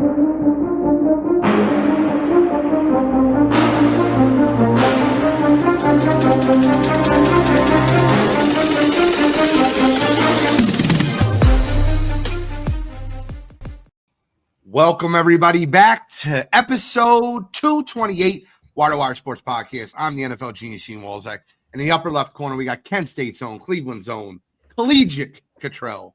Welcome, everybody, back to episode 228, Wire2Wire Sports Podcast. I'm the NFL genius, Sheen Walzak. In the upper left corner, we got Kent State's own, Cleveland's own, Collegiate Cottrell.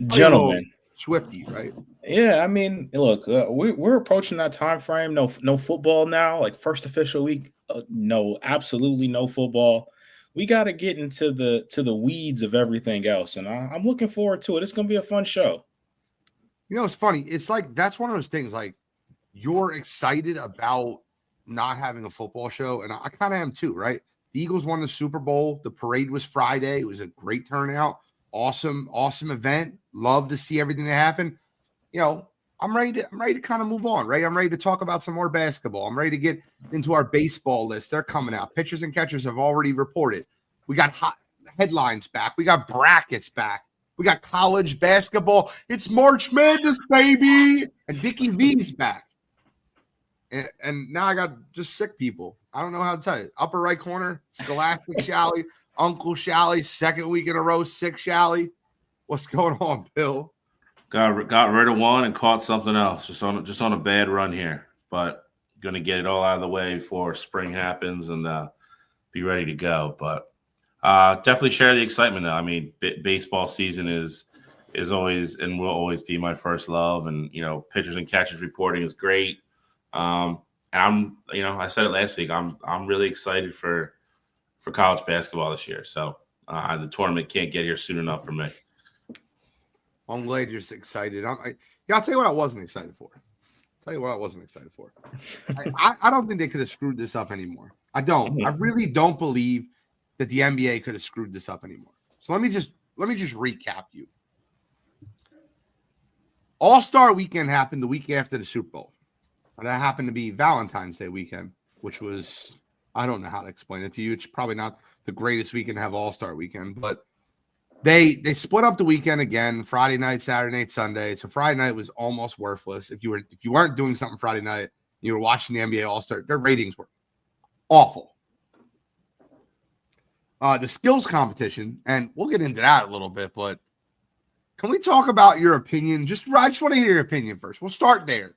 Gentlemen. Swifty, right? Yeah, I mean, look, we're approaching that time frame. No football now, like first official week. No, absolutely no football. We got to get into the weeds of everything else, and I'm looking forward to it. It's going to be a fun show. You know, it's funny. It's like that's one of those things. Like you're excited about not having a football show, and I kind of am too, right? The Eagles won the Super Bowl. The parade was Friday. It was a great turnout. Awesome event. Love to see everything that happened. You know, I'm ready to kind of move on, right? I'm ready to talk about some more basketball. I'm ready to get into our baseball list. They're coming out. Pitchers and catchers have already reported. We got hot headlines back. We got brackets back. We got college basketball. It's March Madness, baby. And Dickie V's back. And now I got just sick people. I don't know how to tell you. Upper right corner, Scholastic Shally, Uncle Shally, second week in a row, sick Shally. What's going on, Bill? Got rid of one and caught something else. Just on a bad run here. But going to get it all out of the way before spring happens and be ready to go. But definitely share the excitement, though. I mean, baseball season is always and will always be my first love. And, you know, pitchers and catchers reporting is great. And I said it last week. I'm really excited for college basketball this year. So the tournament can't get here soon enough for me. I'm glad you're excited. I'll tell you what I wasn't excited for. I don't think they could have screwed this up anymore. I don't. I really don't believe that the NBA could have screwed this up anymore. So let me just recap you. All-Star Weekend happened the week after the Super Bowl. And that happened to be Valentine's Day weekend, which was, I don't know how to explain it to you. It's probably not the greatest weekend to have All-Star Weekend, but they split up the weekend again, Friday night, Saturday night, Sunday. So Friday night was almost worthless. If you weren't doing something Friday night, you were watching the NBA All-Star, their ratings were awful. The skills competition, and we'll get into that a little bit, but can we talk about your opinion? I just want to hear your opinion first. We'll start there.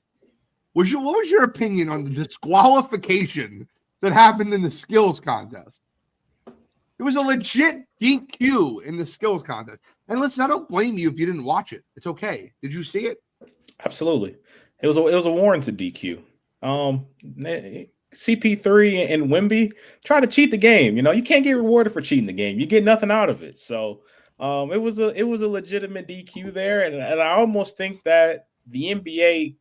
What was your opinion on the disqualification that happened in the skills contest? It was a legit DQ in the skills contest. And listen, I don't blame you if you didn't watch it. It's okay. Did you see it? Absolutely. It was a warranted DQ. CP3 and Wemby try to cheat the game. You know, you can't get rewarded for cheating the game. You get nothing out of it. So it was a legitimate DQ there. And I almost think that the NBA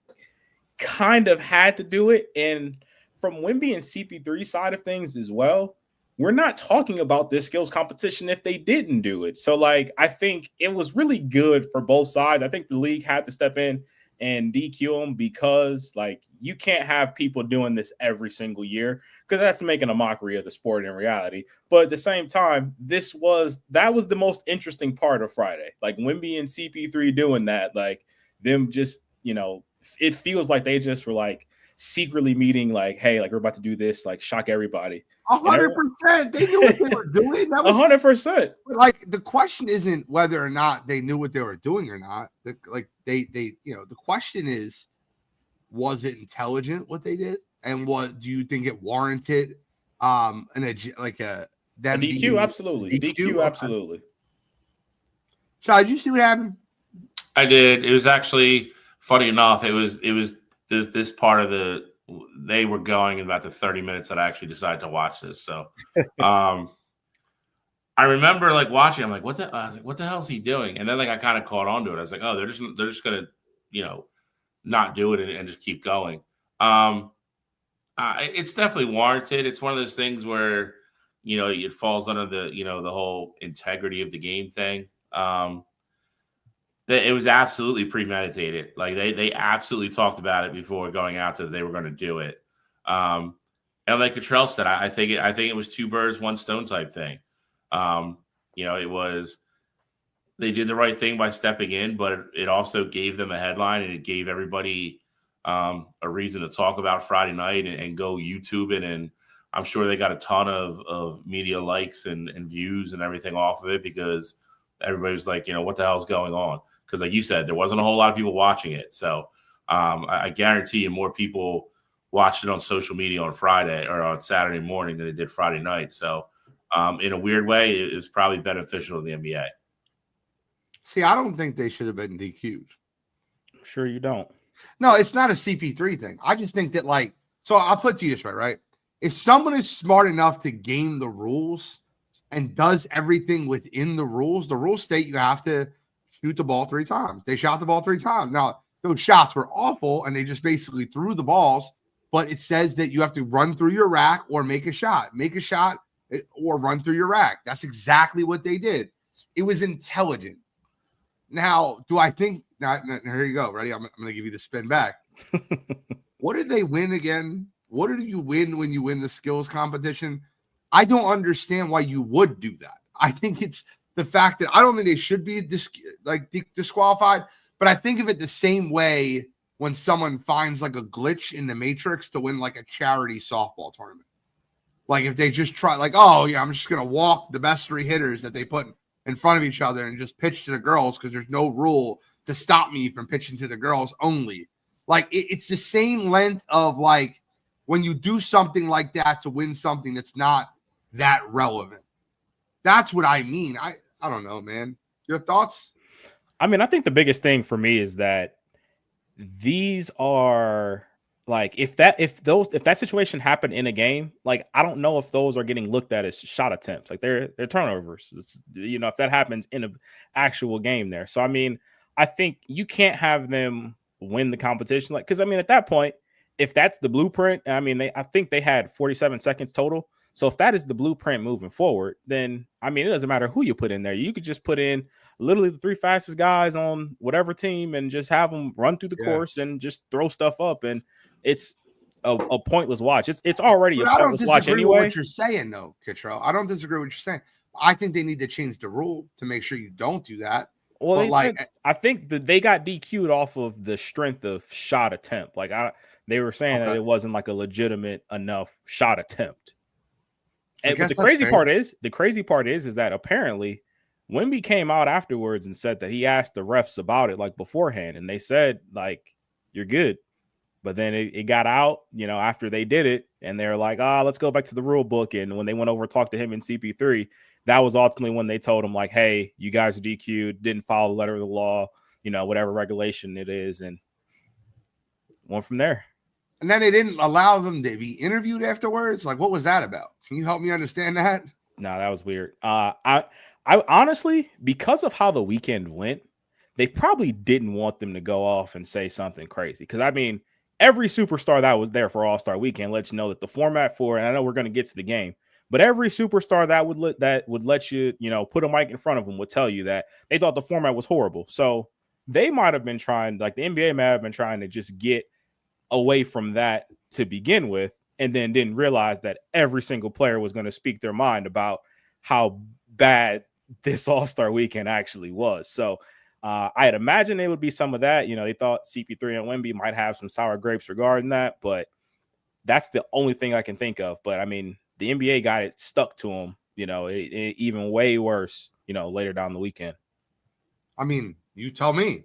kind of had to do it. And from Wemby and CP3 side of things as well, we're not talking about this skills competition if they didn't do it. So, like, I think it was really good for both sides. I think the league had to step in and DQ them because, like, you can't have people doing this every single year because that's making a mockery of the sport in reality. But at the same time, that was the most interesting part of Friday. Like, Wemby and CP3 doing that, like, them just, you know, it feels like they just were, like, secretly meeting, like, hey, like, we're about to do this, like, shock everybody. 100%. They knew what they were doing. That was 100%. Like, the question isn't whether or not they knew what they were doing or not. The question is, was it intelligent what they did? And do you think it warranted a DQ? Absolutely. DQ, absolutely. So did you see what happened? I did. It was actually funny enough. It was this part of they were going in about the 30 minutes that I actually decided to watch this. So I remember like watching, I was like, what the hell is he doing? And then like I kind of caught on to it. I was like, oh, they're just gonna, you know, not do it and just keep going. It's definitely warranted. It's one of those things where, you know, it falls under the, you know, the whole integrity of the game thing. It was absolutely premeditated. Like they absolutely talked about it before going out that they were going to do it. And like Cottrell said, I think it was two birds, one stone type thing. You know, it was they did the right thing by stepping in, but it also gave them a headline, and it gave everybody a reason to talk about Friday night and go YouTube it. And I'm sure they got a ton of media likes and views and everything off of it, because everybody was like, what the hell's going on? Because like you said, there wasn't a whole lot of people watching it. So I guarantee you more people watched it on social media on Friday or on Saturday morning than they did Friday night. So in a weird way, it was probably beneficial to the NBA. See, I don't think they should have been DQ'd. I'm sure you don't. No, it's not a CP3 thing. I just think that, like, so I'll put it to you this way, right? If someone is smart enough to game the rules and does everything within the rules state you have to shoot the ball 3 times. They shot the ball 3 times. Now, those shots were awful, and they just basically threw the balls, but it says that you have to run through your rack or make a shot or run through your rack. That's exactly what they did. It was intelligent. Now, do I think now here you go. Ready? I'm going to give you the spin back. What did they win again? What did you win when you win the skills competition? I don't understand why you would do that. I think it's the fact that I don't think they should be disqualified, but I think of it the same way when someone finds like a glitch in the Matrix to win like a charity softball tournament. Like if they just try like, oh yeah, I'm just going to walk the best 3 hitters that they put in front of each other and just pitch to the girls because there's no rule to stop me from pitching to the girls only. Like it's the same length of like when you do something like that to win something that's not that relevant. That's what I mean. I don't know, man. Your thoughts? I mean, I think the biggest thing for me is that these are like if that situation happened in a game, like I don't know if those are getting looked at as shot attempts, like they're turnovers. It's, if that happens in an actual game there. So I mean, I think you can't have them win the competition, like because I mean at that point, if that's the blueprint, I mean I think they had 47 seconds total. So if that is the blueprint moving forward, then I mean it doesn't matter who you put in there. You could just put in literally the 3 fastest guys on whatever team and just have them run through the course and just throw stuff up, and it's a pointless watch. It's already a pointless watch anyway. With what you're saying though, Kittrell, I don't disagree with what you're saying. I think they need to change the rule to make sure you don't do that. Well, I think that they got DQ'd off of the strength of shot attempt. Like they were saying that it wasn't like a legitimate enough shot attempt. And but the crazy part is that apparently Wemby came out afterwards and said that he asked the refs about it like beforehand, and they said like you're good. But then it got out, after they did it, and they're like, let's go back to the rule book. And when they went over and talked to him in CP3, that was ultimately when they told him like, hey, you guys are DQ'd, didn't follow the letter of the law, whatever regulation it is, and went from there. And then they didn't allow them to be interviewed afterwards. Like, what was that about? Can you help me understand that? No, that was weird. I honestly, because of how the weekend went, they probably didn't want them to go off and say something crazy. Because I mean, every superstar that was there for All-Star Weekend let you know that the format for, and I know we're going to get to the game, but every superstar that would let you, put a mic in front of them would tell you that they thought the format was horrible. So they might have been trying, like the NBA might have been trying to just get away from that to begin with, and then didn't realize that every single player was going to speak their mind about how bad this All-Star Weekend actually was. So I'd imagine it would be some of that. They thought CP3 and Wemby might have some sour grapes regarding that, but that's the only thing I can think of. But I mean, the NBA got it stuck to them, even way worse, later down the weekend. I mean, you tell me.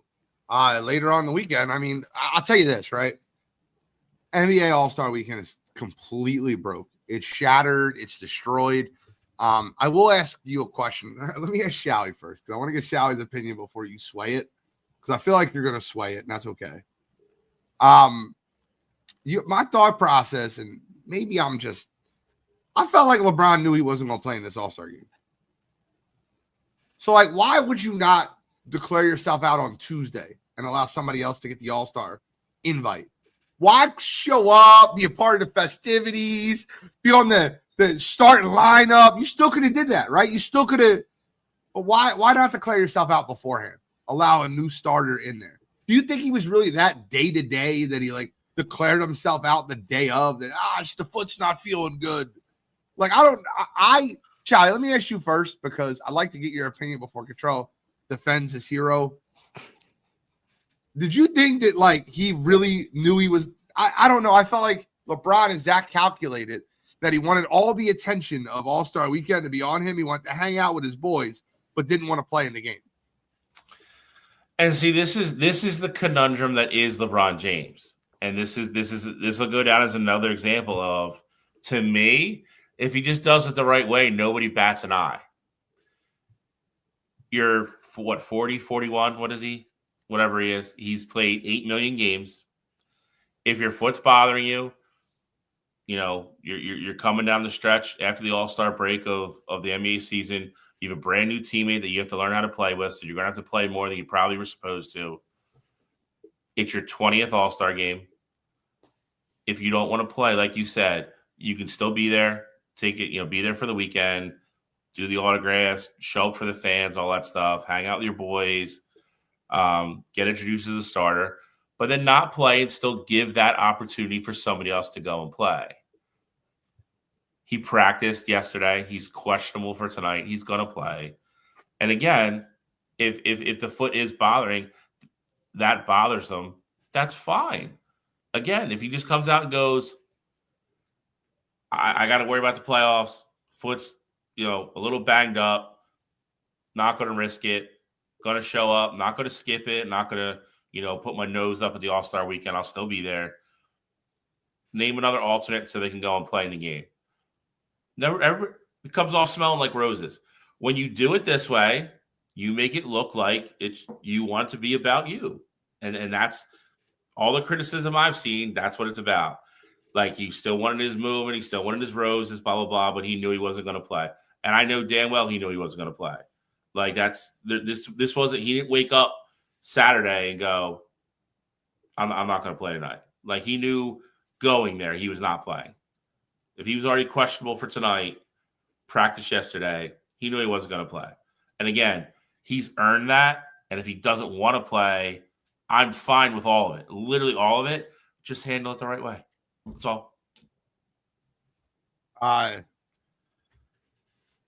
Later on the weekend, I mean, I'll tell you this, right? NBA All-Star Weekend is completely broke. It's shattered. It's destroyed. I will ask you a question. Let me ask Shallie first, because I want to get Shallie's opinion before you sway it, because I feel like you're going to sway it, and that's okay. My thought process, and maybe I felt like LeBron knew he wasn't going to play in this All-Star game. So, like, why would you not declare yourself out on Tuesday and allow somebody else to get the All-Star invite? Why show up, be a part of the festivities, be on the starting lineup? You still could have did that, right? You still could have. But why not declare yourself out beforehand? Allow a new starter in there. Do you think he was really that day-to-day that he, like, declared himself out the day of that? Just the foot's not feeling good. Like, Charlie, let me ask you first, because I'd like to get your opinion before control. defends his hero. Did you think that like he really knew he was? I don't know. I felt like LeBron is that calculated that he wanted all the attention of All-Star Weekend to be on him. He wanted to hang out with his boys, but didn't want to play in the game. And see, this is the conundrum that is LeBron James, and this will go down as another example of, to me, if he just does it the right way, nobody bats an eye. You're what, 40, 41? What is he? Whatever he is. He's played 8 million games. If your foot's bothering you, you're coming down the stretch after the All-Star break of the NBA season. You have a brand new teammate that you have to learn how to play with, so you're going to have to play more than you probably were supposed to. It's your 20th All-Star game. If you don't want to play, like you said, you can still be there. Take it, be there for the weekend, do the autographs, show up for the fans, all that stuff, hang out with your boys, get introduced as a starter, but then not play and still give that opportunity for somebody else to go and play. He practiced yesterday. He's questionable for tonight. He's going to play. And again, if the foot is bothering, that bothers him, that's fine. Again, if he just comes out and goes, I got to worry about the playoffs, foot's a little banged up, not going to risk it, going to show up, not going to skip it, not going to put my nose up at the All-Star weekend, I'll still be there. Name another alternate so they can go and play in the game. Never ever, it comes off smelling like roses. When you do it this way, you make it look like you want it to be about you. And that's all the criticism I've seen. That's what it's about. Like, he still wanted his move and he still wanted his roses, blah, blah, blah, but he knew he wasn't going to play. And I know damn well he knew he wasn't going to play. Like, this wasn't, he didn't wake up Saturday and go, I'm not going to play tonight. Like, he knew going there he was not playing. If he was already questionable for tonight, practice yesterday, he knew he wasn't going to play. And again, he's earned that. And if he doesn't want to play, I'm fine with all of it. Literally all of it. Just handle it the right way. That's all.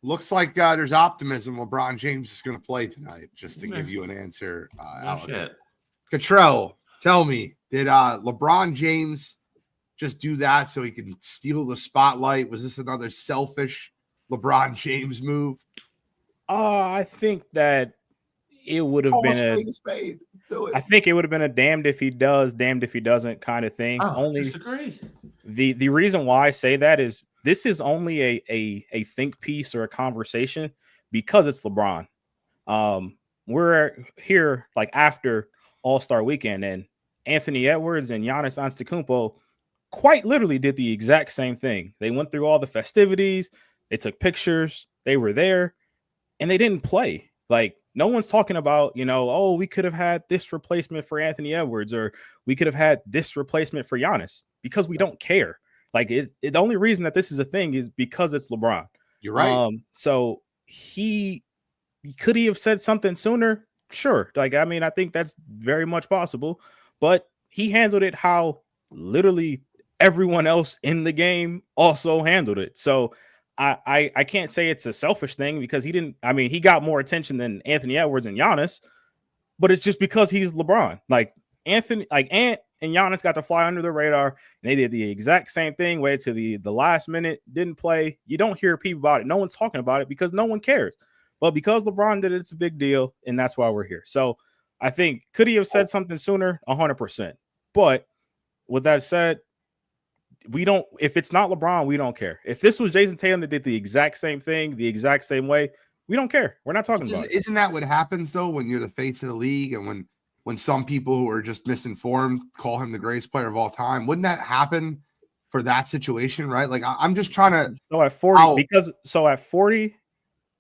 Looks like there's optimism. LeBron James is going to play tonight, just to give you an answer, Alex. Shit. Cottrell, tell me, did LeBron James just do that so he can steal the spotlight? Was this another selfish LeBron James move? I think that it would have been a spade. Do it. I think it would have been a damned if he does, damned if he doesn't kind of thing. Disagree. The reason why I say that is this is only a think piece or a conversation because it's LeBron. We're here like after All-Star Weekend, and Anthony Edwards and Giannis Antetokounmpo quite literally did the exact same thing. They went through all the festivities, they took pictures, they were there, and they didn't play. Like, no one's talking about, oh, we could have had this replacement for Anthony Edwards, or we could have had this replacement for Giannis, because we don't care. Like, the only reason that this is a thing is because it's LeBron. You're right. So could he have said something sooner? Sure. Like, I mean, I think that's very much possible, but he handled it how literally everyone else in the game also handled it. So I can't say it's a selfish thing because he didn't. I mean, he got more attention than Anthony Edwards and Giannis, but it's just because he's LeBron. Like, Ant and Giannis got to fly under the radar, and they did the exact same thing. Waited to the last minute, didn't play. You don't hear people about it. No one's talking about it because no one cares. But because LeBron did it, it's a big deal, and that's why we're here. So I think, could he have said something sooner? 100%. But with that said, we don't. If it's not LeBron, we don't care. If this was Jason Tatum that did the exact same thing, the exact same way, we don't care. We're not talking about it. Isn't that what happens though when you're the face of the league, and when some people who are just misinformed call him the greatest player of all time? Wouldn't that happen for that situation, right? Like, I'm just trying to. So at 40, at 40,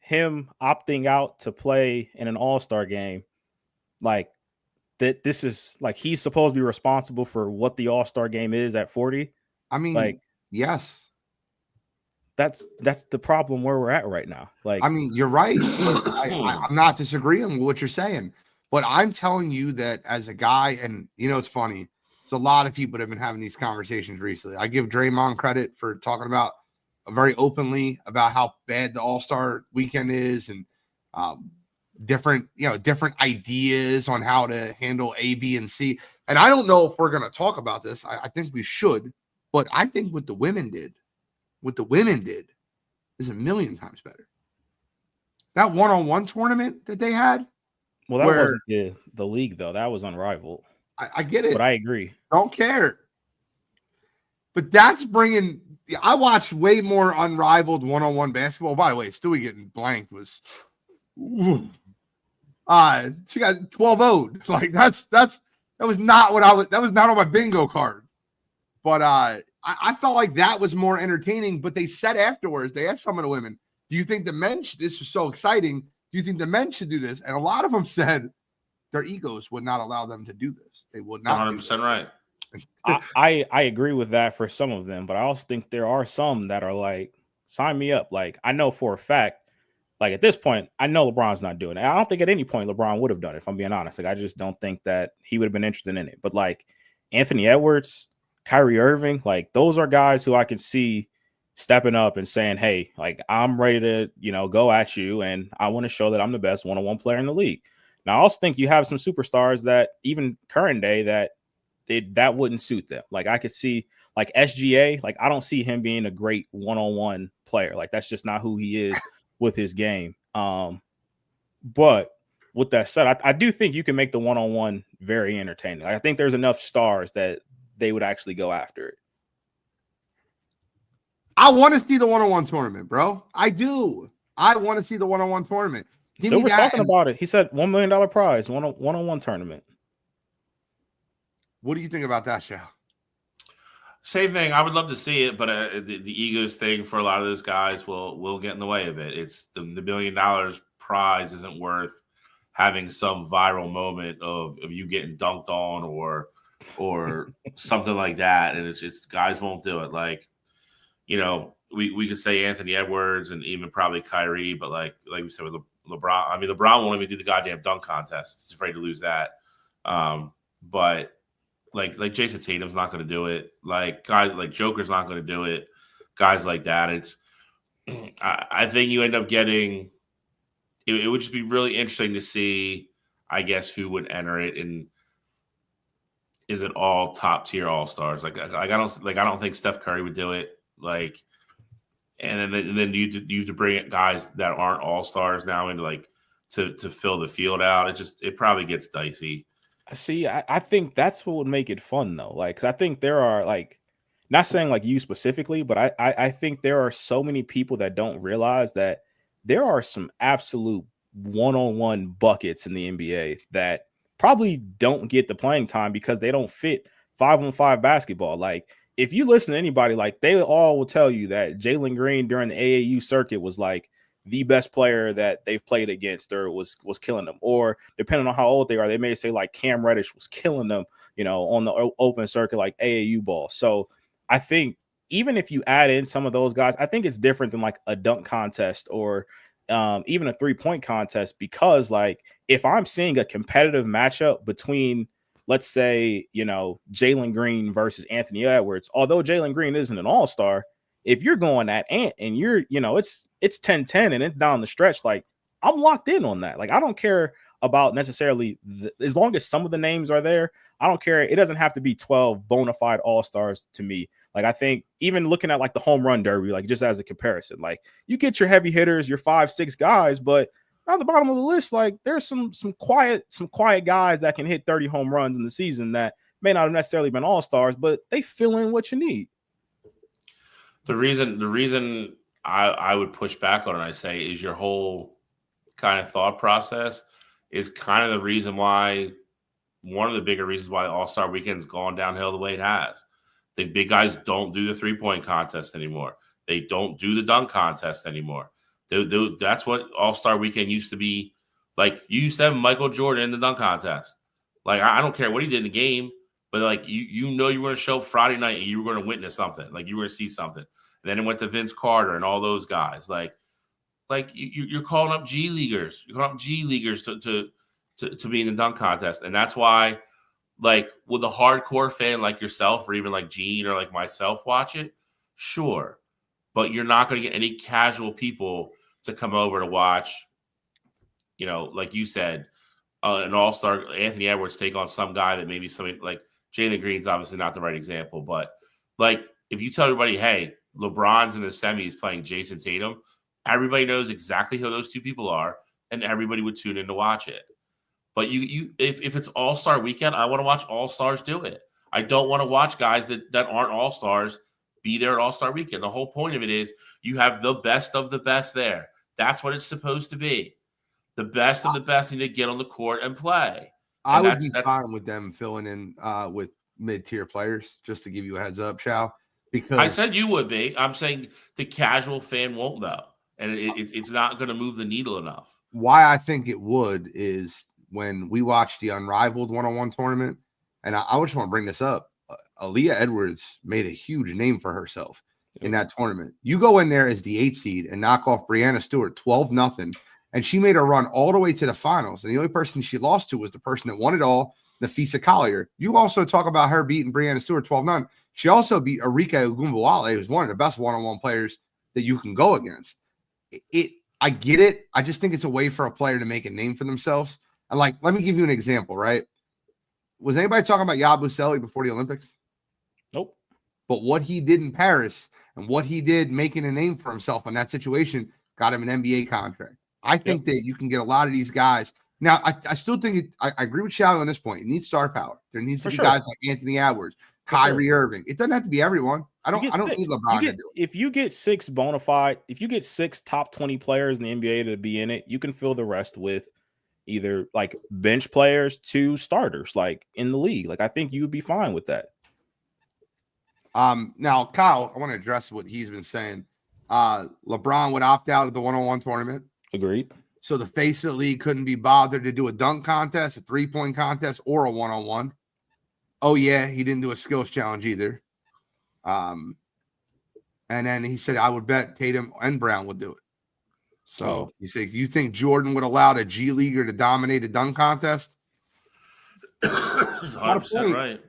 him opting out to play in an All-Star game, like that, this is like he's supposed to be responsible for what the All-Star game is at 40. I mean, like, yes, that's the problem where we're at right now. Like, I mean, you're right. I'm not disagreeing with what you're saying, but I'm telling you that as a guy, and it's funny. There's a lot of people that have been having these conversations recently. I give Draymond credit for talking about very openly about how bad the All-Star weekend is, and different ideas on how to handle A, B, and C. And I don't know if we're going to talk about this. I think we should, but I think what the women did is a million times better. That one-on-one tournament that they had. Well, that wasn't the league, though. That was unrivaled. I get it. But I agree. Don't care. But that's bringing – I watched way more unrivaled one-on-one basketball. By the way, Stewie getting blanked was she got 12-0'd. Like, that was not what that was not on my bingo card. But I felt like that was more entertaining. But they said afterwards, they asked some of the women, do you think the men this is so exciting? Do you think the men should do this? And a lot of them said their egos would not allow them to do this. They would not. 100% right. I agree with that for some of them, but I also think there are some that are like, sign me up. Like, I know for a fact, like at this point, I know LeBron's not doing it. I don't think at any point LeBron would have done it, if I'm being honest. Like, I just don't think that he would have been interested in it. But like Anthony Edwards, Kyrie Irving, like those are guys who I can see stepping up and saying, hey, like I'm ready to, go at you. And I want to show that I'm the best one-on-one player in the league. Now, I also think you have some superstars that even current day that wouldn't suit them. Like I could see like SGA, like I don't see him being a great one-on-one player. Like that's just not who he is with his game. But with that said, I do think you can make the one-on-one very entertaining. Like, I think there's enough stars that they would actually go after it. I want to see the one-on-one tournament, bro. I do. I want to see the one-on-one tournament. Silver's talking about it. He said $1 million prize, one-on-one tournament. What do you think about that, Shao? Same thing. I would love to see it, but the egos thing for a lot of those guys will get in the way of it. It's the $1 million prize isn't worth having some viral moment of you getting dunked on or something like that, and it's guys won't do it. Like, we could say Anthony Edwards and even probably Kyrie, but like we said with LeBron, I mean LeBron won't even do the goddamn dunk contest. He's afraid to lose that. But like Jason Tatum's not going to do it. Like guys like Joker's not going to do it. Guys like that. It's I think you end up getting. It would just be really interesting to see, I guess, who would enter it, and is it all top tier all stars? Like I don't think Steph Curry would do it. Like, and then you have to bring in guys that aren't all stars now into like to fill the field out. It probably gets dicey. See, I think that's what would make it fun though. Like, 'cause I think there are like, not saying like you specifically, but I think there are so many people that don't realize that there are some absolute one-on-one buckets in the NBA that probably don't get the playing time because they don't fit 5-on-5 basketball. Like, if you listen to anybody, like they all will tell you that Jalen Green during the AAU circuit was like the best player that they've played against or was killing them. Or depending on how old they are, they may say like Cam Reddish was killing them, on the open circuit, like AAU ball. So I think even if you add in some of those guys, I think it's different than like a dunk contest or even a 3-point contest, because like if I'm seeing a competitive matchup between, let's say, Jalen Green versus Anthony Edwards, although Jalen Green isn't an all-star, if you're going at Ant and you're, it's 10-10 and it's down the stretch, like I'm locked in on that. Like I don't care about necessarily as long as some of the names are there. I don't care. It doesn't have to be 12 bona fide all-stars to me. Like I think even looking at like the home run derby, like just as a comparison, like you get your heavy hitters, your 5-6 guys, but at the bottom of the list, like there's some quiet guys that can hit 30 home runs in the season that may not have necessarily been all-stars, but they fill in what you need. The reason I would push back on it, I say, is your whole kind of thought process is kind of the reason why, one of the bigger reasons why All-Star Weekend's gone downhill the way it has. The big guys don't do the 3-point contest anymore. They don't do the dunk contest anymore. That's what All-Star Weekend used to be. Like, you used to have Michael Jordan in the dunk contest. Like, I don't care what he did in the game, but like you were going to show up Friday night and you were going to witness something. Like, you were going to see something. And then it went to Vince Carter and all those guys. Like you're calling up G Leaguers. You're calling up G Leaguers to be in the dunk contest. And that's why, like, will the hardcore fan like yourself or even like Gene or like myself watch it? Sure. But you're not going to get any casual people to come over to watch like you said, an all-star Anthony Edwards take on some guy that maybe somebody like Jalen Green's obviously not the right example, but like if you tell everybody, hey, LeBron's in the semis playing Jason Tatum, everybody knows exactly who those two people are, and everybody would tune in to watch it. But if it's All-Star weekend, I want to watch All-Stars do it. I don't want to watch guys that aren't All-Stars be there at All-Star weekend. The whole point of it is you have the best of the best there. That's what it's supposed to be. The best of the best need to get on the court and play. I would be fine with them filling in with mid-tier players, just to give you a heads up, Chow. Because I said you would be. I'm saying the casual fan won't, though. And it's not going to move the needle enough. Why I think it would is when we watched the Unrivaled one-on-one tournament, and I just want to bring this up. Aaliyah Edwards made a huge name for herself in that tournament. You go in there as the 8 seed and knock off Breanna Stewart 12-0, and she made a run all the way to the finals. And the only person she lost to was the person that won it all, Nafisa Collier. You also talk about her beating Breanna Stewart 12-9. She also beat Arike Ogunbowale, who's one of the best one-on-one players that you can go against. I get it. I just think it's a way for a player to make a name for themselves. And like, let me give you an example, right? Was anybody talking about Yabusele before the Olympics? Nope. But what he did in Paris and what he did making a name for himself in that situation got him an NBA contract. I think that you can get a lot of these guys. Now, I still think I agree with Shadow on this point. It needs star power. There needs to be guys like Anthony Edwards, Kyrie Irving. It doesn't have to be everyone. I don't need LeBron to do it. If you get six top 20 players in the NBA to be in it, you can fill the rest with either like bench players to starters, like in the league. Like I think you would be fine with that. Now, Kyle, I want to address what he's been saying. LeBron would opt out of the one-on-one tournament. Agreed. So the face of the league couldn't be bothered to do a dunk contest, a three-point contest, or a one-on-one. Oh, yeah, he didn't do a skills challenge either. And then he said, I would bet Tatum and Brown would do it. So he said, you think Jordan would allow a G leaguer to dominate a dunk contest? 100% right.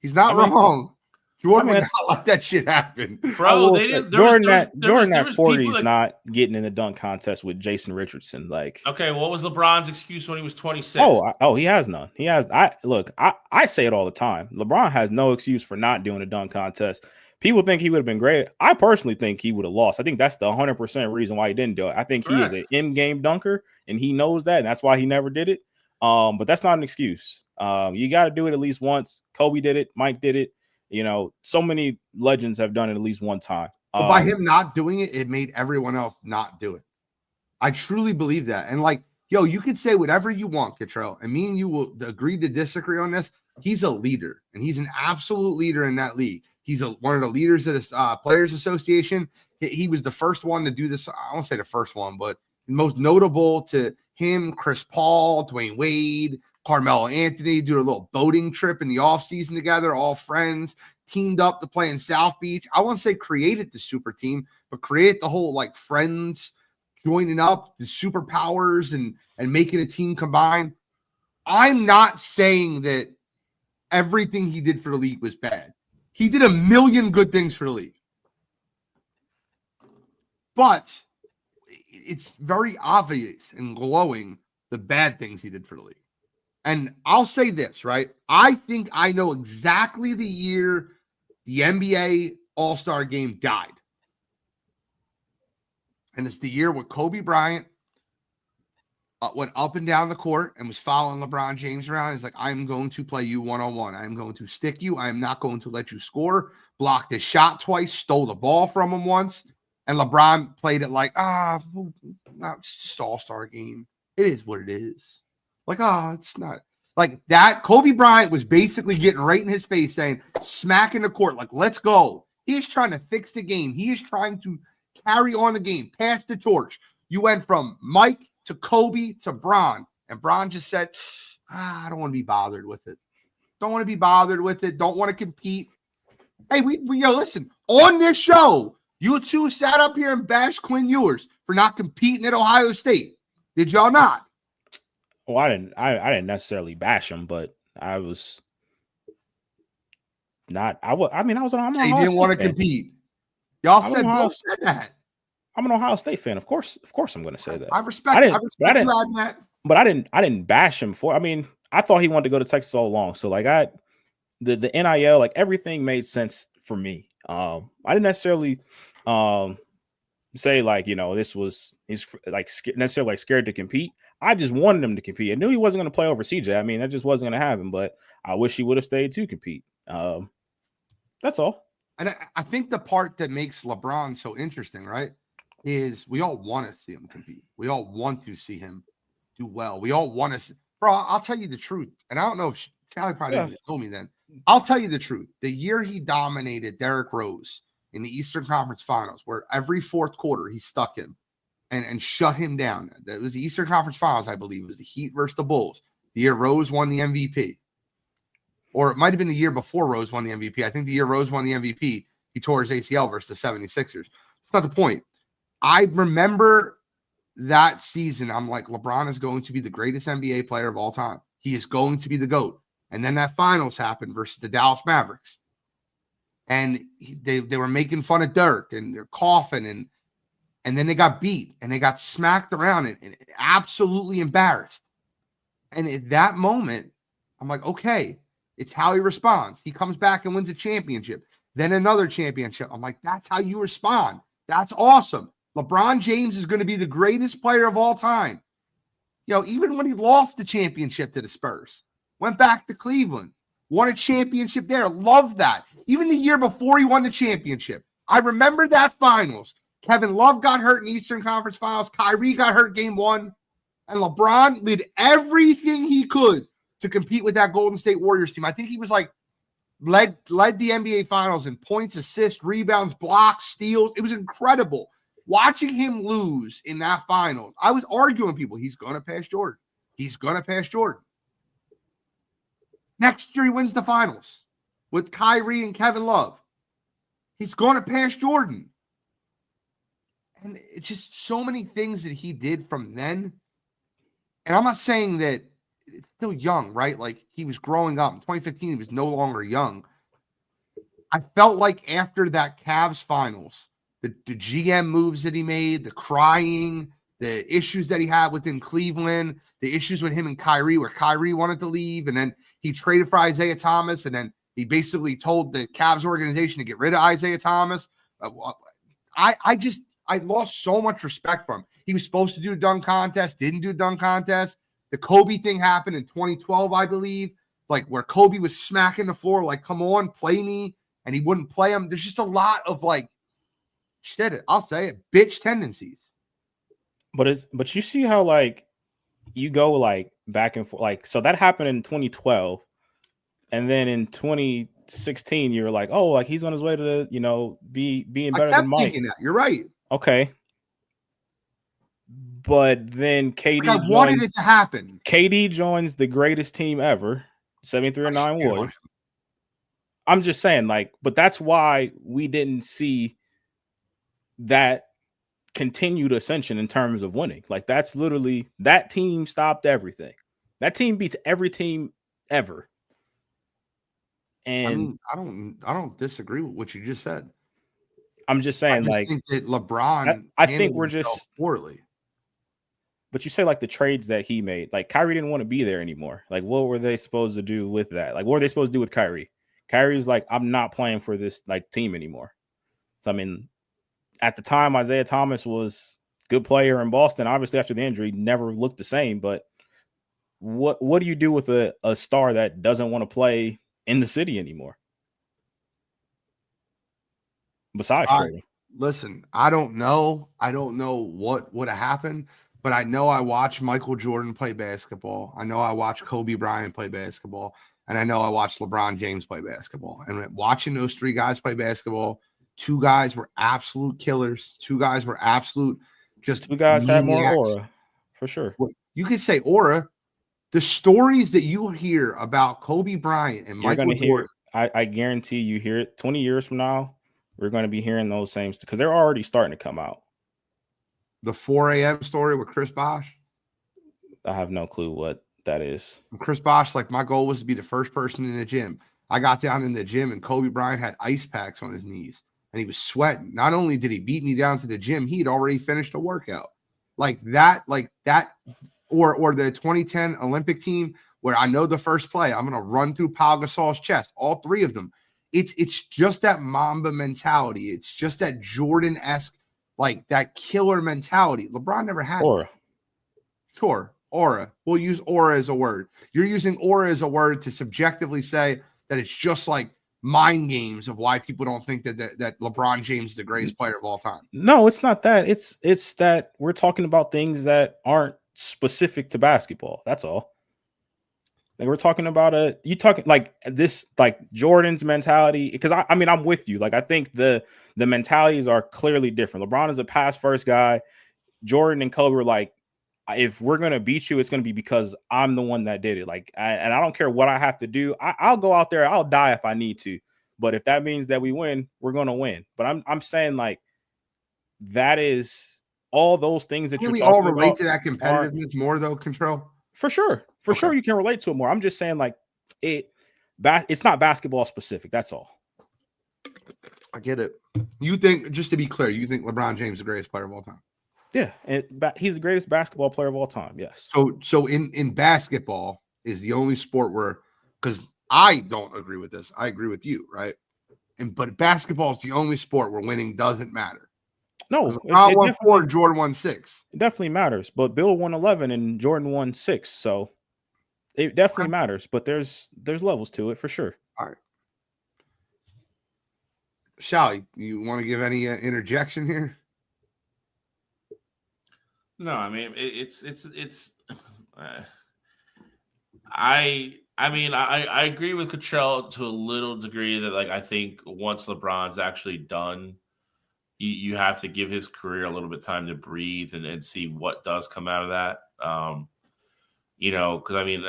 He's not wrong. Jordan would not let that shit happen. Bro, Jordan at 40 is not getting in the dunk contest with Jason Richardson. Like, okay, what was LeBron's excuse when he was 26? He has none. I say it all the time. LeBron has no excuse for not doing a dunk contest. People think he would have been great. I personally think he would have lost. I think that's the 100% reason why he didn't do it. I think he is an in-game dunker, and he knows that, and that's why he never did it. But that's not an excuse. You got to do it at least once. Kobe did it. Mike did it. You know, so many legends have done it at least one time. But by him not doing it, it made everyone else not do it. I truly believe that. And like, yo, you could say whatever you want, Cottrell, and me and you will agree to disagree on this. He's a leader, and he's an absolute leader in that league. He's one of the leaders of this Players Association. He was the first one to do this. I won't say the first one, but most notable to him, Chris Paul, Dwayne Wade, Carmelo Anthony, do a little boating trip in the offseason together, all friends, teamed up to play in South Beach. I won't say created the super team, but create the whole like friends joining up, the superpowers and making a team combine. I'm not saying that everything he did for the league was bad. He did a million good things for the league. But it's very obvious and glowing the bad things he did for the league. And I'll say this, right? I think I know exactly the year the NBA All-Star Game died. And it's the year when Kobe Bryant went up and down the court and was following LeBron James around. He's like, I'm going to play you one-on-one. I'm going to stick you. I am not going to let you score. Blocked his shot twice, stole the ball from him once. And LeBron played it like, it's just All-Star Game. It is what it is. Like, it's not. Like that, Kobe Bryant was basically getting right in his face saying, smack in the court, like, let's go. He's trying to fix the game. He is trying to carry on the game, pass the torch. You went from Mike to Kobe to Bron. And Bron just said, I don't want to be bothered with it. Don't want to be bothered with it. Don't want to compete. Hey, we listen, on this show, you two sat up here and bashed Quinn Ewers for not competing at Ohio State. Did y'all not? Well, I didn't necessarily bash him, but I was not. I was on. He didn't want to compete. Y'all both said that. I'm an Ohio State fan. Of course, I'm going to say that. I respect you adding that. But I didn't bash him for. I mean, I thought he wanted to go to Texas all along. So like the NIL, like everything made sense for me. I didn't necessarily say like, you know, he's like necessarily like scared to compete. I just wanted him to compete. I knew he wasn't going to play over CJ. I mean, that just wasn't going to happen. But I wish he would have stayed to compete. That's all. And I think the part that makes LeBron so interesting, right, is we all want to see him compete. We all want to see him do well. We all want to see. Bro, I'll tell you the truth. And I don't know if Callie probably didn't tell me then. I'll tell you the truth. The year he dominated Derrick Rose in the Eastern Conference Finals, where every fourth quarter he stuck him and shut him down. That was the Eastern Conference Finals, I believe. It was the Heat versus the Bulls. The year Rose won the MVP. Or it might have been the year before Rose won the MVP. I think the year Rose won the MVP, he tore his ACL versus the 76ers. That's not the point. I remember that season. I'm like, LeBron is going to be the greatest NBA player of all time. He is going to be the GOAT. And then that finals happened versus the Dallas Mavericks. And they were making fun of Dirk and they're coughing and then they got beat and they got smacked around and absolutely embarrassed. And at that moment, I'm like, okay, it's how he responds. He comes back and wins a championship, then another championship. I'm like, that's how you respond. That's awesome. LeBron James is going to be the greatest player of all time. You know, even when he lost the championship to the Spurs, went back to Cleveland, won a championship there. Love that. Even the year before he won the championship, I remember that finals. Kevin Love got hurt in Eastern Conference Finals. Kyrie got hurt game 1. And LeBron did everything he could to compete with that Golden State Warriors team. I think he was like led the NBA Finals in points, assists, rebounds, blocks, steals. It was incredible. Watching him lose in that final, I was arguing with people. He's going to pass Jordan. He's going to pass Jordan. Next year, he wins the finals with Kyrie and Kevin Love. He's going to pass Jordan. And it's just so many things that he did from then. And I'm not saying that it's still young, right? Like he was growing up. In 2015, he was no longer young. I felt like after that Cavs finals, the GM moves that he made, the crying, the issues that he had within Cleveland, the issues with him and Kyrie, where Kyrie wanted to leave, and then he traded for Isaiah Thomas, and then he basically told the Cavs organization to get rid of Isaiah Thomas. I lost so much respect for him. He was supposed to do a dunk contest, didn't do a dunk contest. The Kobe thing happened in 2012, I believe, like where Kobe was smacking the floor, like, come on, play me, and he wouldn't play him. There's just a lot of like, shit, I'll say it, bitch tendencies. But you see how like you go like back and forth, like, so that happened in 2012, and then in 2016 you were like, oh, like he's on his way to, you know, being better than Mike. That. You're right. Okay. But then KD wanted it to happen. KD joins the greatest team ever, 73-9 Warriors. I'm just saying, like, but that's why we didn't see that continued ascension in terms of winning. Like, that's literally, that team stopped everything. That team beats every team ever. And I don't disagree with what you just said. I'm just saying, I think that LeBron, I think we're just poorly. But you say like the trades that he made, like Kyrie didn't want to be there anymore. Like, what were they supposed to do with that? Like, what were they supposed to do with Kyrie? Kyrie's like, I'm not playing for this like team anymore. So I mean, at the time, Isaiah Thomas was a good player in Boston. Obviously, after the injury, never looked the same. But what do you do with a star that doesn't want to play in the city anymore? Besides trading. Listen, I don't know. I don't know what would have happened, but I know I watched Michael Jordan play basketball. I know I watched Kobe Bryant play basketball, and I know I watched LeBron James play basketball. And watching those three guys play basketball, two guys were absolute killers. Two guys were absolute just two guys had more aura, for sure. You could say aura. The stories that you hear about Kobe Bryant and Michael Jordan, I guarantee you hear it 20 years from now. We're going to be hearing those same because they're already starting to come out. The 4 a.m. story with Chris Bosh. I have no clue what that is. Chris Bosh, like, my goal was to be the first person in the gym. I got down in the gym and Kobe Bryant had ice packs on his knees. and he was sweating. Not only did he beat me down to the gym, he had already finished a workout. Like that, or the 2010 Olympic team where I know the first play, I'm going to run through Pau Gasol's chest, all three of them. It's just that Mamba mentality. It's just that Jordan-esque, like that killer mentality. LeBron never had Aura. that. Sure, aura. We'll use aura as a word. You're using aura as a word to subjectively say that it's just like mind games of why people don't think that LeBron James is the greatest player of all time. No, it's not that. It's that we're talking about things that aren't specific to basketball. That's all. Like we're talking about you talking like this, like Jordan's mentality. Because I mean, I'm with you. Like I think the mentalities are clearly different. LeBron is a pass first guy. Jordan and Kobe were like, if we're gonna beat you, it's gonna be because I'm the one that did it. Like, and I don't care what I have to do. I'll go out there. I'll die if I need to. But if that means that we win, we're gonna win. But I'm saying like that is all those things that Can we you're all talking relate about to that competitiveness more though, Control? For sure. For sure you can relate to it more. I'm just saying like it's not basketball specific. That's all. I get it. You think, just to be clear, you think LeBron James is the greatest player of all time? Yeah, and he's the greatest basketball player of all time. Yes. So in basketball is the only sport where, because I don't agree with this. I agree with you, right? But basketball is the only sport where winning doesn't matter. No, LeBron won 4, Jordan won 6. It definitely matters. But Bill won 11 and Jordan won 6. So it definitely matters. But there's levels to it for sure. All right. Shally, you want to give any interjection here? No, I mean I agree with Cottrell to a little degree that like I think once LeBron's actually done, you have to give his career a little bit of time to breathe and see what does come out of that. Because I mean,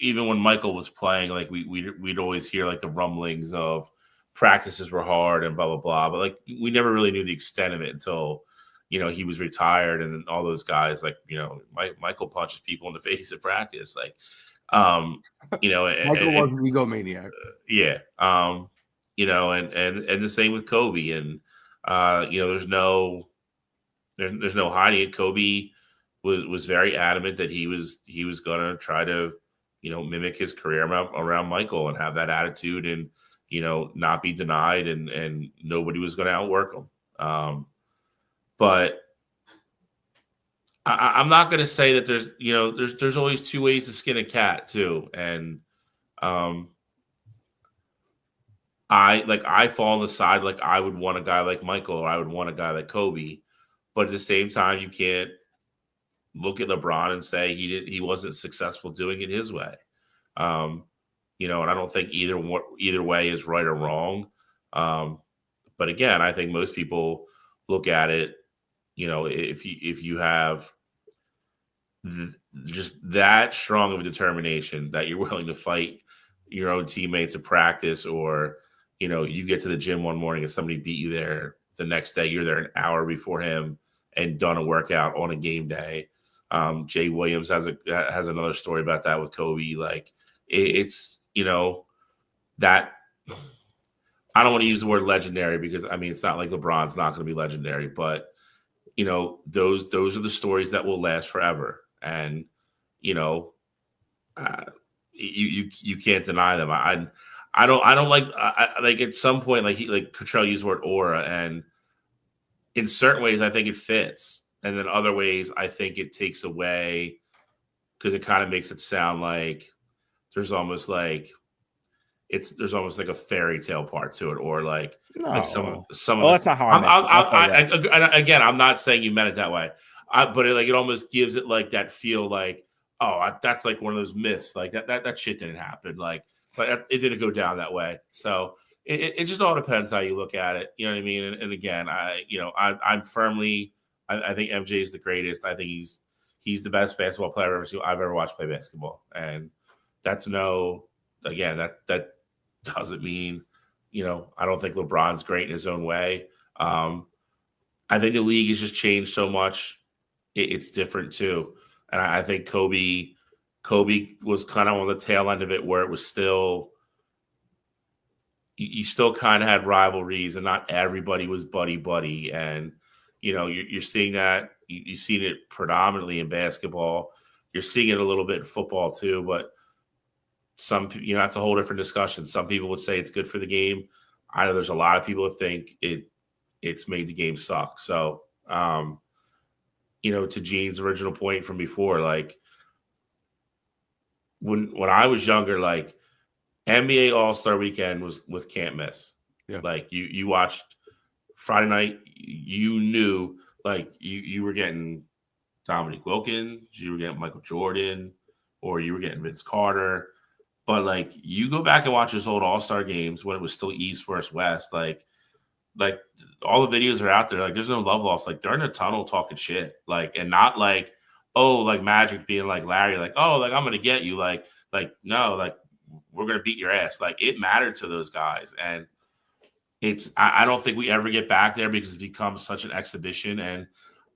even when Michael was playing, like we'd always hear like the rumblings of practices were hard and blah blah blah, but like we never really knew the extent of it until he was retired, and then all those guys like Michael punches people in the face at practice, like Michael was an egomaniac. Yeah. And the same with Kobe, and there's no hiding it. Kobe was very adamant that he was going to try to mimic his career around Michael and have that attitude and not be denied, and nobody was going to outwork him. But I'm not going to say that there's always two ways to skin a cat too, and I fall on the side like I would want a guy like Michael or I would want a guy like Kobe, but at the same time you can't look at LeBron and say he wasn't successful doing it his way. And I don't think either way is right or wrong. But again, I think most people look at it, if you have just that strong of a determination that you're willing to fight your own teammates at practice, or you get to the gym one morning and somebody beat you there, the next day you're there an hour before him and done a workout on a game day. Jay Williams has another story about that with Kobe. Like it's that I don't want to use the word legendary because I mean it's not like LeBron's not going to be legendary, but those are the stories that will last forever, and you can't deny them. I don't like at some point like Cottrell used the word aura, and in certain ways I think it fits, and then other ways I think it takes away because it kind of makes it sound like there's almost like a fairy tale part to it, or like some. Well, that's not how I meant it. Again, I'm not saying you meant it that way, but it almost gives it like that feel like, that's like one of those myths, like that shit didn't happen, like it didn't go down that way. So it just all depends how you look at it. You know what I mean? And again, I'm firmly, I think MJ is the greatest. I think he's the best basketball player I've ever watched play basketball, and that's that doesn't mean, I don't think LeBron's great in his own way. I think the league has just changed so much. It's different too. And I think Kobe was kind of on the tail end of it where it was still you still kind of had rivalries, and not everybody was buddy. And you're seeing that. You've seen it predominantly in basketball. You're seeing it a little bit in football too, but that's a whole different discussion. Some people would say it's good for the game. I know there's a lot of people that think it's made the game suck. So, to Gene's original point from before, like when I was younger, like NBA All-Star Weekend was can't miss. Yeah. Like you watched Friday night, you knew like you were getting Dominique Wilkins, you were getting Michael Jordan, or you were getting Vince Carter. But like you go back and watch those old All-Star games when it was still East versus West, like all the videos are out there. Like there's no love lost. Like they're in the tunnel talking shit. Like, and not like, oh, like Magic being like Larry, like, oh, like I'm gonna get you. Like no, like we're gonna beat your ass. Like it mattered to those guys. And I don't think we ever get back there because it becomes such an exhibition. And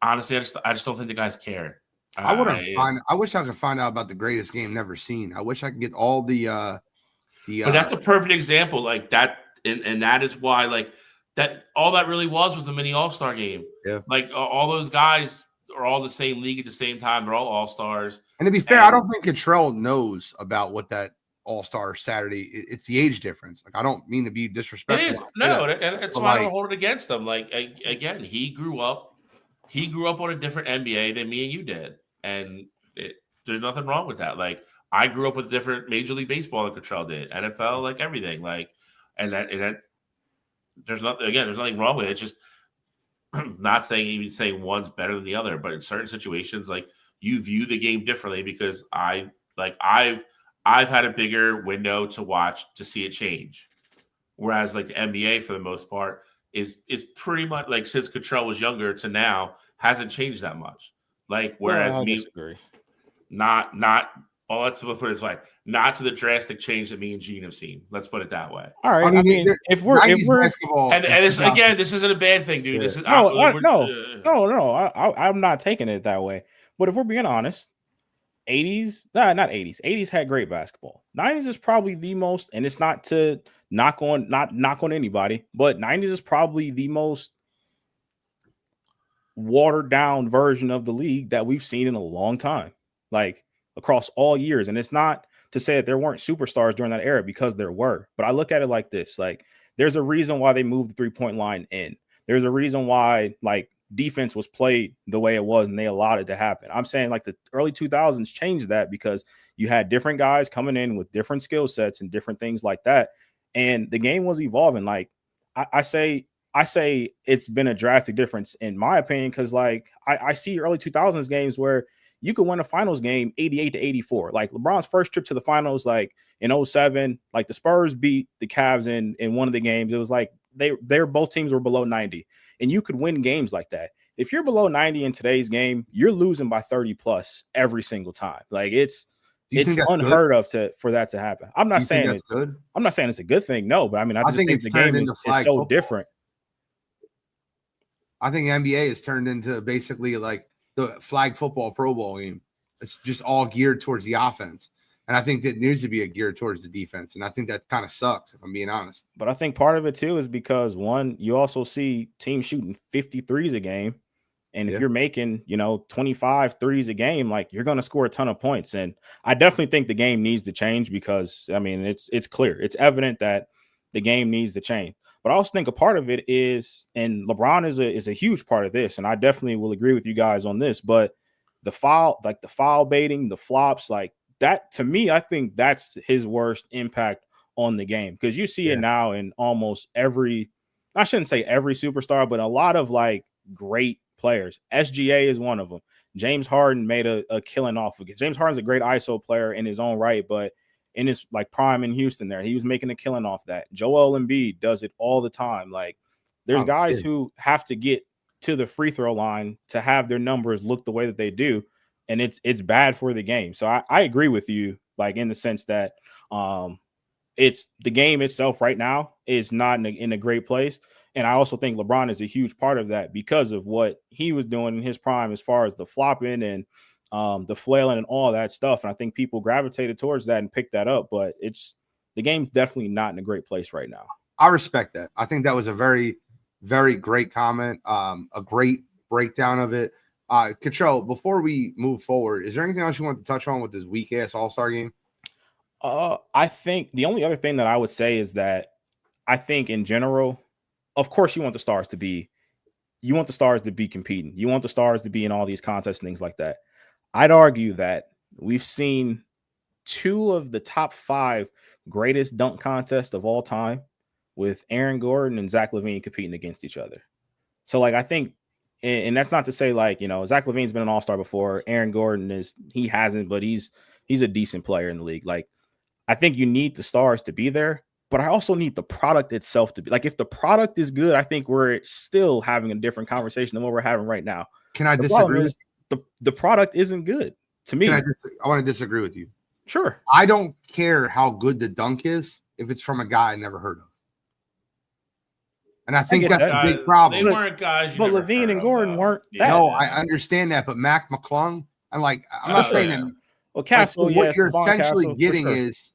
honestly, I just don't think the guys care. I wish I could find out about the greatest game never seen. I wish I could get all the but that's a perfect example. Like that, and that is why like that all that really was a mini All-Star game. Yeah. Like all those guys are all the same league at the same time. They're all All-Stars. And to be fair, I don't think Cottrell knows about what that All-Star Saturday. It's the age difference. Like I don't mean to be disrespectful. It is and that's why I don't hold it against them. Like again, he grew up on a different NBA than me and you did, and there's nothing wrong with that. Like I grew up with different Major League Baseball than Cottrell did, NFL, like everything. Like and that there's nothing wrong with it. It's just not saying one's better than the other, but in certain situations, like you view the game differently because I've had a bigger window to watch to see it change. Whereas like the NBA for the most part is pretty much like since Cottrell was younger to now hasn't changed that much. Like whereas I me disagree. Not let's put it this way, not to the drastic change that me and Gene have seen. Let's put it that way. All right. I mean if we're basketball, and this isn't a bad thing, dude. Yeah. This is no. I'm not taking it that way. But if we're being honest, 80s, not 80s. 80s had great basketball. 90s is probably the most, and it's not to knock on anybody, but 90s is probably the most watered down version of the league that we've seen in a long time, like across all years. And it's not to say that there weren't superstars during that era, because there were. But I look at it like this: like there's a reason why they moved the 3-point line in. There's a reason why like defense was played the way it was and they allowed it to happen. I'm saying like the early 2000s changed that because you had different guys coming in with different skill sets and different things like that. And the game was evolving. Like I say it's been a drastic difference in my opinion, because like I see early 2000s games where you could win a finals game 88-84. Like LeBron's first trip to the finals, like in 2007, like the Spurs beat the Cavs in one of the games. It was like they're both teams were below 90, and you could win games like that. If you're below 90 in today's game, you're losing by 30 plus every single time. Like it's unheard of for that to happen. I'm not saying it's good. I'm not saying it's a good thing. No, but I mean, I just think the game is so different. I think NBA has turned into basically like the flag football Pro Bowl game. It's just all geared towards the offense. And I think that needs to be geared towards the defense. And I think that kind of sucks, if I'm being honest. But I think part of it, too, is because, one, you also see teams shooting 53s a game. And if you're making, 25 threes a game, like you're going to score a ton of points. And I definitely think the game needs to change because, I mean, it's clear. It's evident that the game needs to change. But I also think a part of it is, and LeBron is a huge part of this, and I definitely will agree with you guys on this, but the foul baiting, the flops, like that, to me, I think that's his worst impact on the game, because you see it now in almost every, I shouldn't say every superstar, but a lot of like great players. SGA is one of them. James Harden made a killing off of it. James Harden's a great ISO player in his own right, but in his like prime in Houston there, he was making a killing off that. Joel Embiid does it all the time. Like there's guys who have to get to the free throw line to have their numbers look the way that they do. And it's bad for the game. So I agree with you, like in the sense that it's the game itself right now is not in a great place. And I also think LeBron is a huge part of that because of what he was doing in his prime as far as the flopping and the flailing and all that stuff. And I think people gravitated towards that and picked that up. But the game's definitely not in a great place right now. I respect that. I think that was a very, very great comment. A great breakdown of it. Control, before we move forward, is there anything else you want to touch on with this weak ass All-Star game? I think the only other thing that I would say is that I think in general, of course, you want the stars to be competing. You want the stars to be in all these contests and things like that. I'd argue that we've seen 2 of the top 5 greatest dunk contests of all time with Aaron Gordon and Zach LaVine competing against each other. So, like, I think, and that's not to say, like, you know, Zach LaVine's been an all-star before. Aaron Gordon he hasn't, but he's a decent player in the league. Like, I think you need the stars to be there, but I also need the product itself to be, like, if the product is good, I think we're still having a different conversation than what we're having right now. Can I disagree? The product isn't good to me. I want to disagree with you. Sure. I don't care how good the dunk is if it's from a guy I never heard of. And I think that's a big problem. They weren't guys. But LaVine and Gordon weren't. No, I understand that. But Mac McClung, and like, I'm not saying that. Well, Castle, like, what you're essentially getting is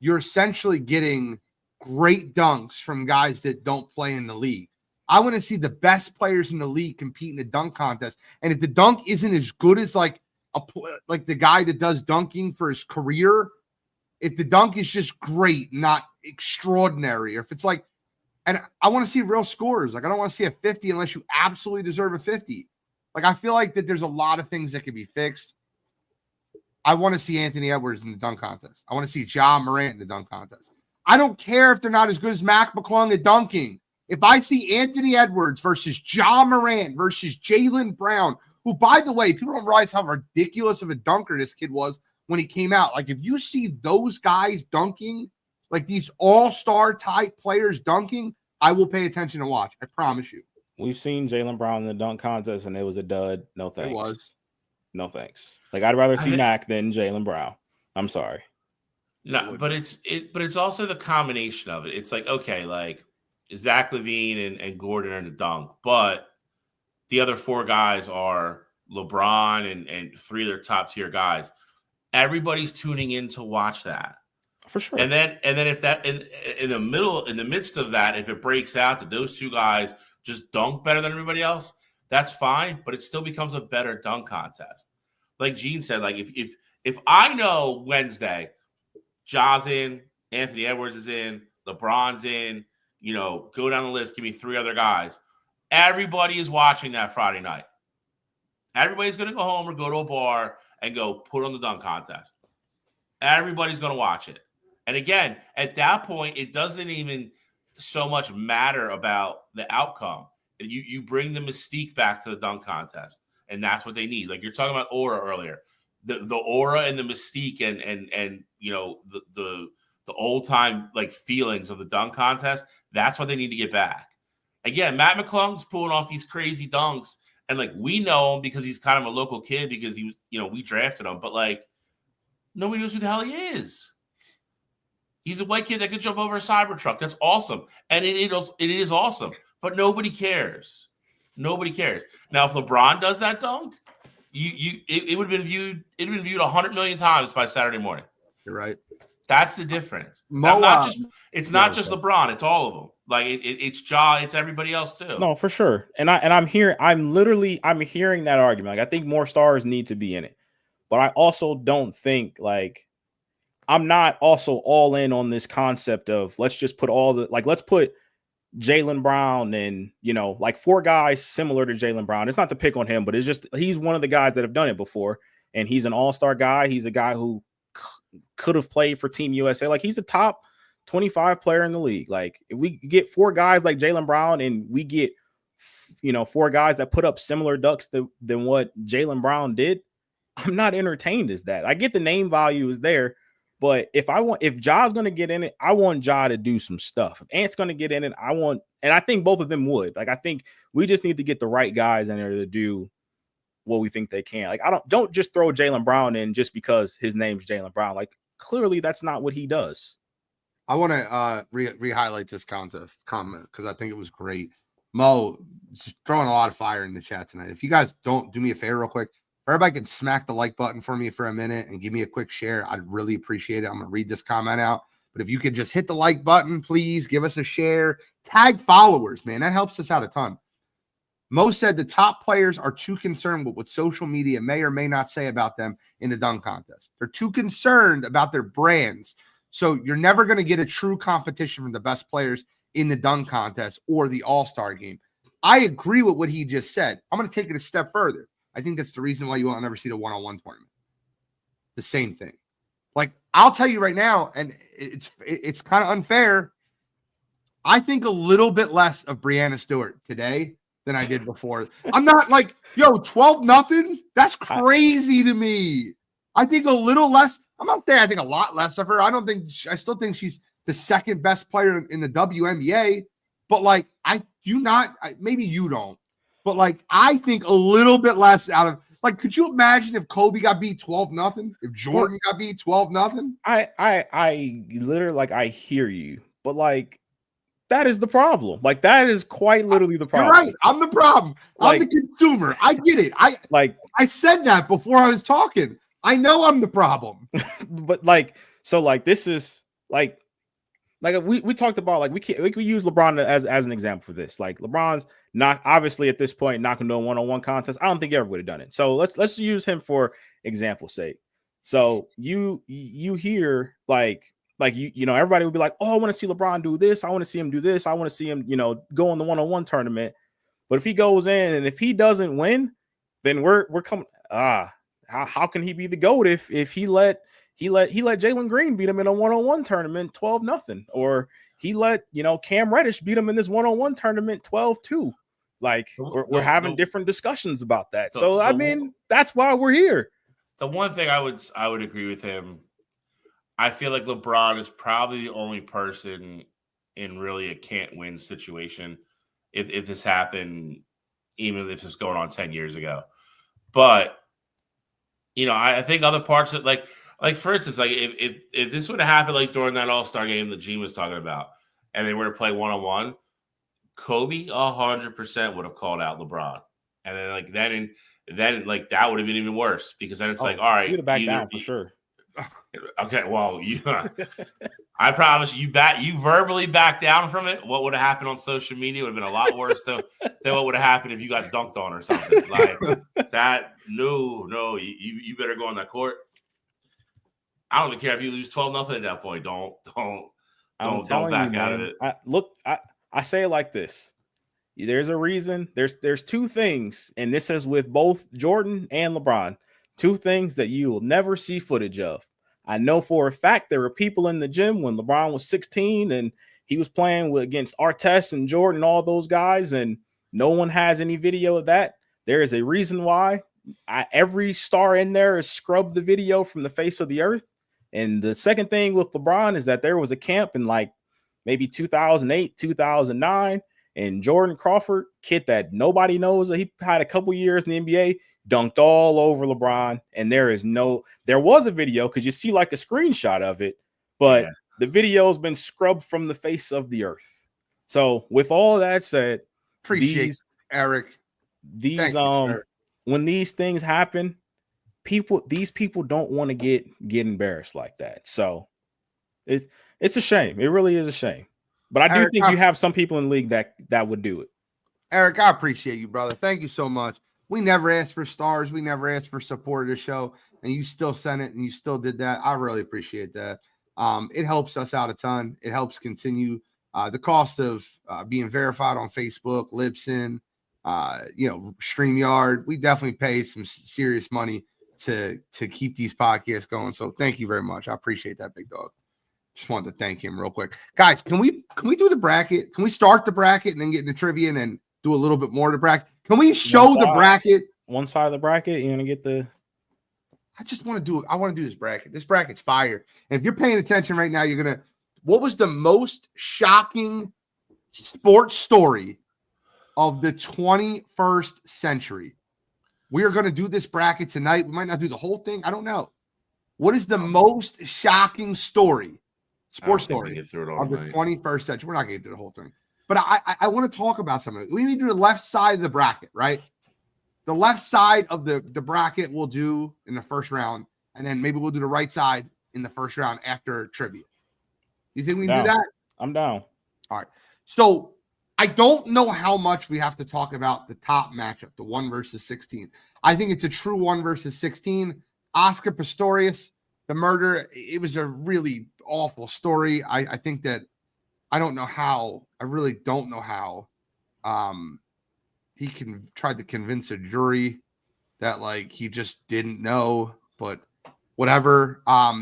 you're essentially getting great dunks from guys that don't play in the league. I want to see the best players in the league compete in a dunk contest. And if the dunk isn't as good as like the guy that does dunking for his career, if the dunk is just great, not extraordinary, or if it's like, and I want to see real scores. Like, I don't want to see a 50 unless you absolutely deserve a 50. Like, I feel like that there's a lot of things that can be fixed. I want to see Anthony Edwards in the dunk contest. I want to see Ja Morant in the dunk contest. I don't care if they're not as good as Mac McClung at dunking. If I see Anthony Edwards versus Ja Morant versus Jaylen Brown, who, by the way, people don't realize how ridiculous of a dunker this kid was when he came out. Like, if you see those guys dunking, like these all-star type players dunking, I will pay attention to watch. I promise you. We've seen Jaylen Brown in the dunk contest, and it was a dud. No thanks. It was. No thanks. Like, I'd rather see Mac than Jaylen Brown. I'm sorry. No, but it's also the combination of it. It's like, okay, like Zach LaVine and Gordon are in the dunk, but the other 4 guys are LeBron and 3 of their top tier guys. Everybody's tuning in to watch that. For sure. And then if that in the midst of that, if it breaks out that those 2 guys just dunk better than everybody else, that's fine, but it still becomes a better dunk contest. Like Gene said, like if I know Wednesday, Ja's in, Anthony Edwards is in, LeBron's in, you know, go down the list, give me 3 other guys. Everybody is watching that Friday night. Everybody's going to go home or go to a bar and go put on the dunk contest. Everybody's going to watch it. And again, at that point, it doesn't even so much matter about the outcome. You bring the mystique back to the dunk contest, and that's what they need. Like you're talking about aura earlier, the aura and the mystique and you know the old time like feelings of the dunk contest. That's what they need to get back. Again, Matt McClung's pulling off these crazy dunks, and like we know him because he's kind of a local kid because he was, you know, we drafted him, but like nobody knows who the hell he is. He's a white kid that could jump over a Cybertruck. That's awesome. And it is awesome. But nobody cares. Nobody cares. Now, if LeBron does that dunk, it would have been viewed 100 million times by Saturday morning. You're right. That's the difference. It's not just LeBron, it's all of them. Like it's Ja, it's everybody else too. No, for sure. And I'm hearing that argument. Like I think more stars need to be in it. But I also don't think like I'm not also all in on this concept of let's just put let's put Jaylen Brown and, you know, like 4 guys similar to Jaylen Brown. It's not to pick on him, but it's just he's one of the guys that have done it before. And he's an all-star guy. He's a guy who could have played for Team USA. Like he's a top 25 player in the league. Like if we get 4 guys like Jaylen Brown and we get, you know, 4 guys that put up similar ducks than what Jaylen Brown did, I'm not entertained as that. I get the name value is there. But if Ja's going to get in it, I want Ja to do some stuff. If Ant's going to get in it, and I think both of them would. Like, I think we just need to get the right guys in there to do what we think they can. Like, don't just throw Jaylen Brown in just because his name's Jaylen Brown. Like, clearly that's not what he does. I want to re-highlight this contest comment because I think it was great. Mo, just throwing a lot of fire in the chat tonight. If you guys don't do me a favor real quick, if everybody could smack the like button for me for a minute and give me a quick share, I'd really appreciate it. I'm going to read this comment out But if you could just hit the like button, please give us a share. Tag followers, man. That helps us out a ton. Mo said the top players are too concerned with what social media may or may not say about them in the dunk contest. They're too concerned about their brands. So you're never going to get a true competition from the best players in the dunk contest or the all-star game. I agree with what he just said. I'm going to take it a step further. I think that's the reason why you won't never see the one-on-one tournament. The same thing. Like, I'll tell you right now, and it's kind of unfair. I think a little bit less of Breanna Stewart today than I did before. I'm not like, 12-0. That's crazy to me. I think a little less. I'm not saying I think a lot less of her. I still think she's the second best player in the WNBA. But like, maybe you don't. But like, I think a little bit less out of. Like, could you imagine if Kobe got beat 12-0? If Jordan got beat 12-0? I literally, like, I hear you, but like, that is the problem. Like, that is quite literally the problem. You're right. I'm the problem. I'm the consumer. I get it. I said that before I was talking. I know I'm the problem. But like, so like, this is like we talked about, like, we could use LeBron as an example for this. Like, LeBron's not obviously at this point not going to do a one-on-one contest. I don't think he ever would have done it. So let's use him for example's sake. So you hear like everybody would be like, oh, I want to see LeBron do this. I want to see him do this. I want to see him, go in the one-on-one tournament. But if he goes in and if he doesn't win, then we're coming. How can he be the GOAT if he let Jalen Green beat him in a one-on-one tournament 12-0, or he let Cam Reddish beat him in this one-on-one tournament 12-2. Like, we're having different discussions about that. So I mean, that's why we're here. The one thing I would agree with him. I feel like LeBron is probably the only person in really a can't win situation if this happened, even if this was going on 10 years ago. But I think other parts of like for instance, like if this would have happened like during that All-Star game that Gene was talking about, and they were to play one-on-one, Kobe 100% would have called out LeBron, and then then that would have been even worse, because then it's all right, you'd have backed down for sure. Okay, well, I promise you verbally backed down from it. What would have happened on social media would have been a lot worse than what would have happened if you got dunked on or something like that. No, you better go on that court. I don't even care if you lose 12-0 at that point. Don't back out of it. I say it like this. There's a reason. There's two things, and this is with both Jordan and LeBron. Two things that you will never see footage of. I know for a fact there were people in the gym when LeBron was 16 and he was playing against Artest and Jordan and all those guys, and no one has any video of that. There is a reason why. Every star in there has scrubbed the video from the face of the earth. And the second thing with LeBron is that there was a camp in like maybe 2008, 2009, and Jordan Crawford, kid that nobody knows, that he had a couple years in the NBA, dunked all over LeBron. And there was a video, because you see like a screenshot of it, but the video has been scrubbed from the face of the earth. So with all that said, appreciate Eric. When these things happen, these people don't want to get embarrassed like that. So it's a shame. It really is a shame. But I do think you have some people in the league that would do it. Eric, I appreciate you, brother. Thank you so much. We never asked for stars. We never asked for support of the show, and you still sent it, and you still did that. I really appreciate that. It helps us out a ton. It helps continue the cost of being verified on Facebook, Libsyn, StreamYard. We definitely pay some serious money to keep these podcasts going. So thank you very much. I appreciate that, big dog. Just wanted to thank him real quick. Guys, can we do the bracket? Can we start the bracket and then get into trivia and then do a little bit more of the bracket? Can we show the bracket? One side of the bracket, you're gonna get the. I just want to do it. I want to do this bracket. This bracket's fire. And if you're paying attention right now, you're gonna. What was the most shocking sports story of the 21st century? We are going to do this bracket tonight. We might not do the whole thing. I don't know. What is the most shocking story, sports story of the 21st century? We're not going to get through the whole thing. But I want to talk about something. We need to do the left side of the bracket, right? The left side of the bracket we'll do in the first round, and then maybe we'll do the right side in the first round after trivia. You think we can do that? I'm down. All right. So I don't know how much we have to talk about the top matchup, the 1 versus 16. I think it's a true 1 versus 16. Oscar Pistorius, the murder, it was a really awful story. I think that I really don't know how he tried to convince a jury that like he just didn't know, but whatever.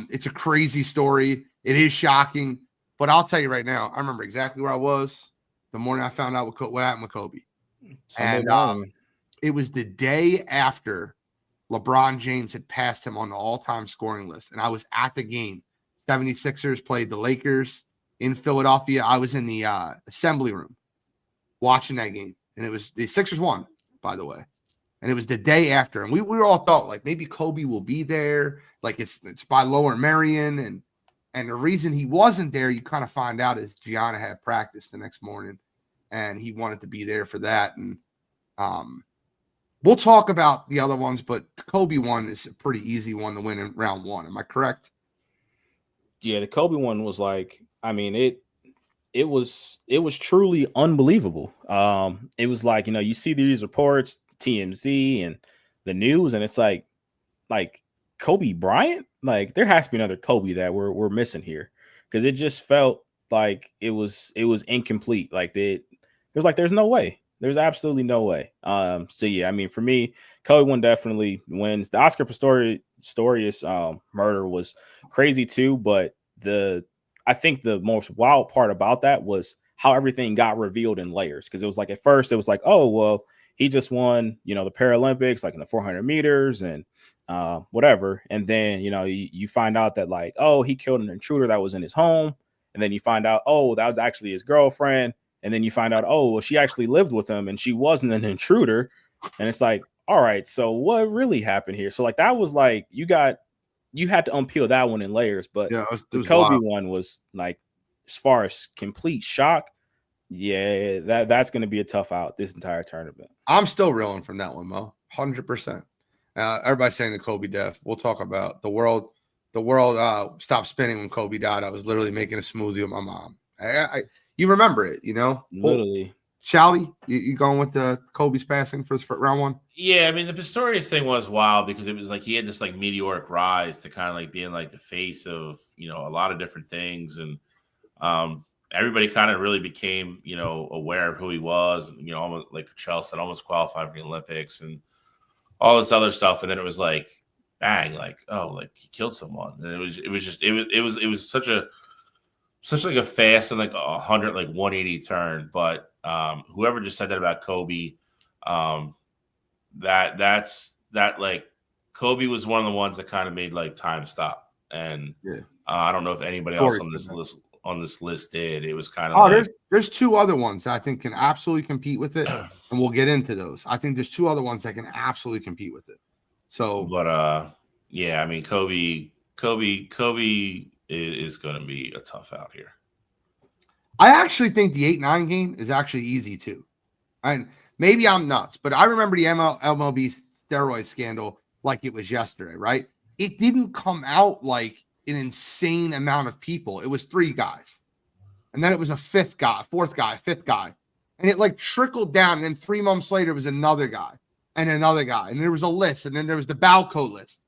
It's a crazy story. It is shocking, but I'll tell you right now, I remember exactly where I was the morning I found out what happened with Kobe. Sunday And it was the day after LeBron James had passed him on the all-time scoring list. And I was at the game. 76ers played the Lakers in Philadelphia. I was in the assembly room watching that game. And it was the Sixers won, by the way. And it was the day after. And we all thought like maybe Kobe will be there. Like it's by Lower Merion. And the reason he wasn't there, you kind of find out, is Gianna had practice the next morning. And he wanted to be there for that. And we'll talk about the other ones, but the Kobe one is a pretty easy one to win in round 1. Am I correct? Yeah, the Kobe one was like, I mean, it was truly unbelievable. It was like, you see these reports, TMZ and the news, and it's like Kobe Bryant, like there has to be another Kobe that we're missing here, because it just felt like it was incomplete. Like there's no way. There's absolutely no way. So yeah, I mean, for me, Kobe one definitely wins. The Oscar Pistorius murder was crazy too, but I think the most wild part about that was how everything got revealed in layers. Because it was like at first it was like, oh well, he just won, the Paralympics, like in the 400 meters and whatever. And then you find out that like, oh, he killed an intruder that was in his home, and then you find out, oh, that was actually his girlfriend. And then you find out, oh, well, she actually lived with him and she wasn't an intruder. And it's like, all right, so what really happened here? So like that was like you had to unpeel that one in layers. But yeah, the Kobe one was like, as far as complete shock, yeah, that's going to be a tough out this entire tournament. I'm still reeling from that one, Mo. 100%. Everybody's saying the Kobe death. We'll talk about the world. The world stopped spinning when Kobe died. I was literally making a smoothie with my mom. You remember it, Literally. Charlie, you going with the Kobe's passing for round 1? Yeah, I mean the Pistorius thing was wild because it was like he had this like meteoric rise to kind of like being like the face of a lot of different things, and everybody kind of really became aware of who he was, and almost like Chelsea said, almost qualified for the Olympics and all this other stuff, and then it was like bang, like oh, like he killed someone, and it was such like a fast and like 100 like 180 turn, but whoever just said that about Kobe, that's like Kobe was one of the ones that kind of made like time stop, and I don't know if anybody else on this list did. It was kind of there's 2 other ones that I think can absolutely compete with it, and we'll get into those. I think there's 2 other ones that can absolutely compete with it. So, but yeah, I mean Kobe is going to be a tough out here. I actually think the 8-9 game is actually easy too. And maybe I'm nuts, but I remember the MLB steroid scandal like it was yesterday, right? It didn't come out like an insane amount of people. It was 3 guys. And then it was a 4th guy, 5th guy. And it like trickled down. And then 3 months later, it was another guy and another guy. And there was a list. And then there was the Balco list.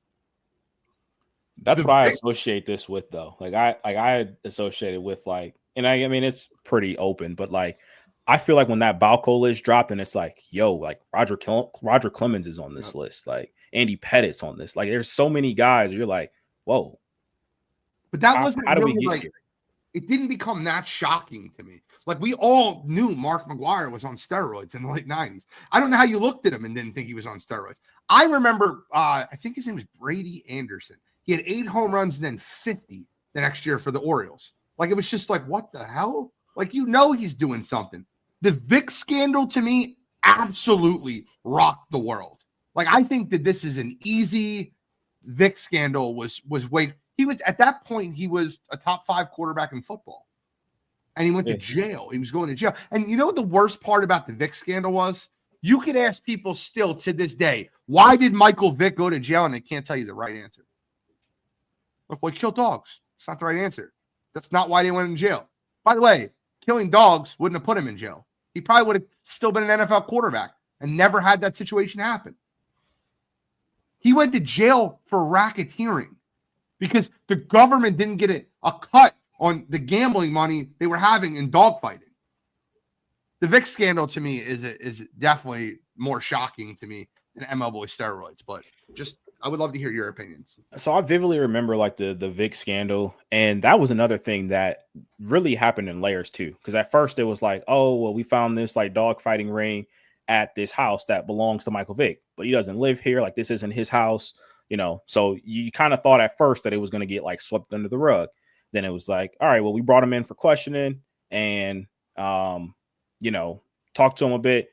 That's what I associate this with, though. Like I associate it with like, and I mean it's pretty open, but like I feel like when that Balco list dropped, and it's like, yo, like Roger Clemens is on this list, like Andy Pettit's on this. Like there's so many guys where you're like, whoa. But that wasn't how really do we get like here? It didn't become that shocking to me. Like we all knew Mark McGwire was on steroids in the late 90s. I don't know how you looked at him and didn't think he was on steroids. I remember I think his name was Brady Anderson. He had 8 home runs and then 50 the next year for the Orioles. Like, it was just like, what the hell? Like, he's doing something. The Vic scandal, to me, absolutely rocked the world. Like, I think that this is an easy Vic scandal was he was, at that point, he was a top 5 quarterback in football. And he went to jail. He was going to jail. And you know what the worst part about the Vic scandal was? You could ask people still to this day, why did Michael Vick go to jail? And they can't tell you the right answer. Look, well, he killed dogs. It's not the right answer. That's not why they went in jail. By the way, killing dogs wouldn't have put him in jail. He probably would have still been an NFL quarterback and never had that situation happen. He went to jail for racketeering because the government didn't get a cut on the gambling money they were having in dogfighting. The Vic scandal to me is definitely more shocking to me than ML Boy steroids, but just I would love to hear your opinions. So I vividly remember like the Vic scandal, and that was another thing that really happened in layers too. Because at first it was like, oh well, we found this like dogfighting ring at this house that belongs to Michael Vick, but he doesn't live here. Like this isn't his house, you know. So you kind of thought at first that it was going to get like swept under the rug. Then it was like, all right, well, we brought him in for questioning and you know, talked to him a bit.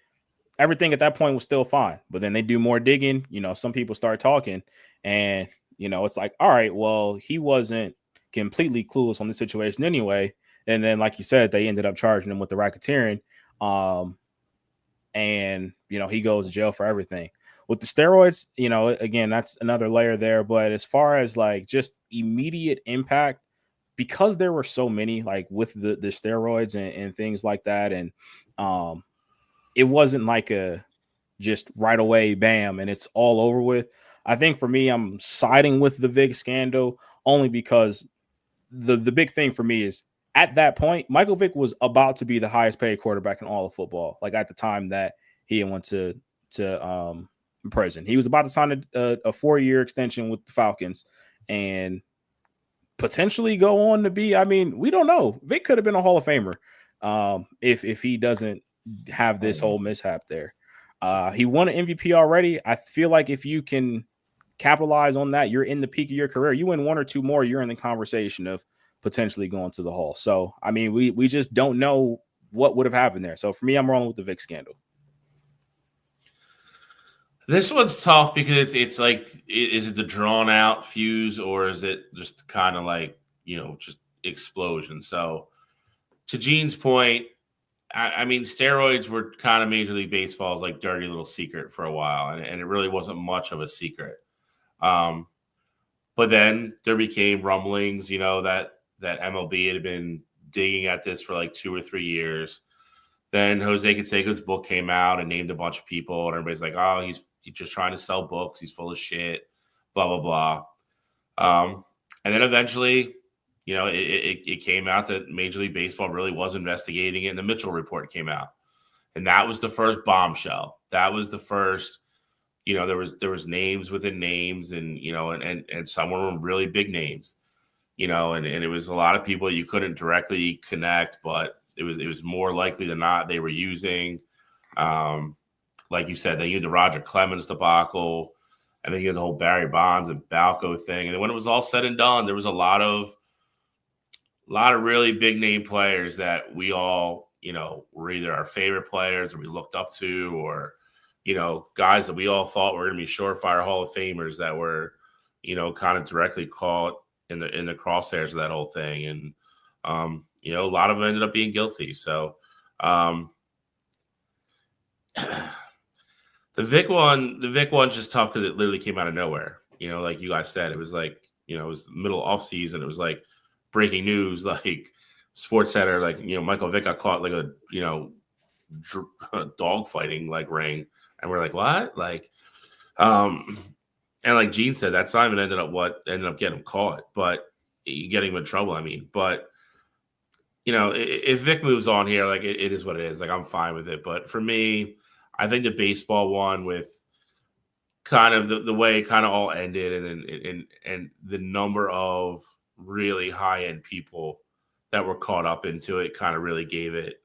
Everything at that point was still fine, but then they do more digging. You know, some people start talking, and you know, it's like, all right, well, he wasn't completely clueless on the situation anyway. And then, like you said, they ended up charging him with the racketeering, and you know, he goes to jail for everything. With the steroids, you know, again, that's another layer there. But as far as like just immediate impact, because there were so many, like with the steroids and things like that, and it wasn't like a just right away, bam, and it's all over with. I think for me, I'm siding with the Vic scandal only because the big thing for me is at that point, Michael Vick was about to be the highest paid quarterback in all of football. Like at the time that he went to prison, he was about to sign a 4-year extension with the Falcons and potentially go on to be, I mean, we don't know. Vic could have been a Hall of Famer if he doesn't have this whole mishap there. He won an MVP already. I feel like if you can capitalize on that, you're in the peak of your career. You win 1 or 2 more, you're in the conversation of potentially going to the Hall. So, I mean, we just don't know what would have happened there. So for me, I'm rolling with the Vic scandal. This one's tough because it's like, is it the drawn out fuse or is it just kind of like, you know, just explosion? So to Gene's point, I mean, steroids were kind of Major League Baseball's like dirty little secret for a while, and it really wasn't much of a secret. But then there became rumblings, you know, that MLB had been digging at this for like 2 or 3 years. Then Jose Canseco's book came out and named a bunch of people, and everybody's like, oh, he's just trying to sell books. He's full of shit, blah, blah, blah. And then eventually, you know, it came out that Major League Baseball really was investigating it, and the Mitchell report came out. And that was the first bombshell. That was the first, you know, there was names within names, and, you know, and some were really big names, you know, and it was a lot of people you couldn't directly connect, but it was more likely than not they were using. Like you said, they used the Roger Clemens debacle, and then you had the whole Barry Bonds and Balco thing. And when it was all said and done, there was a lot of really big name players that we all, you know, were either our favorite players or we looked up to, or, you know, guys that we all thought were going to be surefire Hall of Famers that were, you know, kind of directly caught in the crosshairs of that whole thing. And, you know, a lot of them ended up being guilty. So, the Vic one's just tough because it literally came out of nowhere. You know, like you guys said, it was like, you know, it was middle off season. It was like breaking news, like Sports Center, like, you know, Michael Vick got caught like a, you know, dog fighting like ring, and we're like, what? Like, and like Gene said, that Simon ended up getting him caught, but getting him in trouble. I mean, but you know, if Vic moves on here, like it is what it is. Like I'm fine with it, but for me, I think the baseball one with kind of the way it kind of all ended, and the number of really high end people that were caught up into it kind of really gave it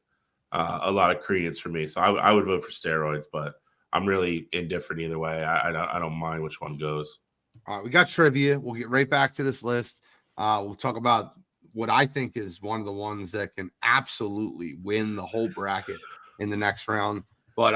a lot of credence for me. So I would vote for steroids, but I'm really indifferent either way. I don't mind which one goes. All right, we got trivia. We'll get right back to this list. We'll talk about what I think is one of the ones that can absolutely win the whole bracket in the next round. But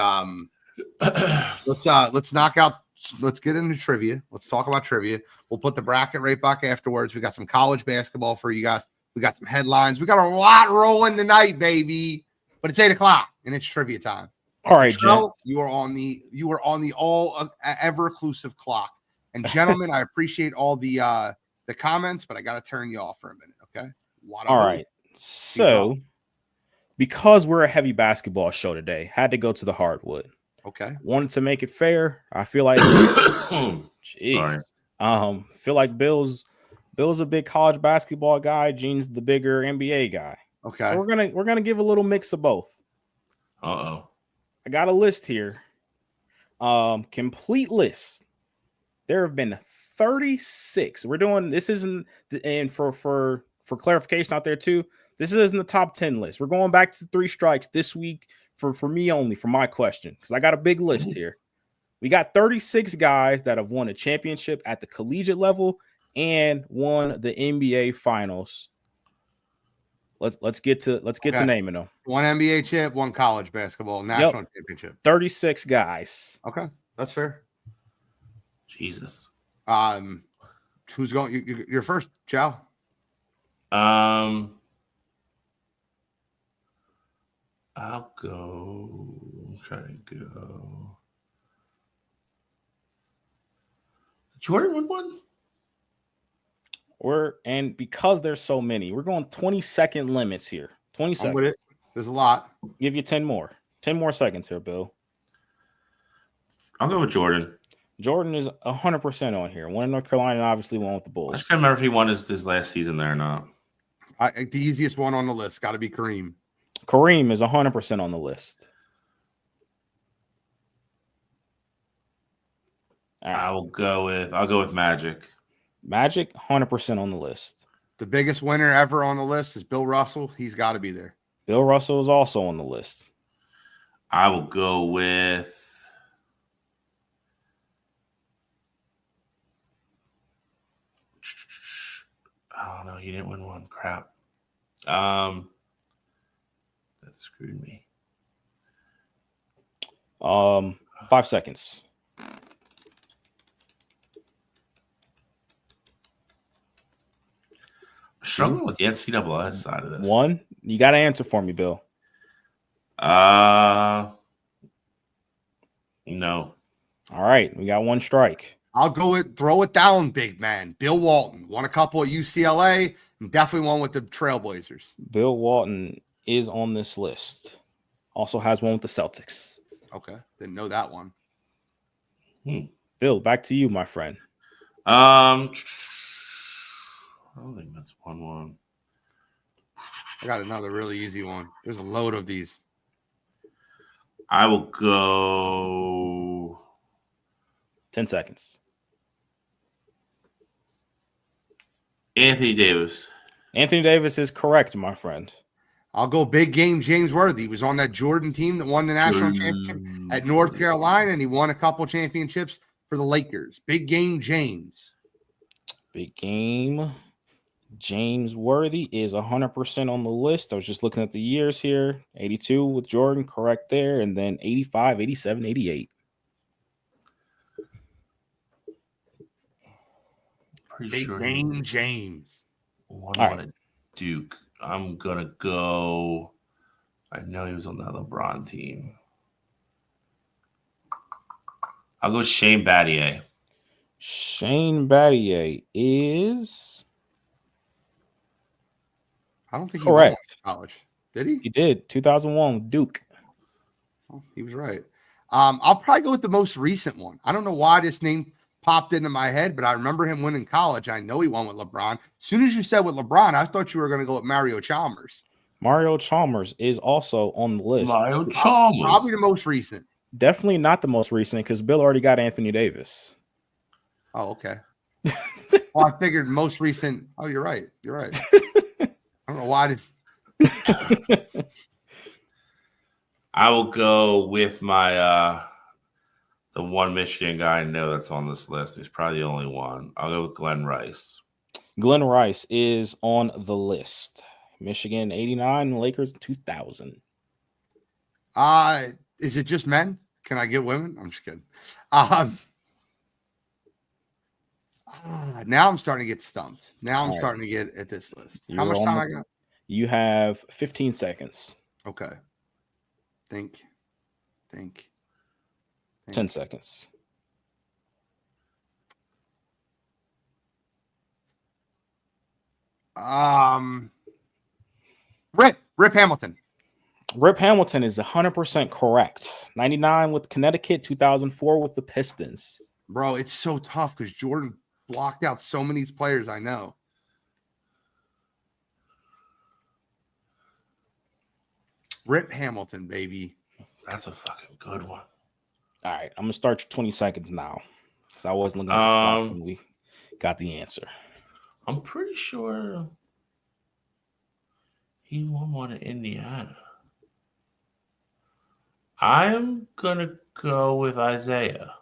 let's knock out. Let's get into trivia. Let's talk about trivia. We'll put the bracket right back afterwards. We got some college basketball for you guys. We got some headlines. We got a lot rolling tonight, baby. But it's 8:00 and it's trivia time. All right, Joe, you are on the all ever inclusive clock. And gentlemen, I appreciate all the comments, but I got to turn you off for a minute. Okay. Wada All boom. right. So, because we're a heavy basketball show today, had to go to the hardwood. Okay. Wanted to make it fair. I feel like, jeez. Feel like Bill's a big college basketball guy. Gene's the bigger NBA guy. Okay. So we're gonna give a little mix of both. Uh-oh. I got a list here. Complete list. There have been 36. We're doing this isn't and for clarification out there too. This isn't the top 10 list. We're going back to 3 strikes this week for me only for my question because I got a big list here. We got 36 guys that have won a championship at the collegiate level and won the NBA finals. Let's get to naming them. 1 NBA champ, 1 college basketball national championship. 36 guys. Okay, that's fair. Jesus. Who's going? You're first, Chow. I'll go. I'm trying to go. Jordan won one? And because there's so many, we're going 20-second limits here. 20 seconds. I'm with it. There's a lot. Give you 10 more. 10 more seconds here, Bill. I'll go with Jordan. Jordan is 100% on here. One in North Carolina and obviously one with the I Bulls. just can't remember if he won his last season there or not. The easiest one on the list got to be Kareem. Kareem is 100% on the list. All right. I'll go with Magic. Magic, 100% on the list. The biggest winner ever on the list is Bill Russell. He's got to be there. Bill Russell is also on the list. I will go with oh no, you didn't win one. Crap. That screwed me. 5 seconds. Struggling with the NCAA side of this. 1. You got to answer for me, Bill. No. All right. We got 1 strike. I'll go with throw it down, big man. Bill Walton won a couple at UCLA and definitely one with the Trailblazers. Bill Walton is on this list. Also has one with the Celtics. Okay. Didn't know that one. Bill, back to you, my friend. I don't think that's 1-1. I got another really easy one. There's a load of these. I will go 10 seconds. Anthony Davis. Anthony Davis is correct, my friend. I'll go big game James Worthy. He was on that Jordan team that won the national championship at North Carolina, and he won a couple championships for the Lakers. Big game James. Big game. James Worthy is 100% on the list. I was just looking at the years here. 82 with Jordan, correct there. And then 85, 87, 88. Pretty Big sure game James. one All right. at Duke. I'm going to go. I know he was on that LeBron team. I'll go Shane Battier. Shane Battier is I don't think correct. He won college. Did he? He did. 2001 with Duke. Oh, he was right. I'll probably go with the most recent one. I don't know why this name popped into my head, but I remember him winning college. I know he won with LeBron. As soon as you said with LeBron, I thought you were going to go with Mario Chalmers. Mario Chalmers is also on the list. Mario Chalmers. Probably the most recent. Definitely not the most recent because Bill already got Anthony Davis. Oh, okay. Well, I figured most recent. Oh, you're right. You're right. I don't know why. I will go with my the one Michigan guy I know that's on this list. He's probably the only one. I'll go with Glenn Rice. Glenn Rice is on the list. Michigan 89, Lakers 2000. Is it just men? Can I get women? I'm just kidding. Now I'm starting to get stumped. Now I'm starting to get at this list. How much time I got? You have 15 seconds. Okay. Think. 10 seconds. Rip Hamilton. Rip Hamilton is 100% correct. 99 with Connecticut, 2004 with the Pistons. Bro, it's so tough because Jordan blocked out so many players I know. Rip Hamilton, baby. That's a fucking good one. All right, I'm gonna start your 20 seconds now because I wasn't looking at the clock when we got the answer. I'm pretty sure he won one in Indiana. I'm gonna go with Isaiah.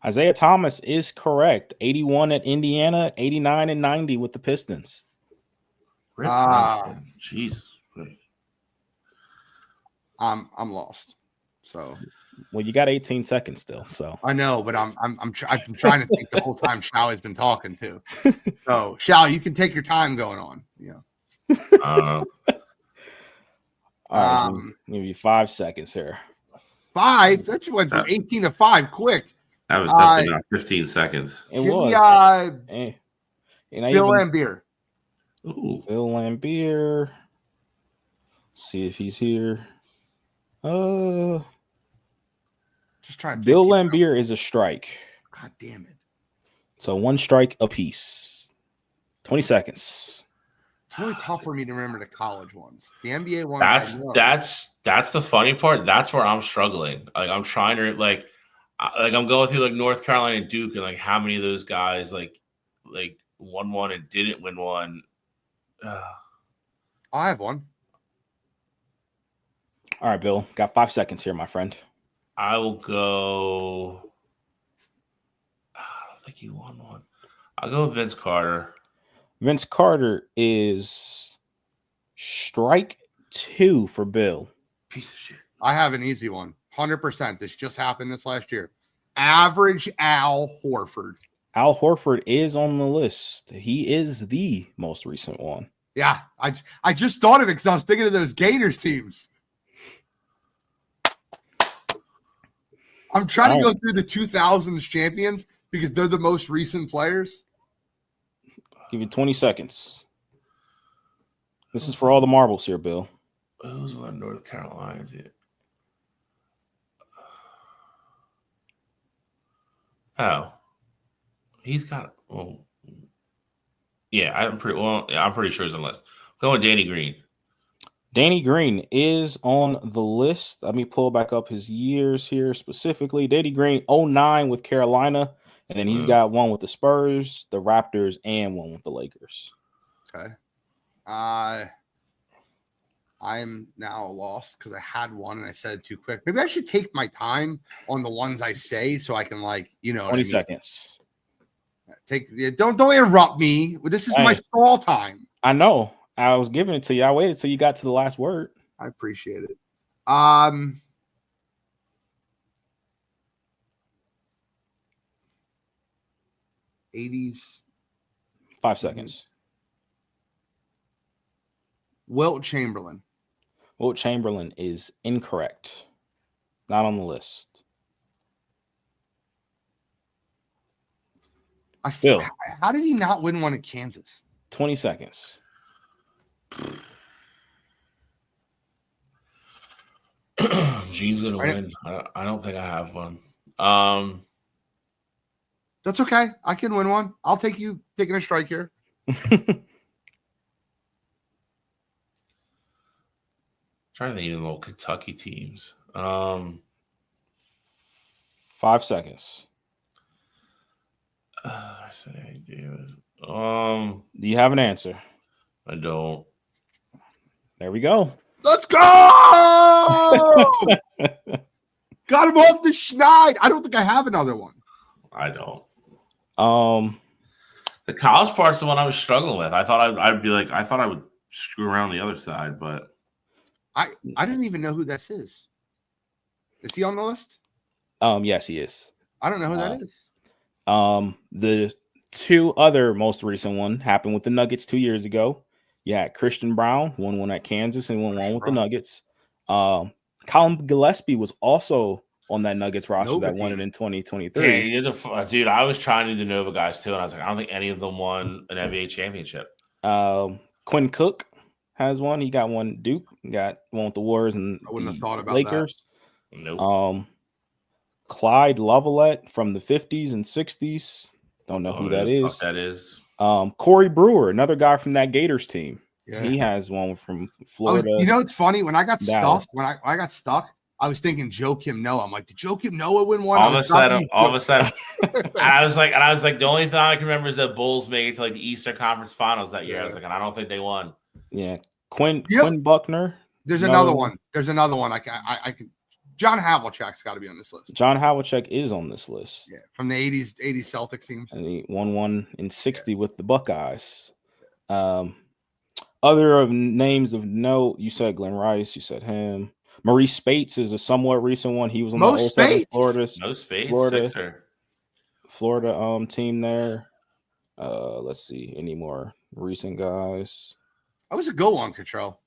Isaiah Thomas is correct. 81 at Indiana, 89 and 90 with the Pistons. Jeez. I'm lost. So, well, you got 18 seconds still. So I know, but I'm trying to think the whole time Shao has been talking too. So Shao, you can take your time going on. Yeah. All right, give you 5 seconds here. 5? That just went from 18 to 5 quick. That was definitely not 15 seconds. It Give was. Me, Bill Lambier. Ooh. Bill Lambier. See if he's here. Just trying to Bill Lambier is a strike. God damn it. So 1 strike apiece. 20 seconds. It's really tough for me to remember the college ones. The NBA ones. That's the funny part. That's where I'm struggling. Like I'm trying to I'm going through like North Carolina and Duke and like how many of those guys like won one and didn't win one. I have one. All right, Bill. Got 5 seconds here, my friend. I will go. I don't think he won one. I'll go with Vince Carter. Vince Carter is strike 2 for Bill. Piece of shit. I have an easy one. 100%. This just happened this last year. Average Al Horford. Al Horford is on the list. He is the most recent one. Yeah, I just thought of it because I was thinking of those Gators teams. I'm trying to go through the 2000s champions because they're the most recent players. Give you 20 seconds. This is for all the marbles here, Bill. Who's on North Carolina? Oh, he's got. Well, yeah, I'm pretty sure he's on the list. Go with Danny Green. Danny Green is on the list. Let me pull back up his years here specifically. Danny Green, 09 with Carolina, and then he's got one with the Spurs, the Raptors, and one with the Lakers. Okay. I'm now lost because I had one and I said it too quick. Maybe I should take my time on the ones I say so I can 20 seconds. Don't interrupt me. This is my stall time. I know. I was giving it to you. I waited till you got to the last word. I appreciate it. 80s. 5 seconds. Wilt Chamberlain. Wilt Chamberlain is incorrect. Not on the list. Phil. How did he not win one in Kansas? 20 seconds. G's gonna win. I don't think I have one. That's okay. I can win one. I'll take you taking a strike here. Trying to think of little Kentucky teams. 5 seconds. Do you have an answer? I don't. There we go. Let's go! Got him off the schneid. I don't think I have another one. I don't. The college part's the one I was struggling with. I thought I'd be like, I thought I would screw around the other side, but I didn't even know who this is. Is he on the list? Yes, he is. I don't know who that is. The two other most recent one happened with the Nuggets 2 years ago. You had Christian Brown, won one at Kansas and won one with the Nuggets. Colin Gillespie was also on that Nuggets roster that won it in 2023. Yeah, dude, I was trying to do the Nova guys too, and I was like, I don't think any of them won an NBA championship. Quinn Cook has one. He got one. Duke got one with the Warriors and I wouldn't the have thought about Lakers. Nope. Clyde Lavalette from the 50s and 60s. Don't know who that is. Fuck that is. Corey Brewer, another guy from that Gators team. Yeah. He has one from Florida. You know, it's funny when I got Dallas. stuck. When I got stuck, I was thinking Joakim Noah. I'm like, did Joakim Noah win one? All of a sudden, and I was like, the only thing I can remember is that Bulls made it to like the Eastern Conference Finals that year. Yeah. I was like, and I don't think they won. Yeah, Quinn Buckner. There's another one. There's another one. I can. John Havlicek's got to be on this list. John Havlicek is on this list. Yeah, from the 80s Celtics teams. And he won 1 in 60 with the Buckeyes. Other of names of note, you said Glenn Rice, you said him. Maurice Spates is a somewhat recent one. He was on the 07 Florida team there. Let's see any more recent guys. That was a good one, Cottrell.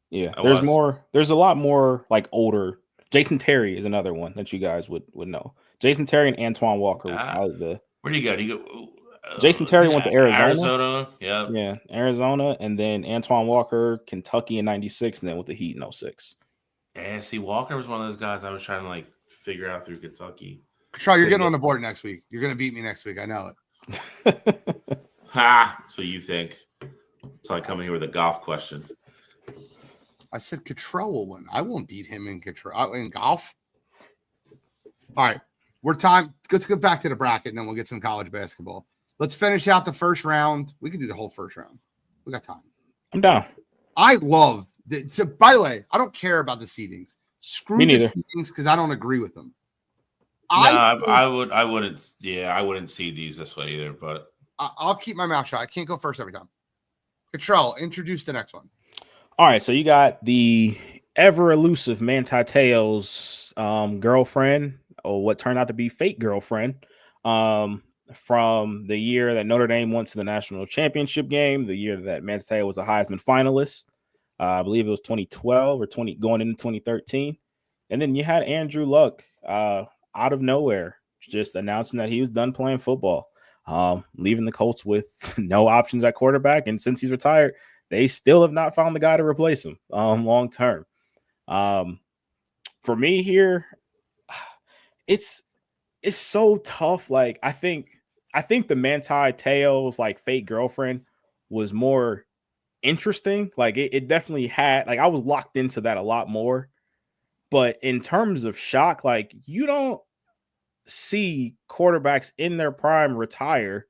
Yeah, there's more. There's a lot more like older. Jason Terry is another one that you guys would know. Jason Terry and Antoine Walker. Where do you go? Do you go? Jason Terry went to Arizona. Yeah, Arizona, and then Antoine Walker, Kentucky in '96, and then with the Heat in '06. Yeah, see, Walker was one of those guys I was trying to like figure out through Kentucky. Cottrell, you're getting on the board next week. You're going to beat me next week. I know it. Ha! That's what you think. So I come in here with a golf question. I said Cottrell will win. I won't beat him in golf. All right. Let's get back to the bracket, and then we'll get some college basketball. Let's finish out the first round. We can do the whole first round. We got time. I'm down. I love that. So, by the way, I don't care about the seedings. Screw the seedings because I don't agree with them. I wouldn't see these this way either, but I'll keep my mouth shut. I can't go first every time. Cottrell, introduce the next one. All right, so you got the ever elusive Manti Te'o's girlfriend, or what turned out to be fake girlfriend, from the year that Notre Dame went to the national championship game, the year that Manti Te'o was a Heisman finalist. I believe it was 2012 or going into 2013. And then you had Andrew Luck out of nowhere just announcing that he was done playing football, leaving the Colts with no options at quarterback. And since he's retired, they still have not found the guy to replace him long term. For me here, it's so tough. Like I think the Manti Te'o's like fake girlfriend was more interesting. Like it definitely had, like I was locked into that a lot more. But in terms of shock, like you don't see quarterbacks in their prime retire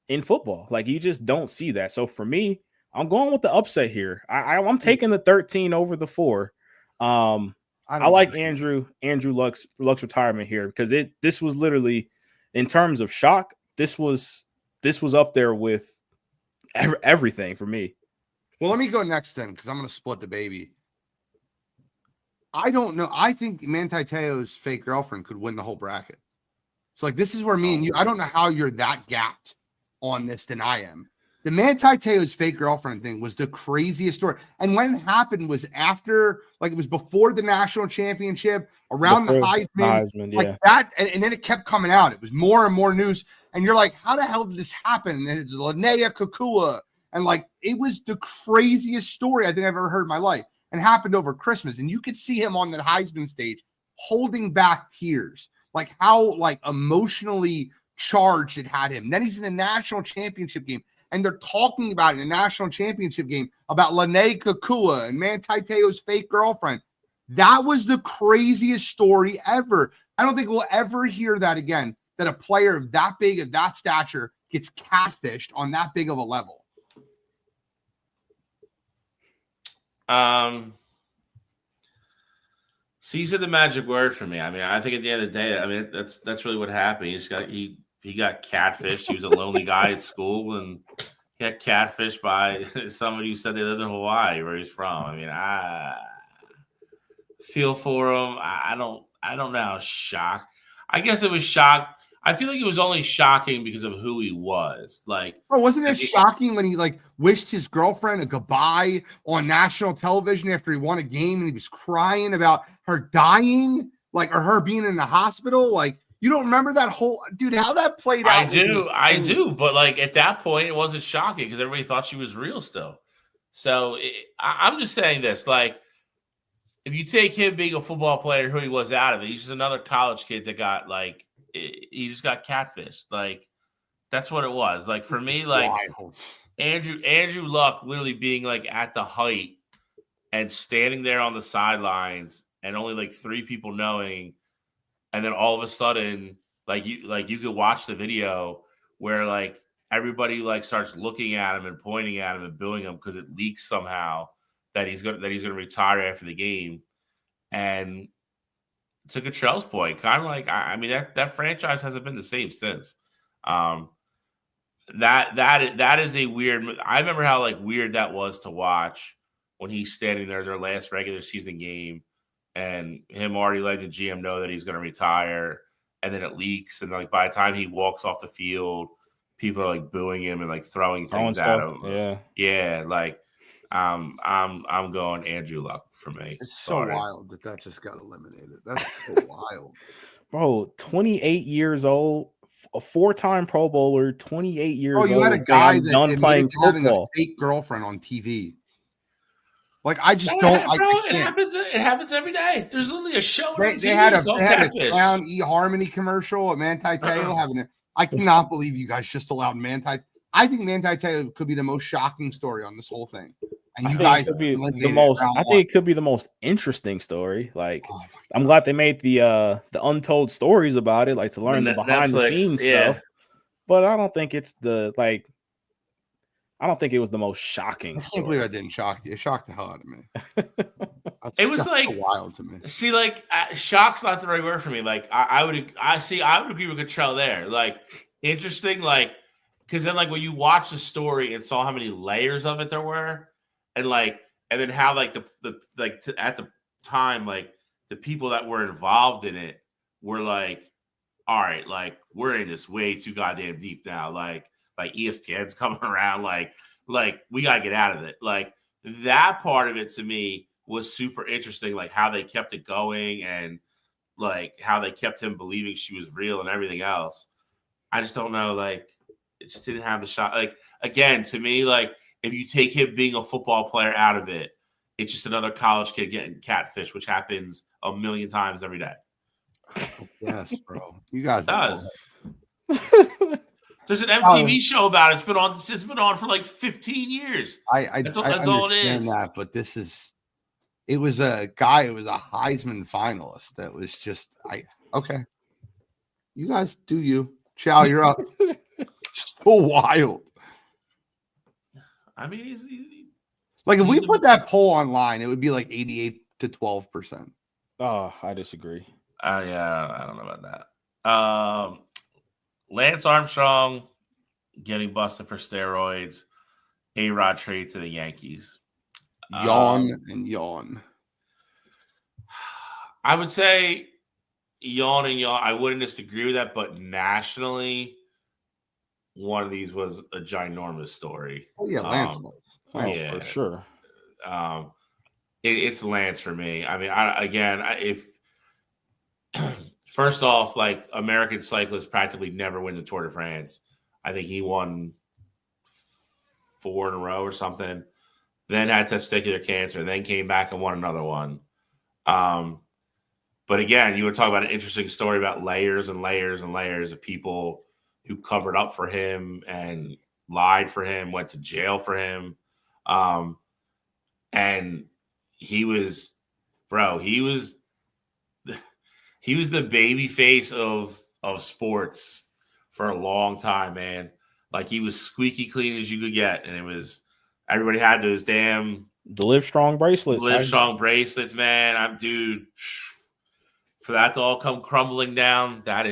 in football. Like you just don't see that. So for me, I'm going with the upset here. I'm taking the 13 over the 4. I like Andrew Luck's retirement here because this was literally, in terms of shock, this was up there with everything for me. Well, let me go next then because I'm going to split the baby. I don't know. I think Manti Te'o's fake girlfriend could win the whole bracket. So like this is where me and you, I don't know how you're that gapped on this than I am. The Manti Te'o's fake girlfriend thing was the craziest story. And when it happened was after, like it was before the national championship, around the Heisman, like that. And then it kept coming out. It was more and more news. And you're like, how the hell did this happen? And it's Linnea Kekua. And like, it was the craziest story I think I've ever heard in my life, and happened over Christmas. And you could see him on the Heisman stage holding back tears, like how like emotionally charged it had him. Then he's in the national championship game. And they're talking about it in the national championship game about Linnea Kekua and Manti Te'o's fake girlfriend. That was the craziest story ever. I don't think we'll ever hear that again, that a player of that big, of that stature, gets catfished on that big of a level. So you said the magic word for me. I mean, I think at the end of the day, I mean, that's really what happened. He got catfished. He was a lonely guy at school, and he got catfished by somebody who said they lived in Hawaii, where he's from. I mean, I feel for him. I don't know. Shock. I guess it was shock. I feel like it was only shocking because of who he was. Like, bro, wasn't it shocking when he like wished his girlfriend a goodbye on national television after he won a game and he was crying about her dying, like, or her being in the hospital? Like, you don't remember that whole, dude, how that played out? I do. But like at that point, it wasn't shocking because everybody thought she was real still. So I'm just saying this, like, if you take him being a football player who he was out of it, he's just another college kid that got like he just got catfished. Like that's what it was. Like for me, like Wild. Andrew Luck literally being like at the height and standing there on the sidelines and only like 3 people knowing, and then all of a sudden, like you could watch the video where like everybody like starts looking at him and pointing at him and booing him because it leaks somehow that he's gonna retire after the game. And to Cottrell's point, kind of like I mean that franchise hasn't been the same since. That is a weird. I remember how like weird that was to watch when he's standing there their last regular season game, and him already letting the GM know that he's going to retire, and then it leaks, and like by the time he walks off the field, people are like booing him and like throwing things at him. Yeah, like I'm going Andrew Luck for me. It's so wild that just got eliminated. That's so wild, bro. 28 years old. A 4-time Pro Bowler, 28 years old. You had a guy that done playing football. A fake girlfriend on TV. Like I just don't. It happens every day. There's literally a show. They had a clown eHarmony commercial at Manti Te'o having it. I cannot believe you guys just allowed Manti. I think Manti Te'o could be the most shocking story on this whole thing. And you guys could be the most. I think it could be the most interesting story. Like I'm glad they made the untold stories about it, like to learn the behind the scenes stuff. But I don't think it's I don't think it was the most shocking. I can't believe I didn't shock you. It shocked the hell out of me. It was like so wild to me. See, like shock's not the right word for me. Like I would agree with Cottrell there. Like interesting, like because then like when you watch the story and saw how many layers of it there were, and then how like at the time like the people that were involved in it were like, all right, like we're in this way too goddamn deep now. Like ESPN's coming around, like we gotta get out of it. Like that part of it to me was super interesting, like how they kept it going and like how they kept him believing she was real and everything else. I just don't know, like it just didn't have the shot. Like again, to me, like if you take him being a football player out of it, it's just another college kid getting catfish, which happens a million times every day. Yes, bro. You guys does. There's an MTV show about it. It's been on for like 15 years. That's all it is. That, but it was a guy. It was a Heisman finalist. That was just okay. You guys do you. Chow, you're up. So wild. I mean, like if we put that poll online, it would be like 88 to 12%. Oh, I disagree. Yeah, I don't know about that. Lance Armstrong getting busted for steroids. A-Rod trade to the Yankees. Yawn and yawn. I would say yawn and yawn. I wouldn't disagree with that, but nationally, one of these was a ginormous story. Oh yeah, Lance was. Yeah, for sure. It's Lance for me. I mean, if first off, like American cyclists practically never win the Tour de France. I think he won 4 in a row or something. Then had testicular cancer. Then came back and won another one. But again, you would talk about an interesting story about layers and layers and layers of people who covered up for him and lied for him, went to jail for him. And he was the baby face of sports for a long time, man. Like he was squeaky clean as you could get. And it was, everybody had those damn the Live Strong bracelets. Man. For that to all come crumbling down, that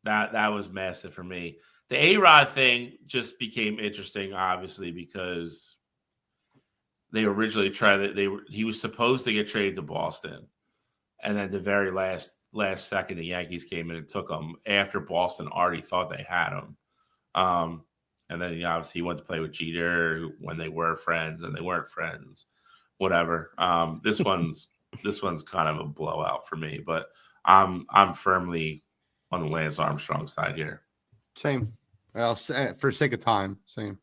was massive for me. The A-Rod thing just became interesting, obviously, because they originally he was supposed to get traded to Boston. And then the very last second, the Yankees came in and took him after Boston already thought they had him. And then obviously he went to play with Jeter when they were friends and they weren't friends, whatever. This one's kind of a blowout for me, but I'm firmly on the Lance Armstrong side here. Same. Well, for sake of time, same.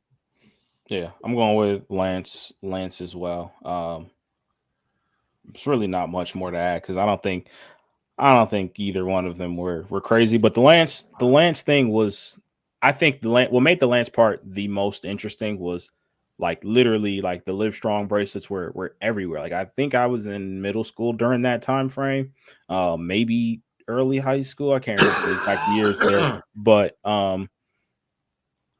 Yeah, I'm going with Lance as well. It's really not much more to add because I don't think either one of them were crazy. But the Lance thing was, I think what made the Lance part the most interesting was like literally like the Live Strong bracelets were everywhere. Like I think I was in middle school during that time frame, maybe early high school. I can't remember the exact years there, but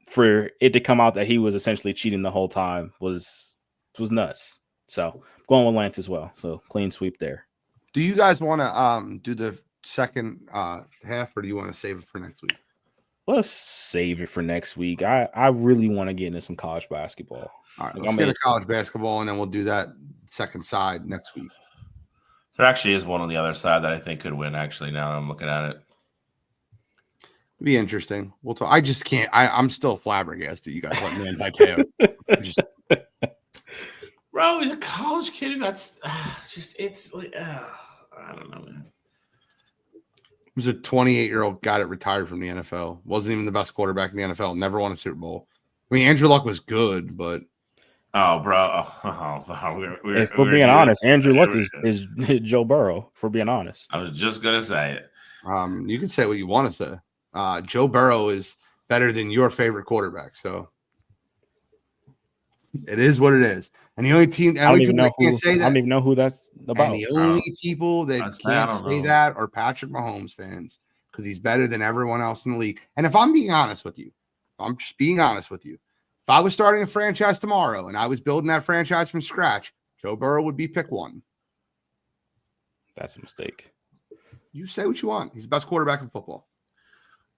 for it to come out that he was essentially cheating the whole time was nuts. So going with Lance as well. So clean sweep there. Do you guys want to do the second half, or do you want to save it for next week? Let's save it for next week. I really want to get into some college basketball. All right, let's get to college basketball, and then we'll do that second side next week. There actually is one on the other side that I think could win, actually, now that I'm looking at it. It'd be interesting. We'll talk. I just can't. I'm still flabbergasted. You guys let me in by KO. Bro, he's a college kid who got it's like, I don't know, man. He was a 28-year-old guy that retired from the NFL. Wasn't even the best quarterback in the NFL. Never won a Super Bowl. I mean, Andrew Luck was good, but bro. If we're being honest, Andrew Luck is Joe Burrow. If we're being honest, I was just gonna say it. You can say what you want to say. Joe Burrow is better than your favorite quarterback, so it is what it is. And the only team, I don't even know who that's about. And the only people that can't say that are Patrick Mahomes fans, because he's better than everyone else in the league. And if I'm being honest with you, I'm just being honest with you. If I was starting a franchise tomorrow and I was building that franchise from scratch, Joe Burrow would be pick one. That's a mistake. You say what you want. He's the best quarterback in football.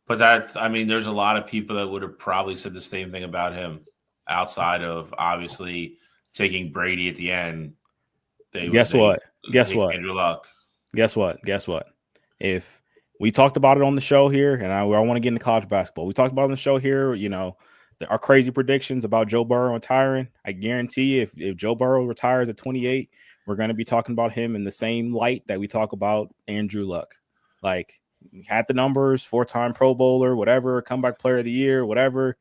But there's a lot of people that would have probably said the same thing about him outside of obviously taking Brady at the end. Guess what? Andrew Luck. Guess what? If we talked about it on the show here, and I want to get into college basketball. We talked about it on the show here, our crazy predictions about Joe Burrow retiring. I guarantee you, if Joe Burrow retires at 28, we're going to be talking about him in the same light that we talk about Andrew Luck. Like, had the numbers, 4-time Pro Bowler, whatever, comeback player of the year, whatever.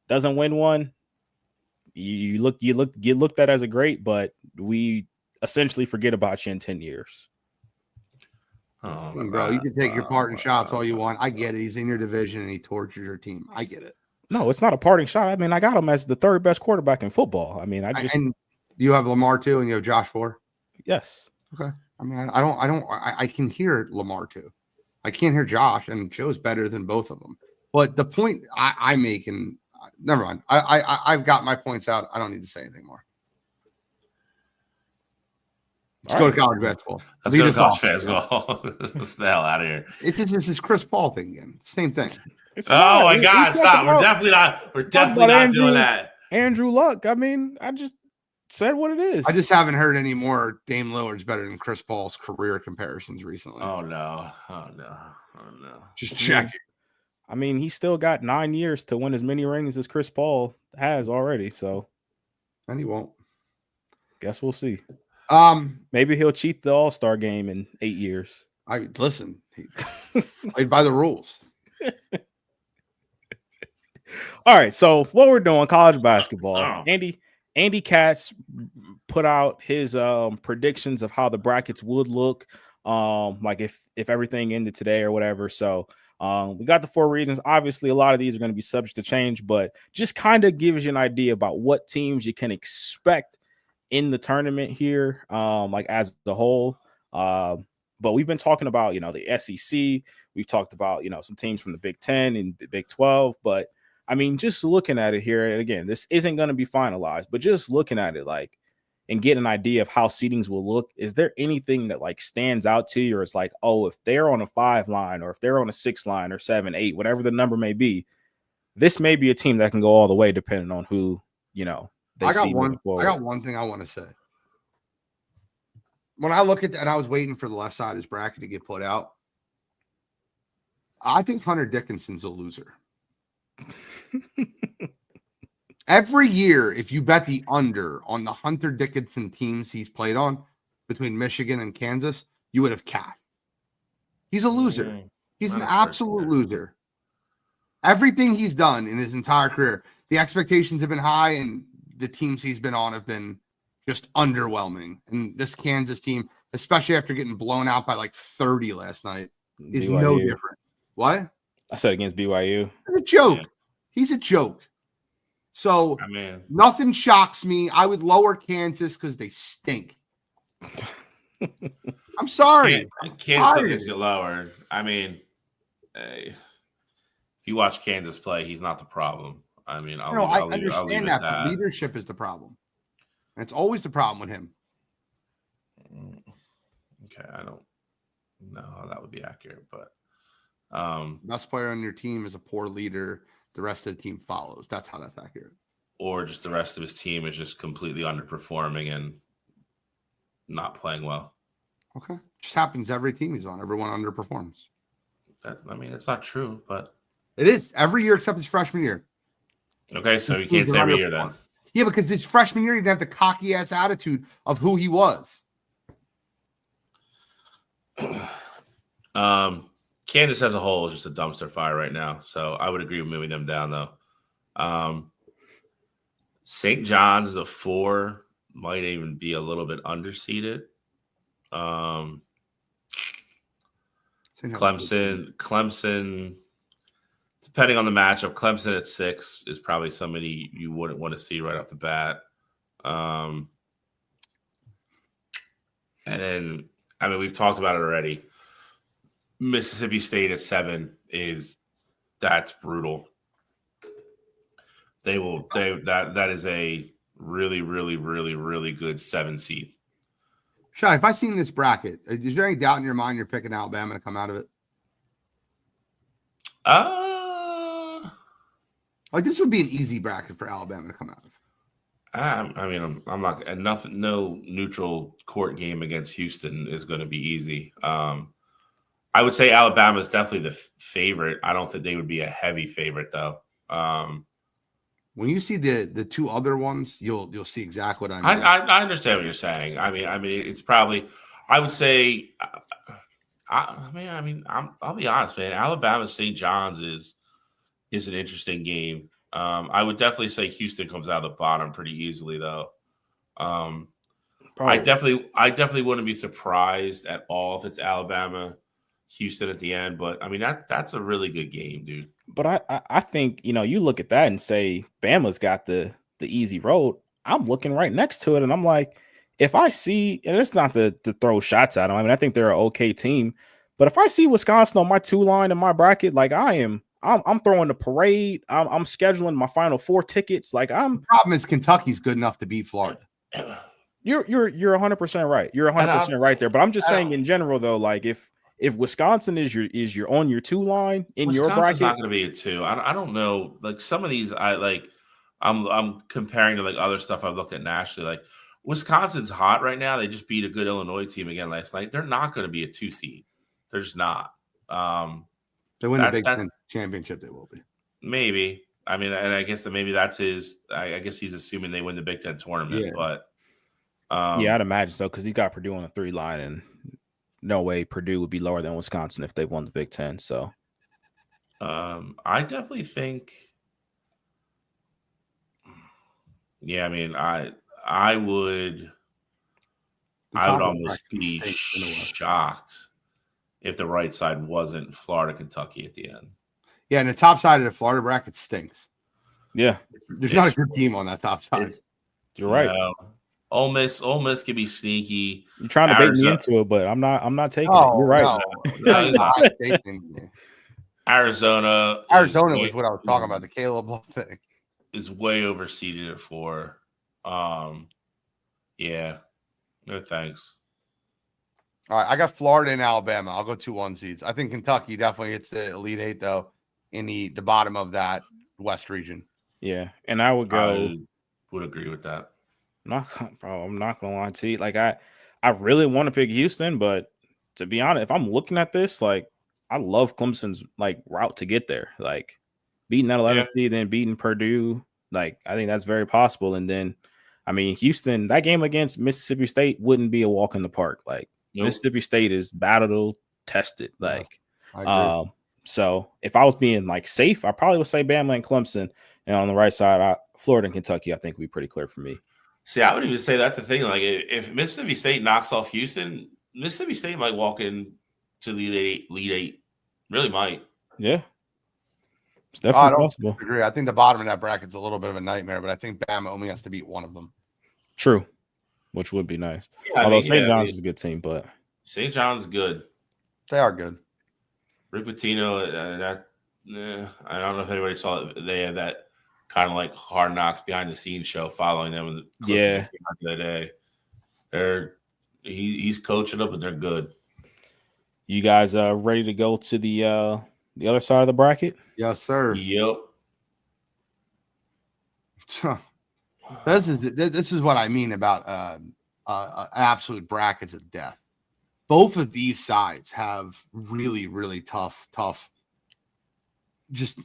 Doesn't win one. You get looked at as a great, but we essentially forget about you in 10 years. Oh, bro, you can take your part in shots all you want. I get it. He's in your division and he tortures your team. I get it. No, it's not a parting shot. I mean, I got him as the third best quarterback in football. I mean, and you have Lamar too, and you have Josh 4. Yes. Okay. I mean, I can hear Lamar too. I can't hear Josh, and Joe's better than both of them. But the point I make, and never mind. I've got my points out. I don't need to say anything more. Let's go to college basketball. Let's go to college basketball. Let's the hell out of here. This is Chris Paul thing again. Same thing. Oh my God! Stop. We're definitely not doing that. Andrew Luck. I mean, I just said what it is. I just haven't heard any more Dame Lillard's better than Chris Paul's career comparisons recently. Oh no. Just check. I mean, he still got 9 years to win as many rings as Chris Paul has already. So, and he won't. Guess we'll see. Maybe he'll cheat the All-Star game in 8 years. He played by the rules. All right, so what we're doing, college basketball. Andy Katz put out his predictions of how the brackets would look, like if everything ended today or whatever. So we got the 4 regions. Obviously, a lot of these are going to be subject to change, but just kind of gives you an idea about what teams you can expect in the tournament here, like as a whole. But we've been talking about, the SEC. We've talked about, some teams from the Big 10 and the Big 12. But, I mean, just looking at it here, and again, this isn't going to be finalized, but just looking at it, like, and get an idea of how seedings will look, is there anything that, like, stands out to you? Or it's like, oh, if they're on a 5 line or if they're on a 6 line or 7, 8, whatever the number may be, this may be a team that can go all the way depending on who, I got one thing I want to say. When I look at that, I was waiting for the left side of his bracket to get put out. I think Hunter Dickinson's a loser. Every year, if you bet the under on the Hunter Dickinson teams he's played on between Michigan and Kansas, you would have capped. He's a loser. He's an absolute loser. Everything he's done in his entire career, the expectations have been high, and the teams he's been on have been just underwhelming. And this Kansas team, especially after getting blown out by like 30 last night, is BYU. no different. What? I said against BYU. It's a joke. Yeah. He's a joke. So I mean, nothing shocks me. I would lower Kansas because they stink. I'm sorry. Kansas doesn't get lower. I mean, if you watch Kansas play, he's not the problem. I mean, I understand that, but leadership is the problem. And it's always the problem with him. Okay, I don't know how that would be accurate, but best player on your team is a poor leader. The rest of the team follows. That's how that's accurate. Or just the rest of his team is just completely underperforming and not playing well. Okay. Just happens every team he's on. Everyone underperforms. I mean, it's not true, but it is every year except his freshman year. Okay, so you can't say every year then. Yeah, because his freshman year, he didn't have the cocky ass attitude of who he was. Kansas as a whole is just a dumpster fire right now. So I would agree with moving them down, though. St. John's is a 4, might even be a little bit underseeded. Clemson, depending on the matchup, Clemson at 6 is probably somebody you wouldn't want to see right off the bat. And then, I mean, we've talked about it already. Mississippi State at 7 that's brutal. That is a really, really, really, really good 7 seed. Shai, if I seen this bracket, is there any doubt in your mind you're picking Alabama to come out of it? Like this would be an easy bracket for Alabama to come out of. I mean, I'm not enough. No neutral court game against Houston is going to be easy. I would say Alabama is definitely the favorite. I don't think they would be a heavy favorite though. When you see the 2 other ones, you'll see exactly what I mean. I understand what you're saying. I mean, it's probably. I would say. I'll be honest, man. Alabama St. John's is an interesting game. I would definitely say Houston comes out of the bottom pretty easily, though. I definitely wouldn't be surprised at all if it's Alabama Houston at the end, but I mean that's a really good game, dude. But I think you look at that and say Bama's got the easy road. I'm looking right next to it, and I'm like, if I see, and it's not to throw shots at them. I mean, I think they're an okay team, but if I see Wisconsin on my 2 line in my bracket, like I'm throwing the parade. I'm scheduling my Final Four tickets. Like the problem is Kentucky's good enough to beat Florida. You're 100% right. You're 100% right there. But I'm just saying in general though, like if Wisconsin is your on your 2 line in Wisconsin's your bracket, not going to be a 2. I don't know. Like some of these, I'm comparing to like other stuff I've looked at nationally. Like Wisconsin's hot right now. They just beat a good Illinois team again last night. They're not going to be a 2 seed. They're just not. They win the Big Ten championship. They will be. Maybe. I mean, and I guess that maybe that's his. I guess he's assuming they win the Big Ten tournament. Yeah. But yeah, I'd imagine so because he got Purdue on a 3 line, and no way Purdue would be lower than Wisconsin if they won the Big Ten. So, I definitely think. Yeah, I mean, I would almost be shocked if the right side wasn't Florida, Kentucky at the end. Yeah, and the top side of the Florida bracket stinks. Yeah. There's not a good team on that top side. You're right. Ole Miss can be sneaky. You're trying to bait me into it, but I'm not taking it. You're right. Arizona was what I was talking about, the Caleb Love thing. Is way overseeded at 4. Yeah. No thanks. All right, I got Florida and Alabama. I'll go 2 1 seeds. I think Kentucky definitely hits the Elite 8, though, in the bottom of that West region. Yeah, and I would go. I would agree with that. I'm not gonna lie to you. Like I really want to pick Houston, but to be honest, if I'm looking at this, like I love Clemson's like route to get there. Like beating that 11th seed, then beating Purdue. Like I think that's very possible. And then, I mean, Houston, that game against Mississippi State wouldn't be a walk in the park. Like Mississippi State is battle tested. Like, so if I was being like safe, I probably would say Bama and Clemson. And on the right side, Florida and Kentucky, I think would be pretty clear for me. See, I would even say that's the thing. Like, if Mississippi State knocks off Houston, Mississippi State might walk in to Lead Eight. Really might. Yeah. It's definitely possible. I agree. I think the bottom of that bracket's a little bit of a nightmare, but I think Bama only has to beat one of them. True. Which would be nice. Yeah, although St. John's is a good team, but St. John's is good. They are good. Rick Pitino, I don't know if anybody saw it. They had that kind of like Hard Knocks behind the scenes show following them. The other day. He's coaching them, and they're good. You guys ready to go to the other side of the bracket? Yes, sir. Yep. This is what I mean about absolute brackets of death. Both of these sides have really, really tough. Just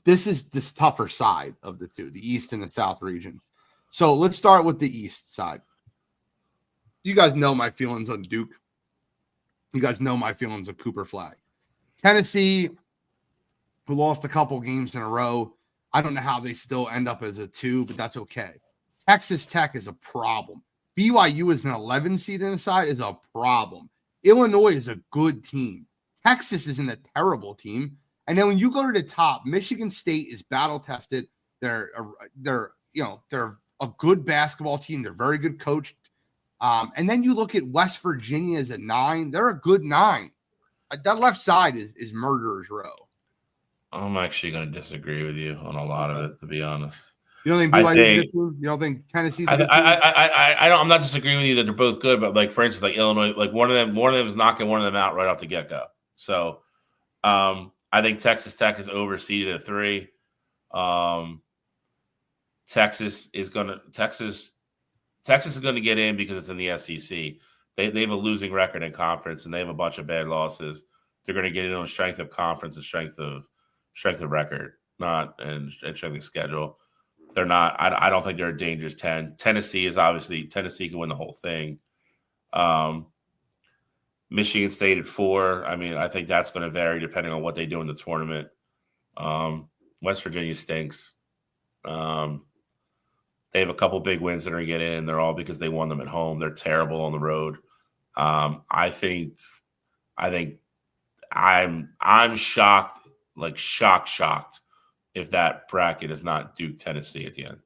this is this tougher side of the two, the East and the South region. So let's start with the East side. You guys know my feelings on Duke. You guys know my feelings of Cooper Flag. Tennessee, who lost a couple games in a row. I don't know how they still end up as a 2, but that's okay. Texas Tech is a problem. BYU is an 11 seed in the side is a problem. Illinois is a good team. Texas isn't a terrible team. And then when you go to the top, Michigan State is battle tested. They're a good basketball team. They're very good coached. And then you look at West Virginia as a 9. They're a good 9. That left side is murderer's row. I'm actually going to disagree with you on a lot of it, to be honest. You don't think BYU is a good team? You don't think Tennessee's a good team? I'm not disagreeing with you that they're both good, but like for instance, like Illinois, like one of them is knocking one of them out right off the get go. So I think Texas Tech is overseeded at 3. Texas is going to get in because it's in the SEC. They have a losing record in conference and they have a bunch of bad losses. They're going to get in on strength of conference and strength of record, not and strength of schedule. They're not. I don't think they're a dangerous 10. Tennessee can win the whole thing. Michigan State at 4. I mean, I think that's going to vary depending on what they do in the tournament. West Virginia stinks. They have a couple big wins that are going to get in. They're all because they won them at home. They're terrible on the road. I think I'm shocked, like shocked if that bracket is not Duke Tennessee at the end.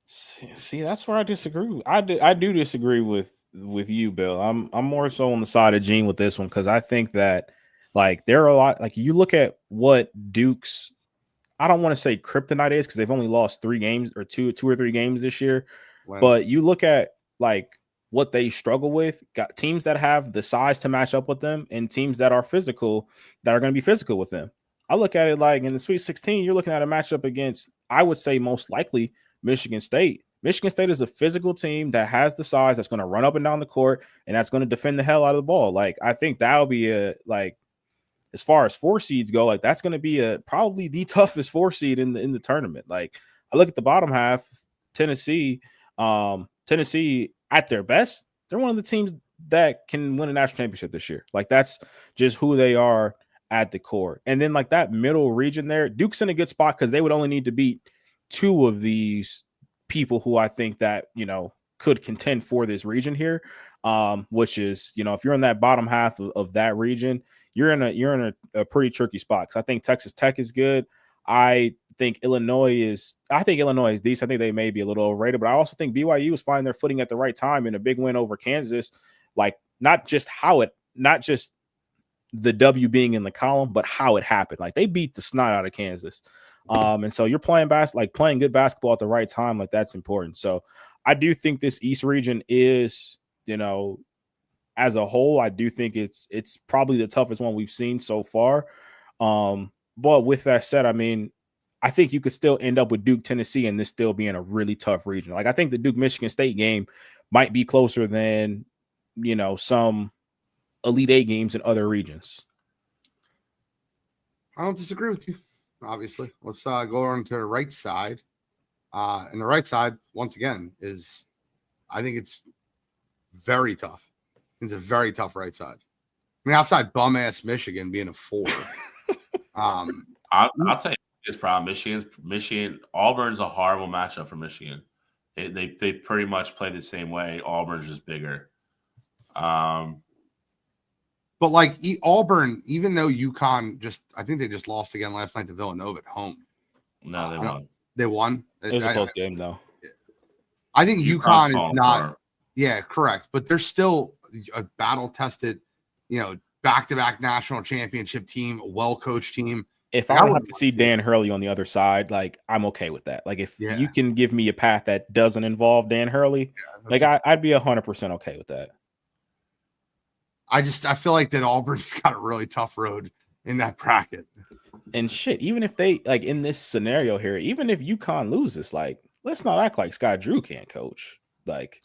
See, that's where I disagree. I do disagree with you, Bill. I'm more so on the side of Gene with this one because I think that like there are a lot. Like you look at what Duke's, I don't want to say kryptonite is because they've only lost 3 games or two or 3 games this year. Wow. But you look at like what they struggle with, got teams that have the size to match up with them and teams that are physical that are going to be physical with them. I look at it like in the Sweet 16, you're looking at a matchup against, I would say most likely Michigan State. Michigan State is a physical team that has the size that's going to run up and down the court and that's going to defend the hell out of the ball. Like I think that'll be as far as 4 seeds go, like that's going to be probably the toughest 4 seed in the tournament. Like I look at the bottom half, Tennessee at their best, they're one of the teams that can win a national championship this year. Like that's just who they are at the core. And then like that middle region there, Duke's in a good spot because they would only need to beat 2 of these people who I think that, could contend for this region here. Which is, if you're in that bottom half of that region, you're in a pretty tricky spot. Because I think Texas Tech is good. I think Illinois is decent. I think they may be a little overrated, but I also think BYU is finding their footing at the right time in a big win over Kansas. Like not just the W being in the column, but how it happened. Like they beat the snot out of Kansas. And so you're playing playing good basketball at the right time. Like that's important. So I do think this East region is, as a whole, I do think it's probably the toughest one we've seen so far. But with that said, I mean, I think you could still end up with Duke, Tennessee, and this still being a really tough region. Like I think the Duke Michigan State game might be closer than, some Elite 8 games in other regions. I don't disagree with you, obviously. Let's go on to the right side. And the right side, once again, I think it's very tough. It's a very tough right side. I mean, outside bum-ass Michigan being a 4. I'll tell you, biggest problem. Michigan, Auburn's a horrible matchup for Michigan. They pretty much play the same way. Auburn's just bigger. But like Auburn, even though UConn I think they just lost again last night to Villanova at home. No, they won. They won. It was a close game, though. I think UConn is not. Apart. Yeah, correct. But they're still a battle-tested, back-to-back national championship team, well-coached team. If I would have to see Dan Hurley on the other side, like I'm okay with that. Like if you can give me a path that doesn't involve Dan Hurley, I'd be 100% okay with that. I feel like that Auburn's got a really tough road in that bracket. And shit, even if they like in this scenario here, even if UConn loses, like let's not act like Scott Drew can't coach. Like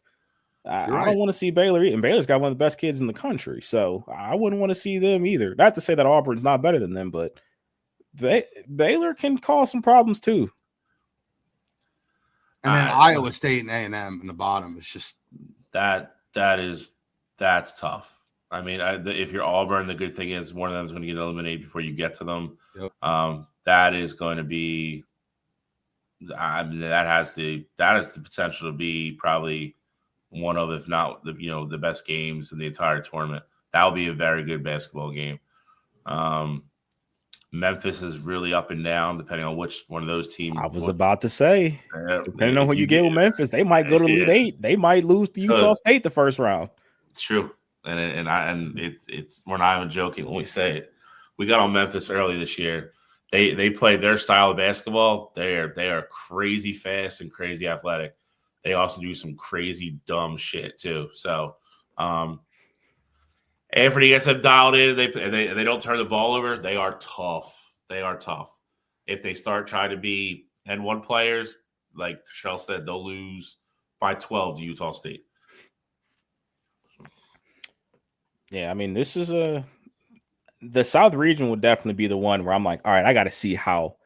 I don't want to see Baylor eat, and Baylor's got one of the best kids in the country, so I wouldn't want to see them either. Not to say that Auburn's not better than them, but Baylor can cause some problems too. And then Iowa State and A&M in the bottom is just that's tough. I mean, if you're Auburn, the good thing is one of them is going to get eliminated before you get to them. Yep. That is going to be. I mean, that has the potential to be probably one of, if not the best games in the entire tournament. That will be a very good basketball game. Memphis is really up and down depending on which one of those teams. I was about to say, depending on who you get with Memphis, they might go to Elite Eight. They might lose to Utah State the first round. It's true, and it's we're not even joking when we say it. We got on Memphis early this year. They play their style of basketball. They are crazy fast and crazy athletic. They also do some crazy dumb shit too. So, after he gets them dialed in, they don't turn the ball over. They are tough. They are tough. If they start trying to be N1 players, like Michelle said, they'll lose by 12 to Utah State. Yeah, I mean, this is the South region would definitely be the one where I'm like, all right, I got to see how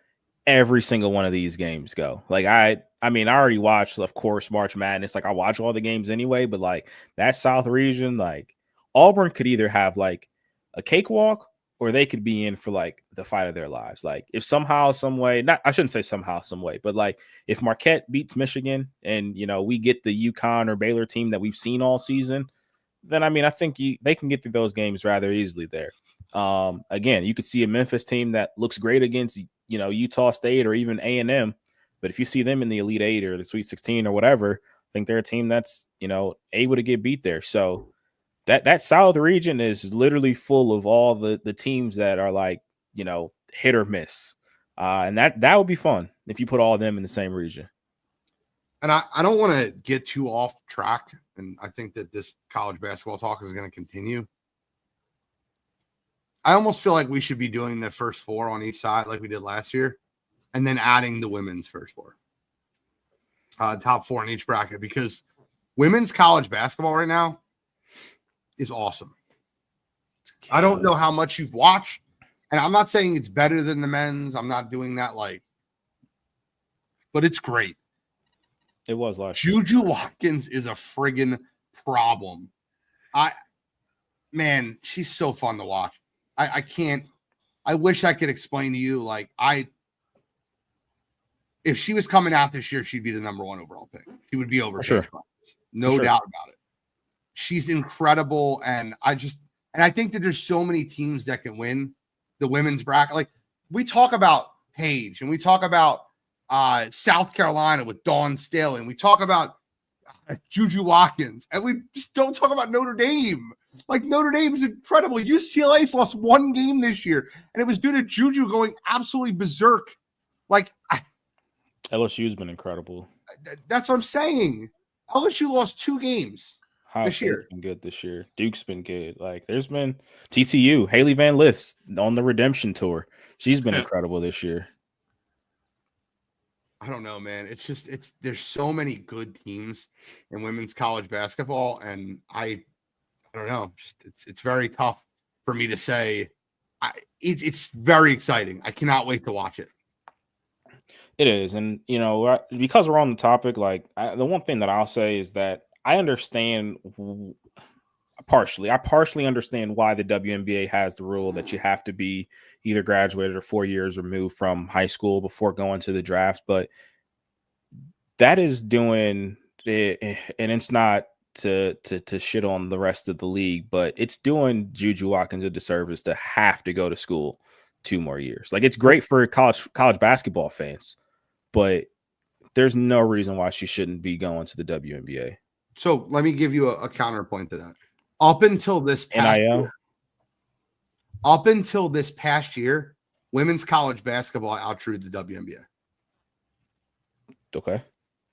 every single one of these games go. Like I mean, I already watched, of course, March Madness. Like I watch all the games anyway, but like that South region, like Auburn could either have like a cakewalk or they could be in for like the fight of their lives. Like if somehow, some way, I shouldn't say somehow, some way, but like if Marquette beats Michigan and, we get the UConn or Baylor team that we've seen all season, then I mean, I think they can get through those games rather easily there. Again, you could see a Memphis team that looks great against, Utah State or even A&M. But if you see them in the Elite Eight or the Sweet 16 or whatever, I think they're a team that's, able to get beat there. So that South region is literally full of all the teams that are like, hit or miss. And that would be fun if you put all of them in the same region. And I don't want to get too off track. And I think that this college basketball talk is going to continue. I almost feel like we should be doing the first four on each side like we did last year, and then adding the women's first four. Top four in each bracket, because women's college basketball right now is awesome. I don't know how much you've watched, and I'm not saying it's better than the men's. I'm not doing that but it's great. It was last year. Juju Watkins is a friggin' problem. Man, she's so fun to watch. I can't. I wish I could explain to you. If she was coming out this year, she'd be the number one overall pick. She would be over. Sure. No doubt about it. She's incredible, and I think that there's so many teams that can win the women's bracket. Like we talk about Paige, and we talk about South Carolina with Dawn Staley, and we talk about Juju Watkins, and we just don't talk about Notre Dame. Like Notre Dame is incredible. UCLA's lost one game this year, and it was due to Juju going absolutely berserk. LSU's been incredible. That's what I'm saying. LSU lost 2 games this year. Been good this year. Duke's been good. Like there's been TCU, Haley Van Lith on the redemption tour. She's been incredible this year. I don't know, man. There's so many good teams in women's college basketball, and I don't know. It's very tough for me to say. It's very exciting. I cannot wait to watch it. It is, and because we're on the topic, the one thing that I'll say is that I understand I partially understand why the WNBA has the rule that you have to be either graduated or 4 years removed from high school before going to the draft, but that is doing it, and it's not to shit on the rest of the league, but it's doing Juju Watkins a disservice to have to go to school 2 more years. Like, it's great for college basketball fans, but there's no reason why she shouldn't be going to the WNBA. So let me give you a counterpoint to that. Up until this past year, women's college basketball outtrued the WNBA. Okay.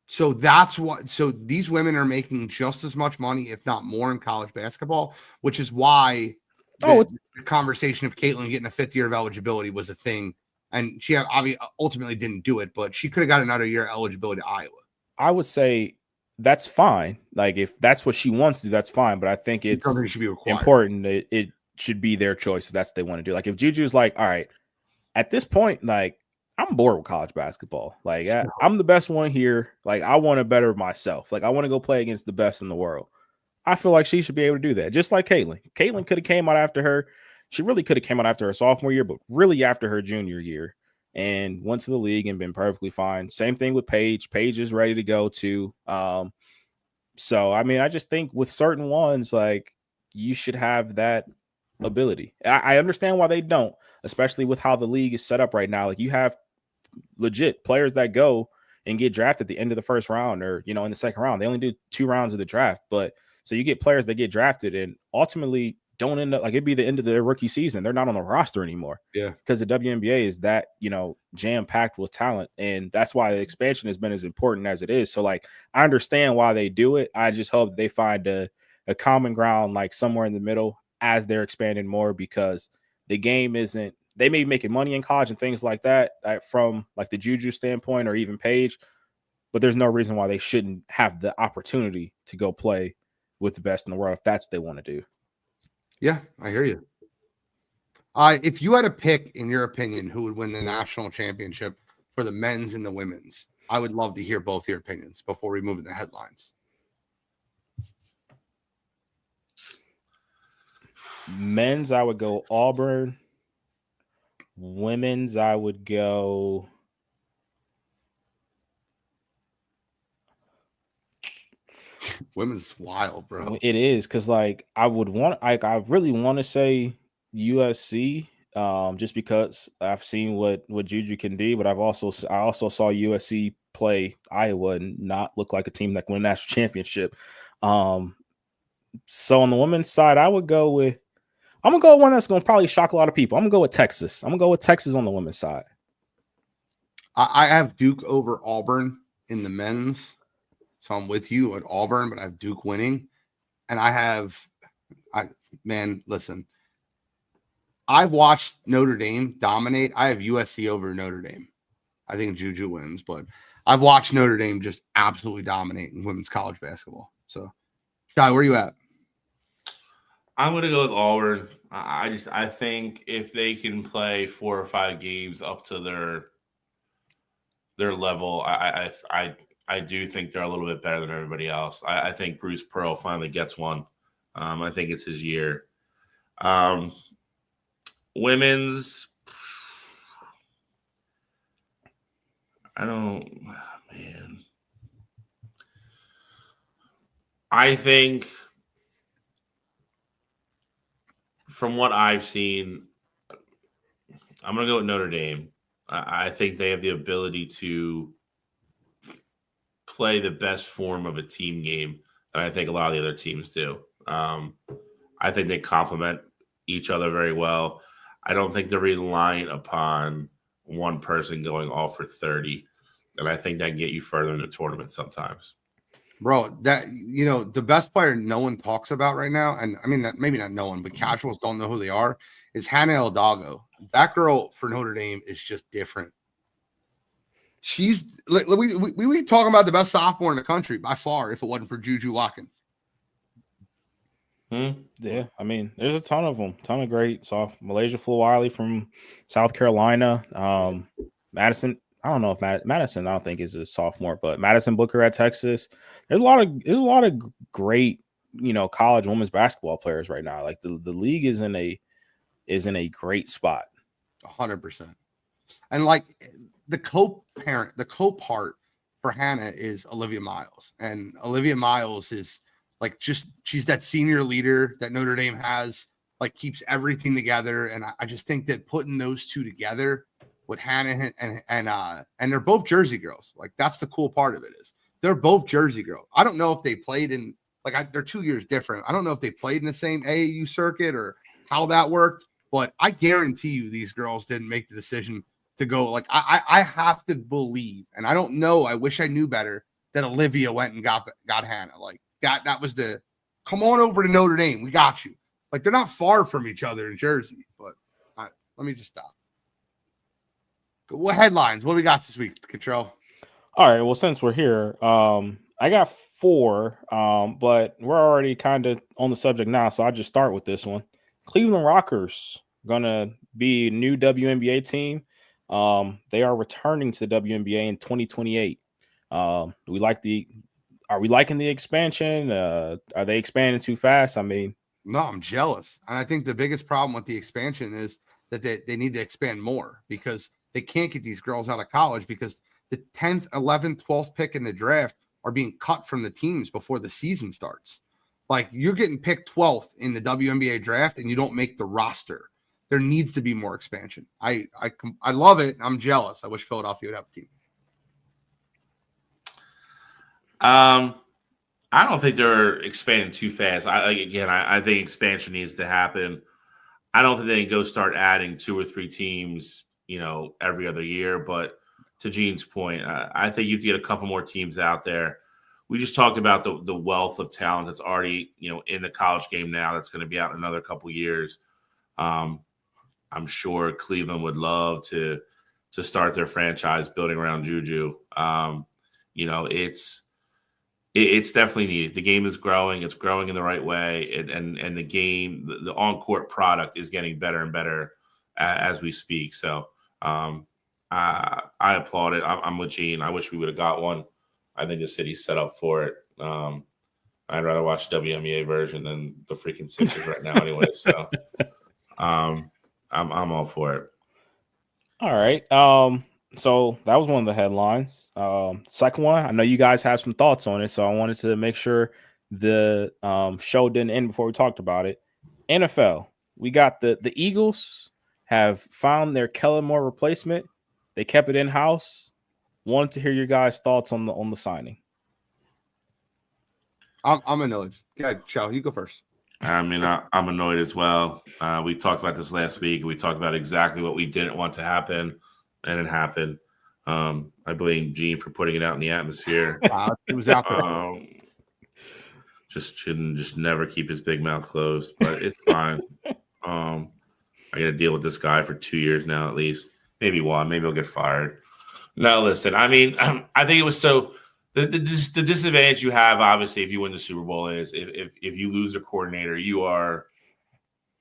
So that's what. So these women are making just as much money, if not more, in college basketball, which is why the conversation of Caitlin getting a 5th year of eligibility was a thing. And she ultimately didn't do it, but she could have got another year of eligibility to Iowa. I would say that's fine. Like, if that's what she wants to do, that's fine. But I think it's should be required. important. It should be their choice if that's what they want to do. Like, if Juju's like, all right, at this point, like, I'm bored with college basketball. Like, I'm the best one here. Like, I want to better myself. Like, I want to go play against the best in the world. I feel like she should be able to do that. Just like Caitlin. Caitlin could have came out after her. She really could have came out after her sophomore year, but really after her junior year, and went to the league and been perfectly fine. Same thing with Paige. Paige is ready to go too. So, I mean, I just think with certain ones, like, you should have that ability. I understand why they don't, especially with how the league is set up right now. Like, you have legit players that go and get drafted at the end of the first round, or, you know, in the second round. They only do 2 rounds of the draft, but so you get players that get drafted and ultimately don't end up, like, it'd be the end of their rookie season. They're not on the roster anymore. Yeah. Because the WNBA is that, you know, jam-packed with talent. And that's why the expansion has been as important as it is. So, like, I understand why they do it. I just hope they find a common ground, like somewhere in the middle, as they're expanding more, because the game isn't, they may be making money in college and things like that, from like the Juju standpoint or even Paige, but there's no reason why they shouldn't have the opportunity to go play with the best in the world if that's what they want to do. Yeah, I hear you. If you had a pick, in your opinion, who would win the national championship for the men's and the women's, I would love to hear both your opinions before we move into headlines. Men's, I would go Auburn. Women's, I would go Women's wild, bro. It is, because, like, I really want to say USC, just because I've seen what Juju can do, but I also saw USC play Iowa and not look like a team that can win a national championship. So on the women's side, I'm gonna go with one that's gonna probably shock a lot of people. I'm gonna go with Texas. I'm gonna go with Texas on the women's side. I have Duke over Auburn in the men's. So I'm with you at Auburn, but I have Duke winning. And listen, I've watched Notre Dame dominate. I have USC over Notre Dame. I think Juju wins, but I've watched Notre Dame just absolutely dominate in women's college basketball. So, Shy, where are you at? I'm going to go with Auburn. I think if they can play 4 or 5 games up to their level, I do think they're a little bit better than everybody else. I think Bruce Pearl finally gets one. I think it's his year. Women's, I think from what I've seen, I'm going to go with Notre Dame. I think they have the ability to play the best form of a team game that I think a lot of the other teams do. I think they complement each other very well. I don't think they're relying upon one person going all for 30, and I think that can get you further in the tournament sometimes. Bro, that, you know, the best player no one talks about right now, and I mean, maybe not no one, but casuals don't know who they are, is Hannah Eldago. That girl for Notre Dame is just different. She's we talking about the best sophomore in the country by far if it wasn't for Juju Watkins. Yeah, I mean, there's a ton of them, ton of great soft. Malaysia Wiley from South Carolina, Madison. I don't know if Madison, I don't think is a sophomore, but Madison Booker at Texas. There's a lot of great college women's basketball players right now. Like the league is in a great spot. 100%. And like the co-part for Hannah is Olivia Miles. And Olivia Miles is like she's that senior leader that Notre Dame has, like keeps everything together. And I just think that putting those two together with Hannah and they're both Jersey girls. Like that's the cool part of it is they're both Jersey girls. I don't know if they played in they're 2 years different. I don't know if they played in the same AAU circuit or how that worked, but I guarantee you these girls didn't make the decision to go. Like I have to believe, and I don't know, I wish I knew better, that Olivia went and got Hannah. Like that was the come on over to Notre Dame. We got you. Like they're not far from each other in Jersey, but let me just stop. What headlines? What do we got this week, Control? All right. Well, since we're here, I got 4, but we're already kind of on the subject now, so I'll just start with this one. Cleveland Rockers gonna be a new WNBA team. They are returning to the WNBA in 2028. Are we liking the expansion? Are they expanding too fast? I mean, no, I'm jealous. And I think the biggest problem with the expansion is that they need to expand more because they can't get these girls out of college because the 10th, 11th, 12th pick in the draft are being cut from the teams before the season starts. Like you're getting picked 12th in the WNBA draft and you don't make the roster. There needs to be more expansion. I love it. I'm jealous. I wish Philadelphia would have a team. I don't think they're expanding too fast. I think expansion needs to happen. I don't think they can go start adding 2 or 3 teams, every other year. But to Gene's point, I think you have to get a couple more teams out there. We just talked about the wealth of talent that's already, in the college game now. That's going to be out in another couple years. I'm sure Cleveland would love to start their franchise building around Juju. It's definitely needed. The game is growing. It's growing in the right way. And the game, the on-court product is getting better and better as we speak. So I applaud it. I'm with Gene. I wish we would have got one. I think the city's set up for it. I'd rather watch the WNBA version than the freaking Sixers right now anyway. So I'm all for it. All right. So that was one of the headlines. Second one, I know you guys have some thoughts on it, so I wanted to make sure the show didn't end before we talked about it. NFL, we got the Eagles have found their Kellen Moore replacement. They kept it in-house. Wanted to hear your guys' thoughts on the signing. I'm annoyed. Yeah, Chow, you go first. I mean, I'm annoyed as well. We talked about this last week. We talked about exactly what we didn't want to happen, and it happened. I blame Gene for putting it out in the atmosphere. It was out there. Just never keep his big mouth closed, but it's fine. I got to deal with this guy for 2 years now, at least. Maybe 1. Maybe he'll get fired. No, listen. I mean, I think it was so. The disadvantage you have, obviously, if you win the Super Bowl is if you lose a coordinator, you are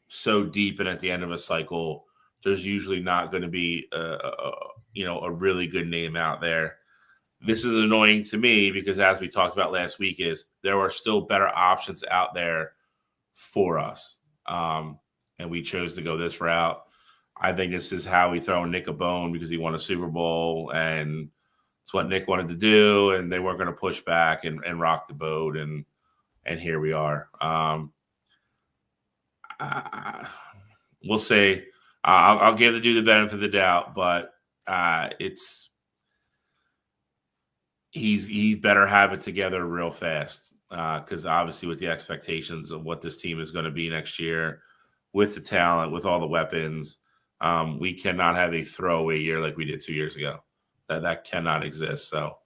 so deep and at the end of a cycle, there's usually not going to be a really good name out there. This is annoying to me because, as we talked about last week, is there are still better options out there for us, and we chose to go this route. I think this is how we throw Nick a bone because he won a Super Bowl, and it's what Nick wanted to do, and they weren't going to push back and rock the boat, and here we are. We'll say I'll give the dude the benefit of the doubt, but he better have it together real fast because obviously with the expectations of what this team is going to be next year, with the talent, with all the weapons, we cannot have a throwaway year like we did 2 years ago. That cannot exist. So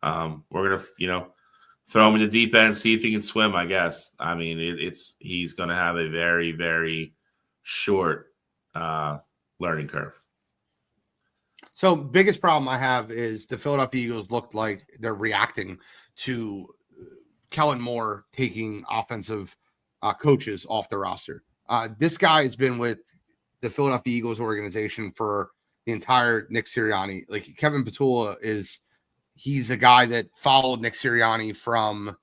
we're gonna throw him in the deep end, see if he can swim. I guess. I mean, he's gonna have a very, very short learning curve. So biggest problem I have is the Philadelphia Eagles looked like they're reacting to Kellen Moore taking offensive coaches off the roster. This guy has been with the Philadelphia Eagles organization for the entire Nick Sirianni. Like Kevin Petula he's a guy that followed Nick Sirianni from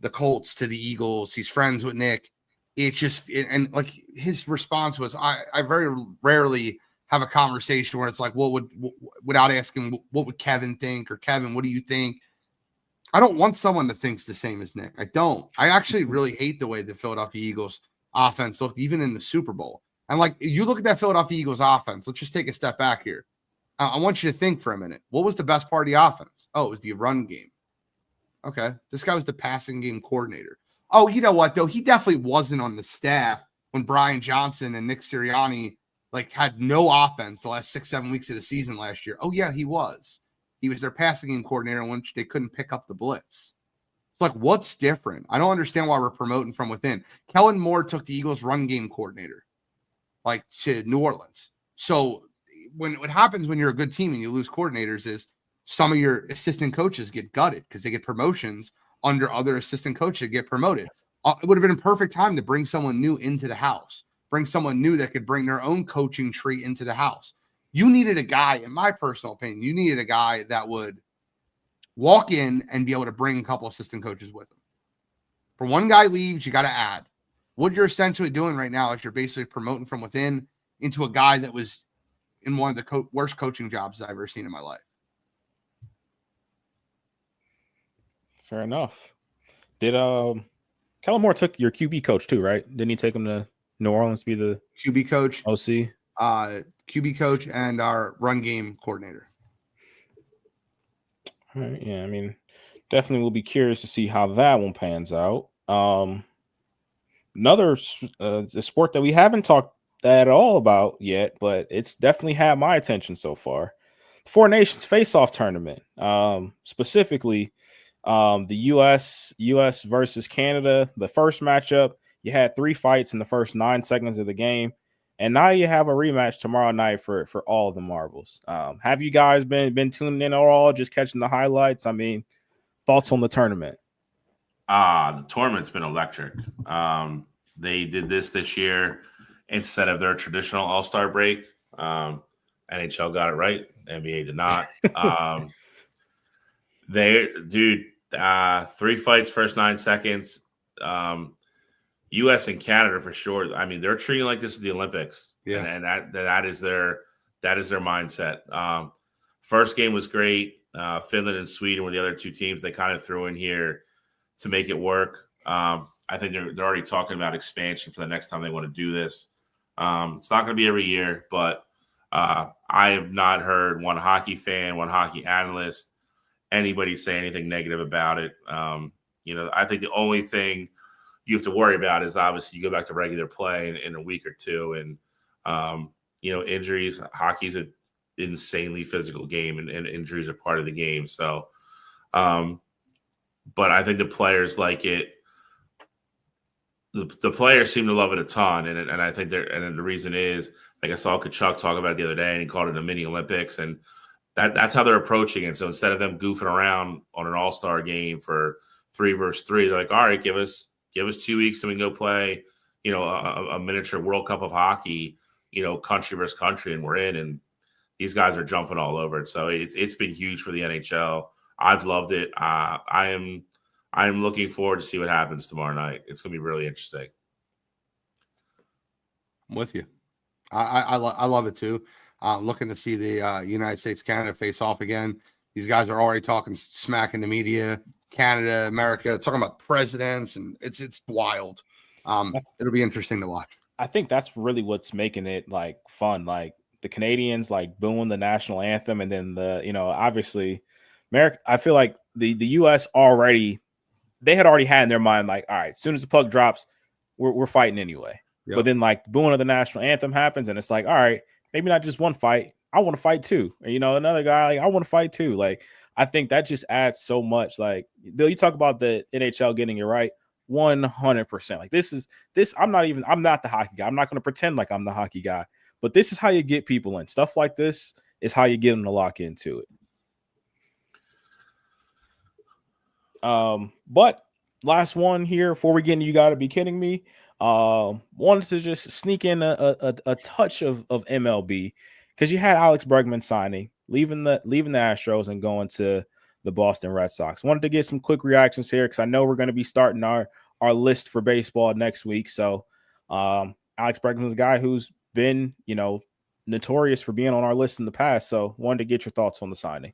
the Colts to the Eagles. He's friends with Nick. And like his response was, I very rarely have a conversation where it's like, without asking, what would Kevin think? Or Kevin, what do you think? I don't want someone that thinks the same as Nick. I don't. I actually really hate the way the Philadelphia Eagles offense looked, even in the Super Bowl. And like, you look at that Philadelphia Eagles offense, let's just take a step back here. I want you to think for a minute. What was the best part of the offense? Oh, it was the run game. Okay. This guy was the passing game coordinator. Oh, you know what, though? He definitely wasn't on the staff when Brian Johnson and Nick Sirianni like had no offense the last 6-7 weeks of the season last year. Oh, yeah, he was. He was their passing game coordinator in which they couldn't pick up the blitz. It's like, what's different? I don't understand why we're promoting from within. Kellen Moore took the Eagles run game coordinator, like, to New Orleans. So what happens when you're a good team and you lose coordinators is some of your assistant coaches get gutted because they get promotions under other assistant coaches that get promoted. It would have been a perfect time to bring someone new into the house, bring someone new that could bring their own coaching tree into the house. You needed a guy, in my personal opinion, you needed a guy that would walk in and be able to bring a couple assistant coaches with him. For one guy leaves, you got to add. What you're essentially doing right now is you're basically promoting from within into a guy that was in one of the worst coaching jobs I've ever seen in my life. Fair enough. Did Kellen Moore took your QB coach too, right? Didn't he take him to New Orleans to be the QB coach, OC? QB coach, and our run game coordinator. All right, yeah, I mean, definitely will be curious to see how that one pans out. Another a sport that we haven't talked at all about yet, but it's definitely had my attention so far. The Four Nations Face-Off Tournament, specifically the U.S. versus Canada. The first matchup, you had 3 fights in the first 9 seconds of the game, and now you have a rematch tomorrow night for all of the marbles. Have you guys been tuning in at all, just catching the highlights? I mean, thoughts on the tournament? The tournament's been electric. They did this year instead of their traditional All-Star break. NHL got it right. NBA did not. 3 fights, first 9 seconds. U.S. and Canada for sure. I mean, they're treating like this is the Olympics. Yeah, and that is their mindset. First game was great. Finland and Sweden were the other 2 teams they kind of threw in here to make it work. I think they're already talking about expansion for the next time they want to do this. It's not going to be every year, but I have not heard one hockey fan, one hockey analyst, anybody say anything negative about it. I think the only thing you have to worry about is obviously you go back to regular play in a week or two, and injuries. Hockey's an insanely physical game, and injuries are part of the game. So, but I think the players like it. The players seem to love it a ton, and I think the reason is, like I saw Kachuk talk about it the other day, and he called it a mini Olympics, and that's how they're approaching it. So instead of them goofing around on an all-star game for 3 versus 3, they're like, all right, give us 2 weeks and we can go play, a miniature World Cup of hockey, country versus country, and we're in. And these guys are jumping all over it. So it's been huge for the NHL. I've loved it. I am looking forward to see what happens tomorrow night. It's going to be really interesting. I'm with you. I love it too. Looking to see the United States Canada face off again. These guys are already talking smack in the media. Canada, America, talking about presidents, and it's wild. It'll be interesting to watch. I think that's really what's making it like fun. Like the Canadians like booing the national anthem, and then obviously America. I feel like the U.S. they had already had in their mind like, all right, as soon as the puck drops, we're fighting anyway. Yep. But then like the booing of the national anthem happens, and it's like, all right, maybe not just one fight. I want to fight too. Or, another guy like I want to fight too. Like I think that just adds so much. Like Bill, you talk about the NHL getting it right. 100%. Like this. I'm not the hockey guy. I'm not going to pretend like I'm the hockey guy. But this is how you get people in. Stuff like this is how you get them to lock into it. But last one here before we get into You Gotta Be Kidding Me. Wanted to just sneak in a touch of MLB because you had Alex Bregman signing, leaving the Astros and going to the Boston Red Sox. Wanted to get some quick reactions here because I know we're going to be starting our list for baseball next week. So Alex Bregman's a guy who's been, notorious for being on our list in the past. So wanted to get your thoughts on the signing.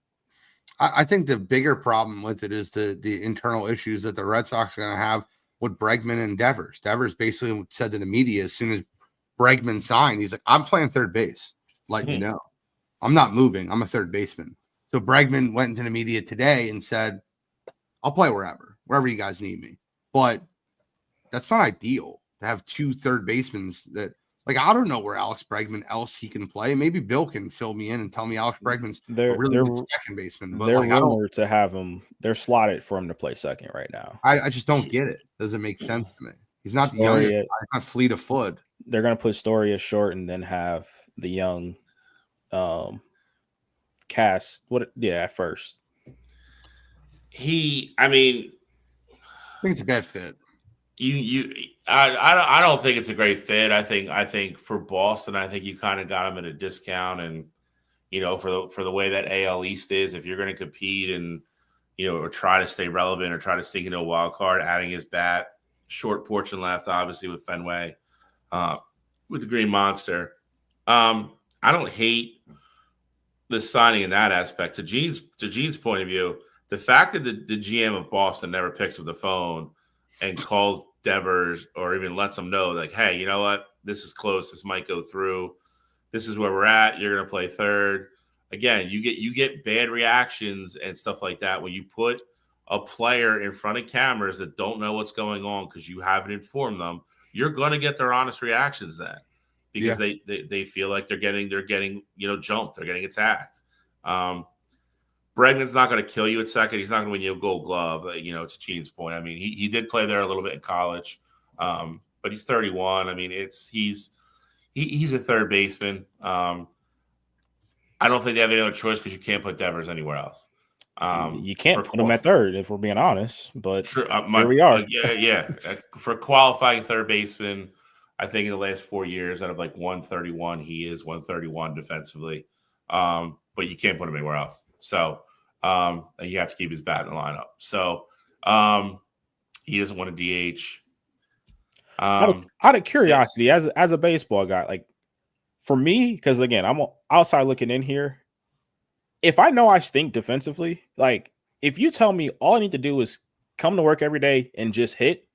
I think the bigger problem with it is the internal issues that the Red Sox are going to have with Bregman and Devers. Devers basically said to the media as soon as Bregman signed, he's like, I'm playing third base. Let you know. I'm not moving. I'm a third baseman. So Bregman went into the media today and said, I'll play wherever you guys need me. But that's not ideal to have two third basemen that, like, I don't know where Alex Bregman else he can play. Maybe Bill can fill me in and tell me Alex Bregman's a really good second baseman. But they're rumored to have him. They're slotted for him to play second right now. I just don't get it. Doesn't make sense to me. He's not the youngest guy. He's not fleet of foot. They're going to put Story as short and then have the young cast. At first. I think it's a bad fit. I don't think it's a great fit. I think for Boston, I think you kind of got him at a discount, and for the way that AL East is, if you're going to compete and or try to stay relevant or try to sneak into a wild card, adding his bat, short porch and left, obviously with Fenway, with the Green Monster. I don't hate the signing in that aspect. To Gene's point of view, the fact that the GM of Boston never picks up the phone and calls Devers or even lets them know, like, hey, you know what? This is close. This might go through. This is where we're at. You're going to play third. Again, you get bad reactions and stuff like that when you put a player in front of cameras that don't know what's going on because you haven't informed them. You're going to get their honest reactions then because they feel like they're getting jumped. They're getting attacked. Bregman's not going to kill you at second. He's not going to win you a Gold Glove, to Gene's point. I mean, he did play there a little bit in college, but he's 31. I mean, he's a third baseman. I don't think they have any other choice because you can't put Devers anywhere else. You can't put him at third, if we're being honest. But here we are. For qualifying third baseman, I think in the last 4 years, out of like 131, he is 131 defensively. But you can't put him anywhere else. So and you have to keep his bat in the lineup. So he doesn't want to DH. Out of curiosity, as a baseball guy, like for me, because again, I'm outside looking in here. If I know I stink defensively, like if you tell me all I need to do is come to work every day and just hit,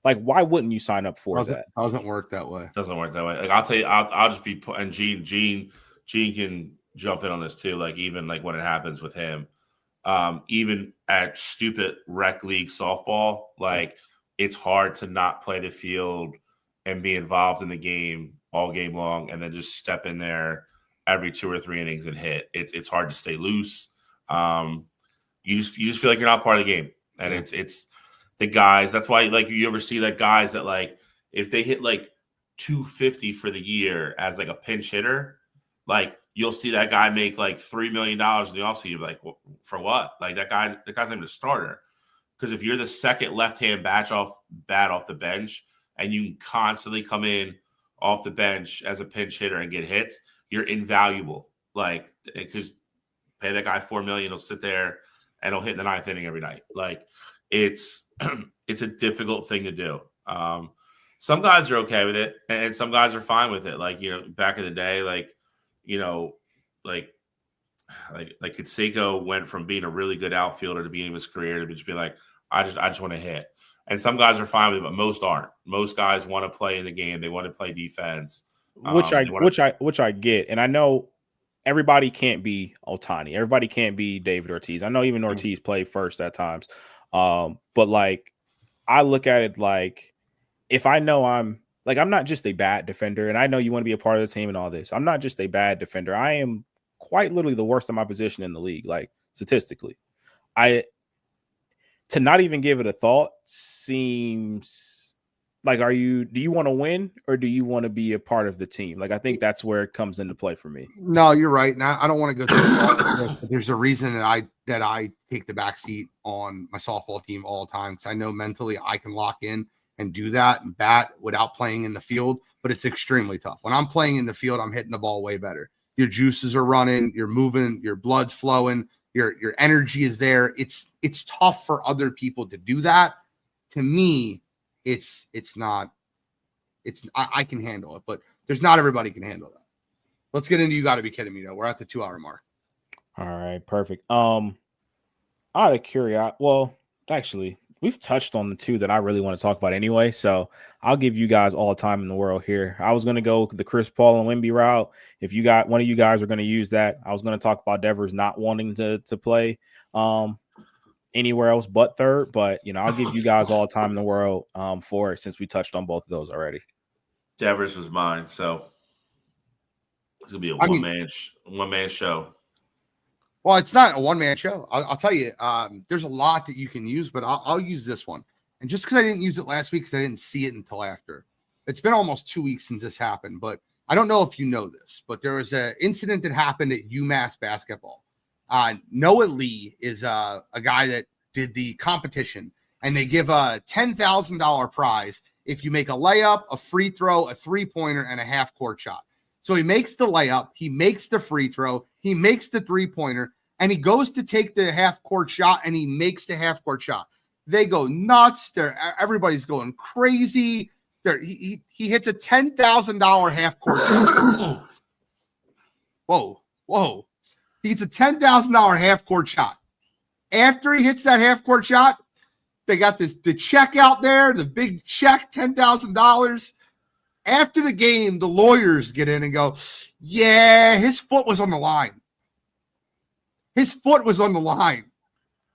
like why wouldn't you sign up for that? Doesn't work that way. Doesn't work that way. Like I'll tell you, I'll just be and Gene can jump in on this too. Like even like when it happens with him, even at stupid rec league softball, like it's hard to not play the field and be involved in the game all game long, and then just step in there every 2 or 3 innings and hit. It's hard to stay loose. You just feel like you're not part of the game, and it's the guys. That's why like you ever see that guys that like if they hit like 250 for the year as like a pinch hitter, like you'll see that guy make like $3 million in the offseason. You're like, well, for what? Like that guy's not even a starter. Because if you're the second left-hand bat off the bench and you can constantly come in off the bench as a pinch hitter and get hits, you're invaluable. Like, because pay that guy $4 million, he'll sit there and he'll hit in the 9th inning every night. Like, it's a difficult thing to do. Some guys are okay with it, and some guys are fine with it. Like, back in the day, like Canseco went from being a really good outfielder to being in his career to just be like, I just want to hit. And some guys are fine with it, but most aren't. Most guys want to play in the game. They want to play defense, which I get. And I know everybody can't be Ohtani. Everybody can't be David Ortiz. I know even Ortiz played first at times. But like, I look at it like, if I know I'm not just a bad defender, and I know you want to be a part of the team and all this. I'm not just a bad defender. I am quite literally the worst in my position in the league, like statistically. To not even give it a thought seems like, do you want to win or do you want to be a part of the team? Like, I think that's where it comes into play for me. No, you're right. Now I don't want to go through it. There's a reason that I take the backseat on my softball team all the time, because I know mentally I can lock in and do that and bat without playing in the field, but it's extremely tough. When I'm playing in the field, I'm hitting the ball way better. Your juices are running, you're moving, your blood's flowing. your energy is there. It's tough for other people to do that. To me, it's not. I can handle it, but there's not everybody can handle that. Let's get into You Got to Be Kidding Me though. We're at the 2 hour mark. All right, perfect. Out of curiosity, well, actually, we've touched on the two that I really want to talk about anyway, so I'll give you guys all the time in the world here. I was going to go the Chris Paul and Wemby route. If you got one of you guys are going to use that, I was going to talk about Devers not wanting to play anywhere else but third, but I'll give you guys all the time in the world for it since we touched on both of those already. Devers was mine, so it's gonna be a one man show. Well, it's not a one-man show. I'll tell you, there's a lot that you can use, but I'll use this one. And just because I didn't use it last week because I didn't see it until after. It's been almost 2 weeks since this happened, but I don't know if you know this, but there was an incident that happened at UMass basketball. Noah Lee is a guy that did the competition, and they give a $10,000 prize if you make a layup, a free throw, a three-pointer, and a half-court shot. So he makes the layup, he makes the free throw, he makes the three-pointer, and he goes to take the half-court shot, and he makes the half-court shot. They go nuts. Everybody's going crazy. He hits a $10,000 half-court shot. Whoa. He hits a $10,000 half-court shot. After he hits that half-court shot, they got the check out there, the big check, $10,000. After the game, the lawyers get in and go, yeah, his foot was on the line. His foot was on the line.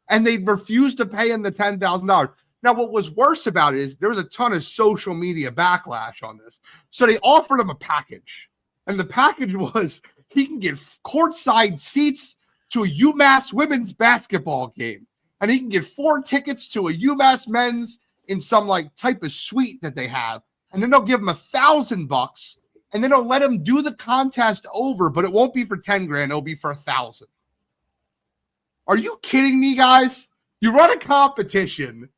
And they refused to pay him the $10,000. Now, what was worse about it is there was a ton of social media backlash on this. So they offered him a package. And the package was he can get courtside seats to a UMass women's basketball game. And he can get 4 tickets to a UMass men's in some type of suite that they have. And then they'll give him $1,000, and then they'll let him do the contest over, but it won't be for 10 grand. It'll be for 1,000. Are you kidding me, guys? You run a competition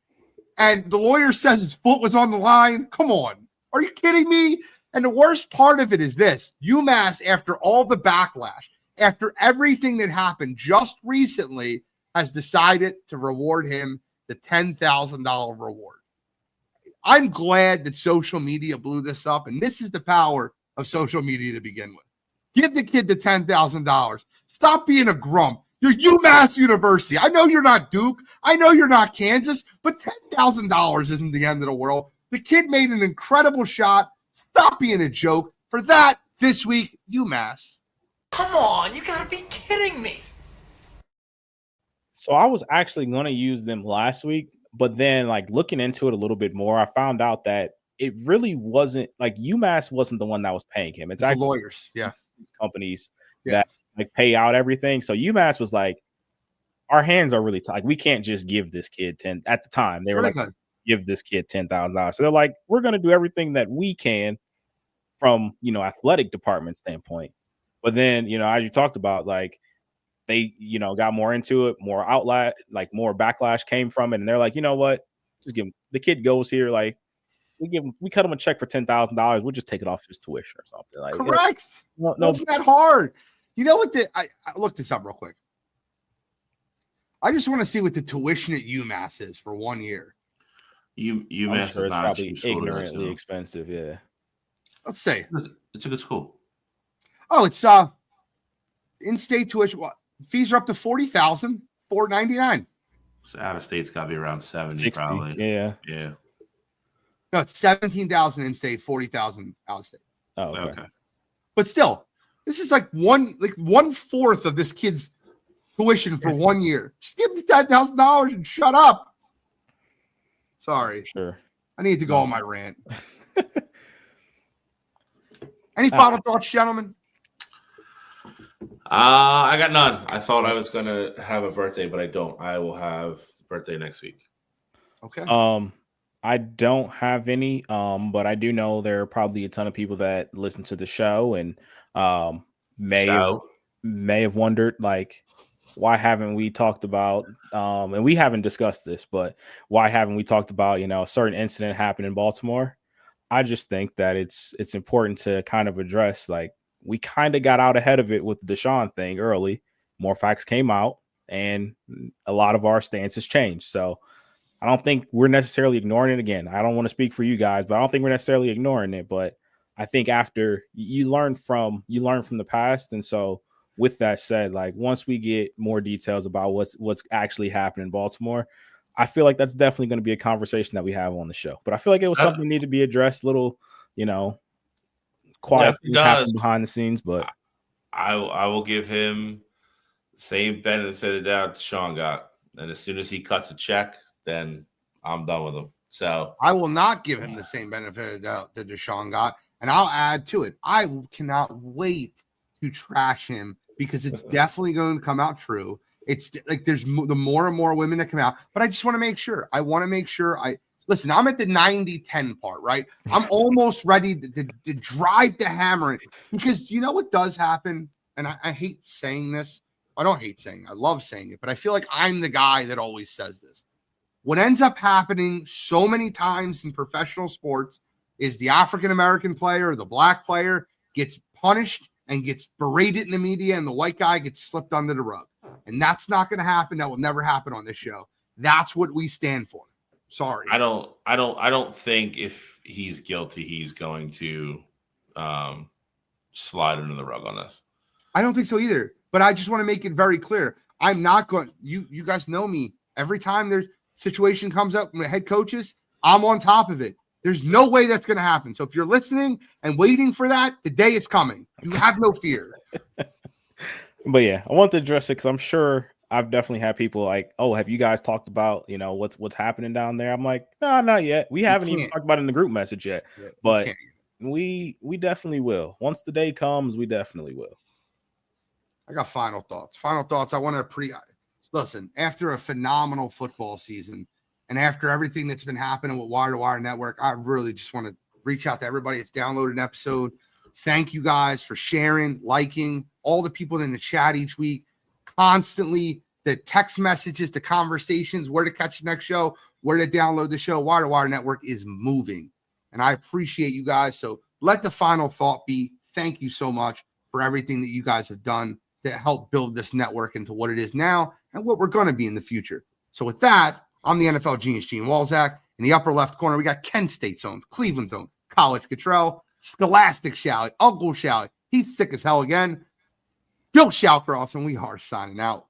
and the lawyer says his foot was on the line. Come on. Are you kidding me? And the worst part of it is this: UMass, after all the backlash, after everything that happened just recently, has decided to reward him the $10,000 reward. I'm glad that social media blew this up, and this is the power of social media to begin with. Give the kid the $10,000. Stop being a grump. You're UMass University. I know you're not Duke. I know you're not Kansas, but $10,000 isn't the end of the world. The kid made an incredible shot. Stop being a joke. For that, this week, UMass. Come on, you gotta be kidding me. So I was actually going to use them last week, but then looking into it a little bit more, I found out that it really wasn't UMass wasn't the one that was paying him. It's actually lawyers, companies that pay out everything. So UMass was our hands are really tight. We can't just give this kid 10 at the time. They were give this kid $10,000. So they're we're going to do everything that we can from, athletic department standpoint. But then, as you talked about, they, got more into it, more outlet, more backlash came from it. And they're like, you know what? Just give him, the kid goes here. We cut him a check for $10,000. We'll just take it off his tuition or something. Correct. No, it's not hard. You know what? I looked this up real quick. I just want to see what the tuition at UMass is for 1 year. UMass is not probably ignorantly expensive. Yeah. Let's say it's a good school. Oh, it's in-state tuition. Fees are up to $40,499. So out of state's got to be around 70, 60, probably. Yeah. No, it's 17,000 in-state, 40,000 out-of-state. Oh, okay. But still, this is one fourth of this kid's tuition for 1 year. Just give me $10,000 and shut up. Sorry. Sure. I need to go on my rant. Any final thoughts, gentlemen? I got none. I thought I was gonna have a birthday, but I don't. I will have birthday next week. Okay. I don't have any, but I do know there are probably a ton of people that listen to the show and may have wondered why haven't we talked about and we haven't discussed this, but why haven't we talked about a certain incident happened in Baltimore? I just think that it's important to kind of address we kind of got out ahead of it with the Deshaun thing early. More facts came out, and a lot of our stance has changed. So I don't think we're necessarily ignoring it. Again, I don't want to speak for you guys, but I don't think we're necessarily ignoring it. But I think after you learn from the past. And so with that said, like once we get more details about what's actually happening in Baltimore, I feel like that's definitely going to be a conversation that we have on the show. But I feel like it was something that needed to be addressed, little, quiet things happen behind the scenes. But I will give him the same benefit of the doubt Sean got. And as soon as he cuts a check, then I'm done with him. So I will not give him the same benefit of the doubt that Deshaun got. And I'll add to it. I cannot wait to trash him because it's definitely going to come out true. It's like there's the more and more women that come out. But I just want to make sure. Listen, I'm at the 90-10 part, right? I'm almost ready to drive the hammer in because you know what does happen? And I hate saying this. I don't hate saying it. I love saying it. But I feel like I'm the guy that always says this. What ends up happening so many times in professional sports is the African-American player, the black player gets punished and gets berated in the media, and the white guy gets slipped under the rug. And that's not going to happen. That will never happen on this show. That's what we stand for. Sorry. I don't think if he's guilty, he's going to slide under the rug on this. I don't think so either. But I just want to make it very clear. I'm not going. You guys know me. Every time there's situation comes up with head coaches, I'm on top of it. There's no way that's going to happen. So if you're listening and waiting for that, the day is coming. You have no fear. But yeah, I want to address it because I'm sure I've definitely had people like, oh, have you guys talked about, what's happening down there? I'm like, no, not yet. We haven't even talked about it in the group message yet. Yeah, but we definitely will. Once the day comes, we definitely will. I got final thoughts. I want to listen, after a phenomenal football season and after everything that's been happening with Wire2Wire Network, I really just want to reach out to everybody that's downloaded an episode. Thank you guys for sharing, liking, all the people in the chat each week, constantly, the text messages, the conversations, where to catch the next show, where to download the show. Wire2Wire Network is moving, and I appreciate you guys. So let the final thought be, thank you so much for everything that you guys have done to help build this network into what it is now and what we're going to be in the future. So with that, I'm the NFL genius, Gene Walzak. In the upper left corner, we got Kent State's own, Cleveland's own, College Cottrell, Scholastic Shally, Uncle Shally. He's sick as hell again. Bill Shalcroft, and we are signing out.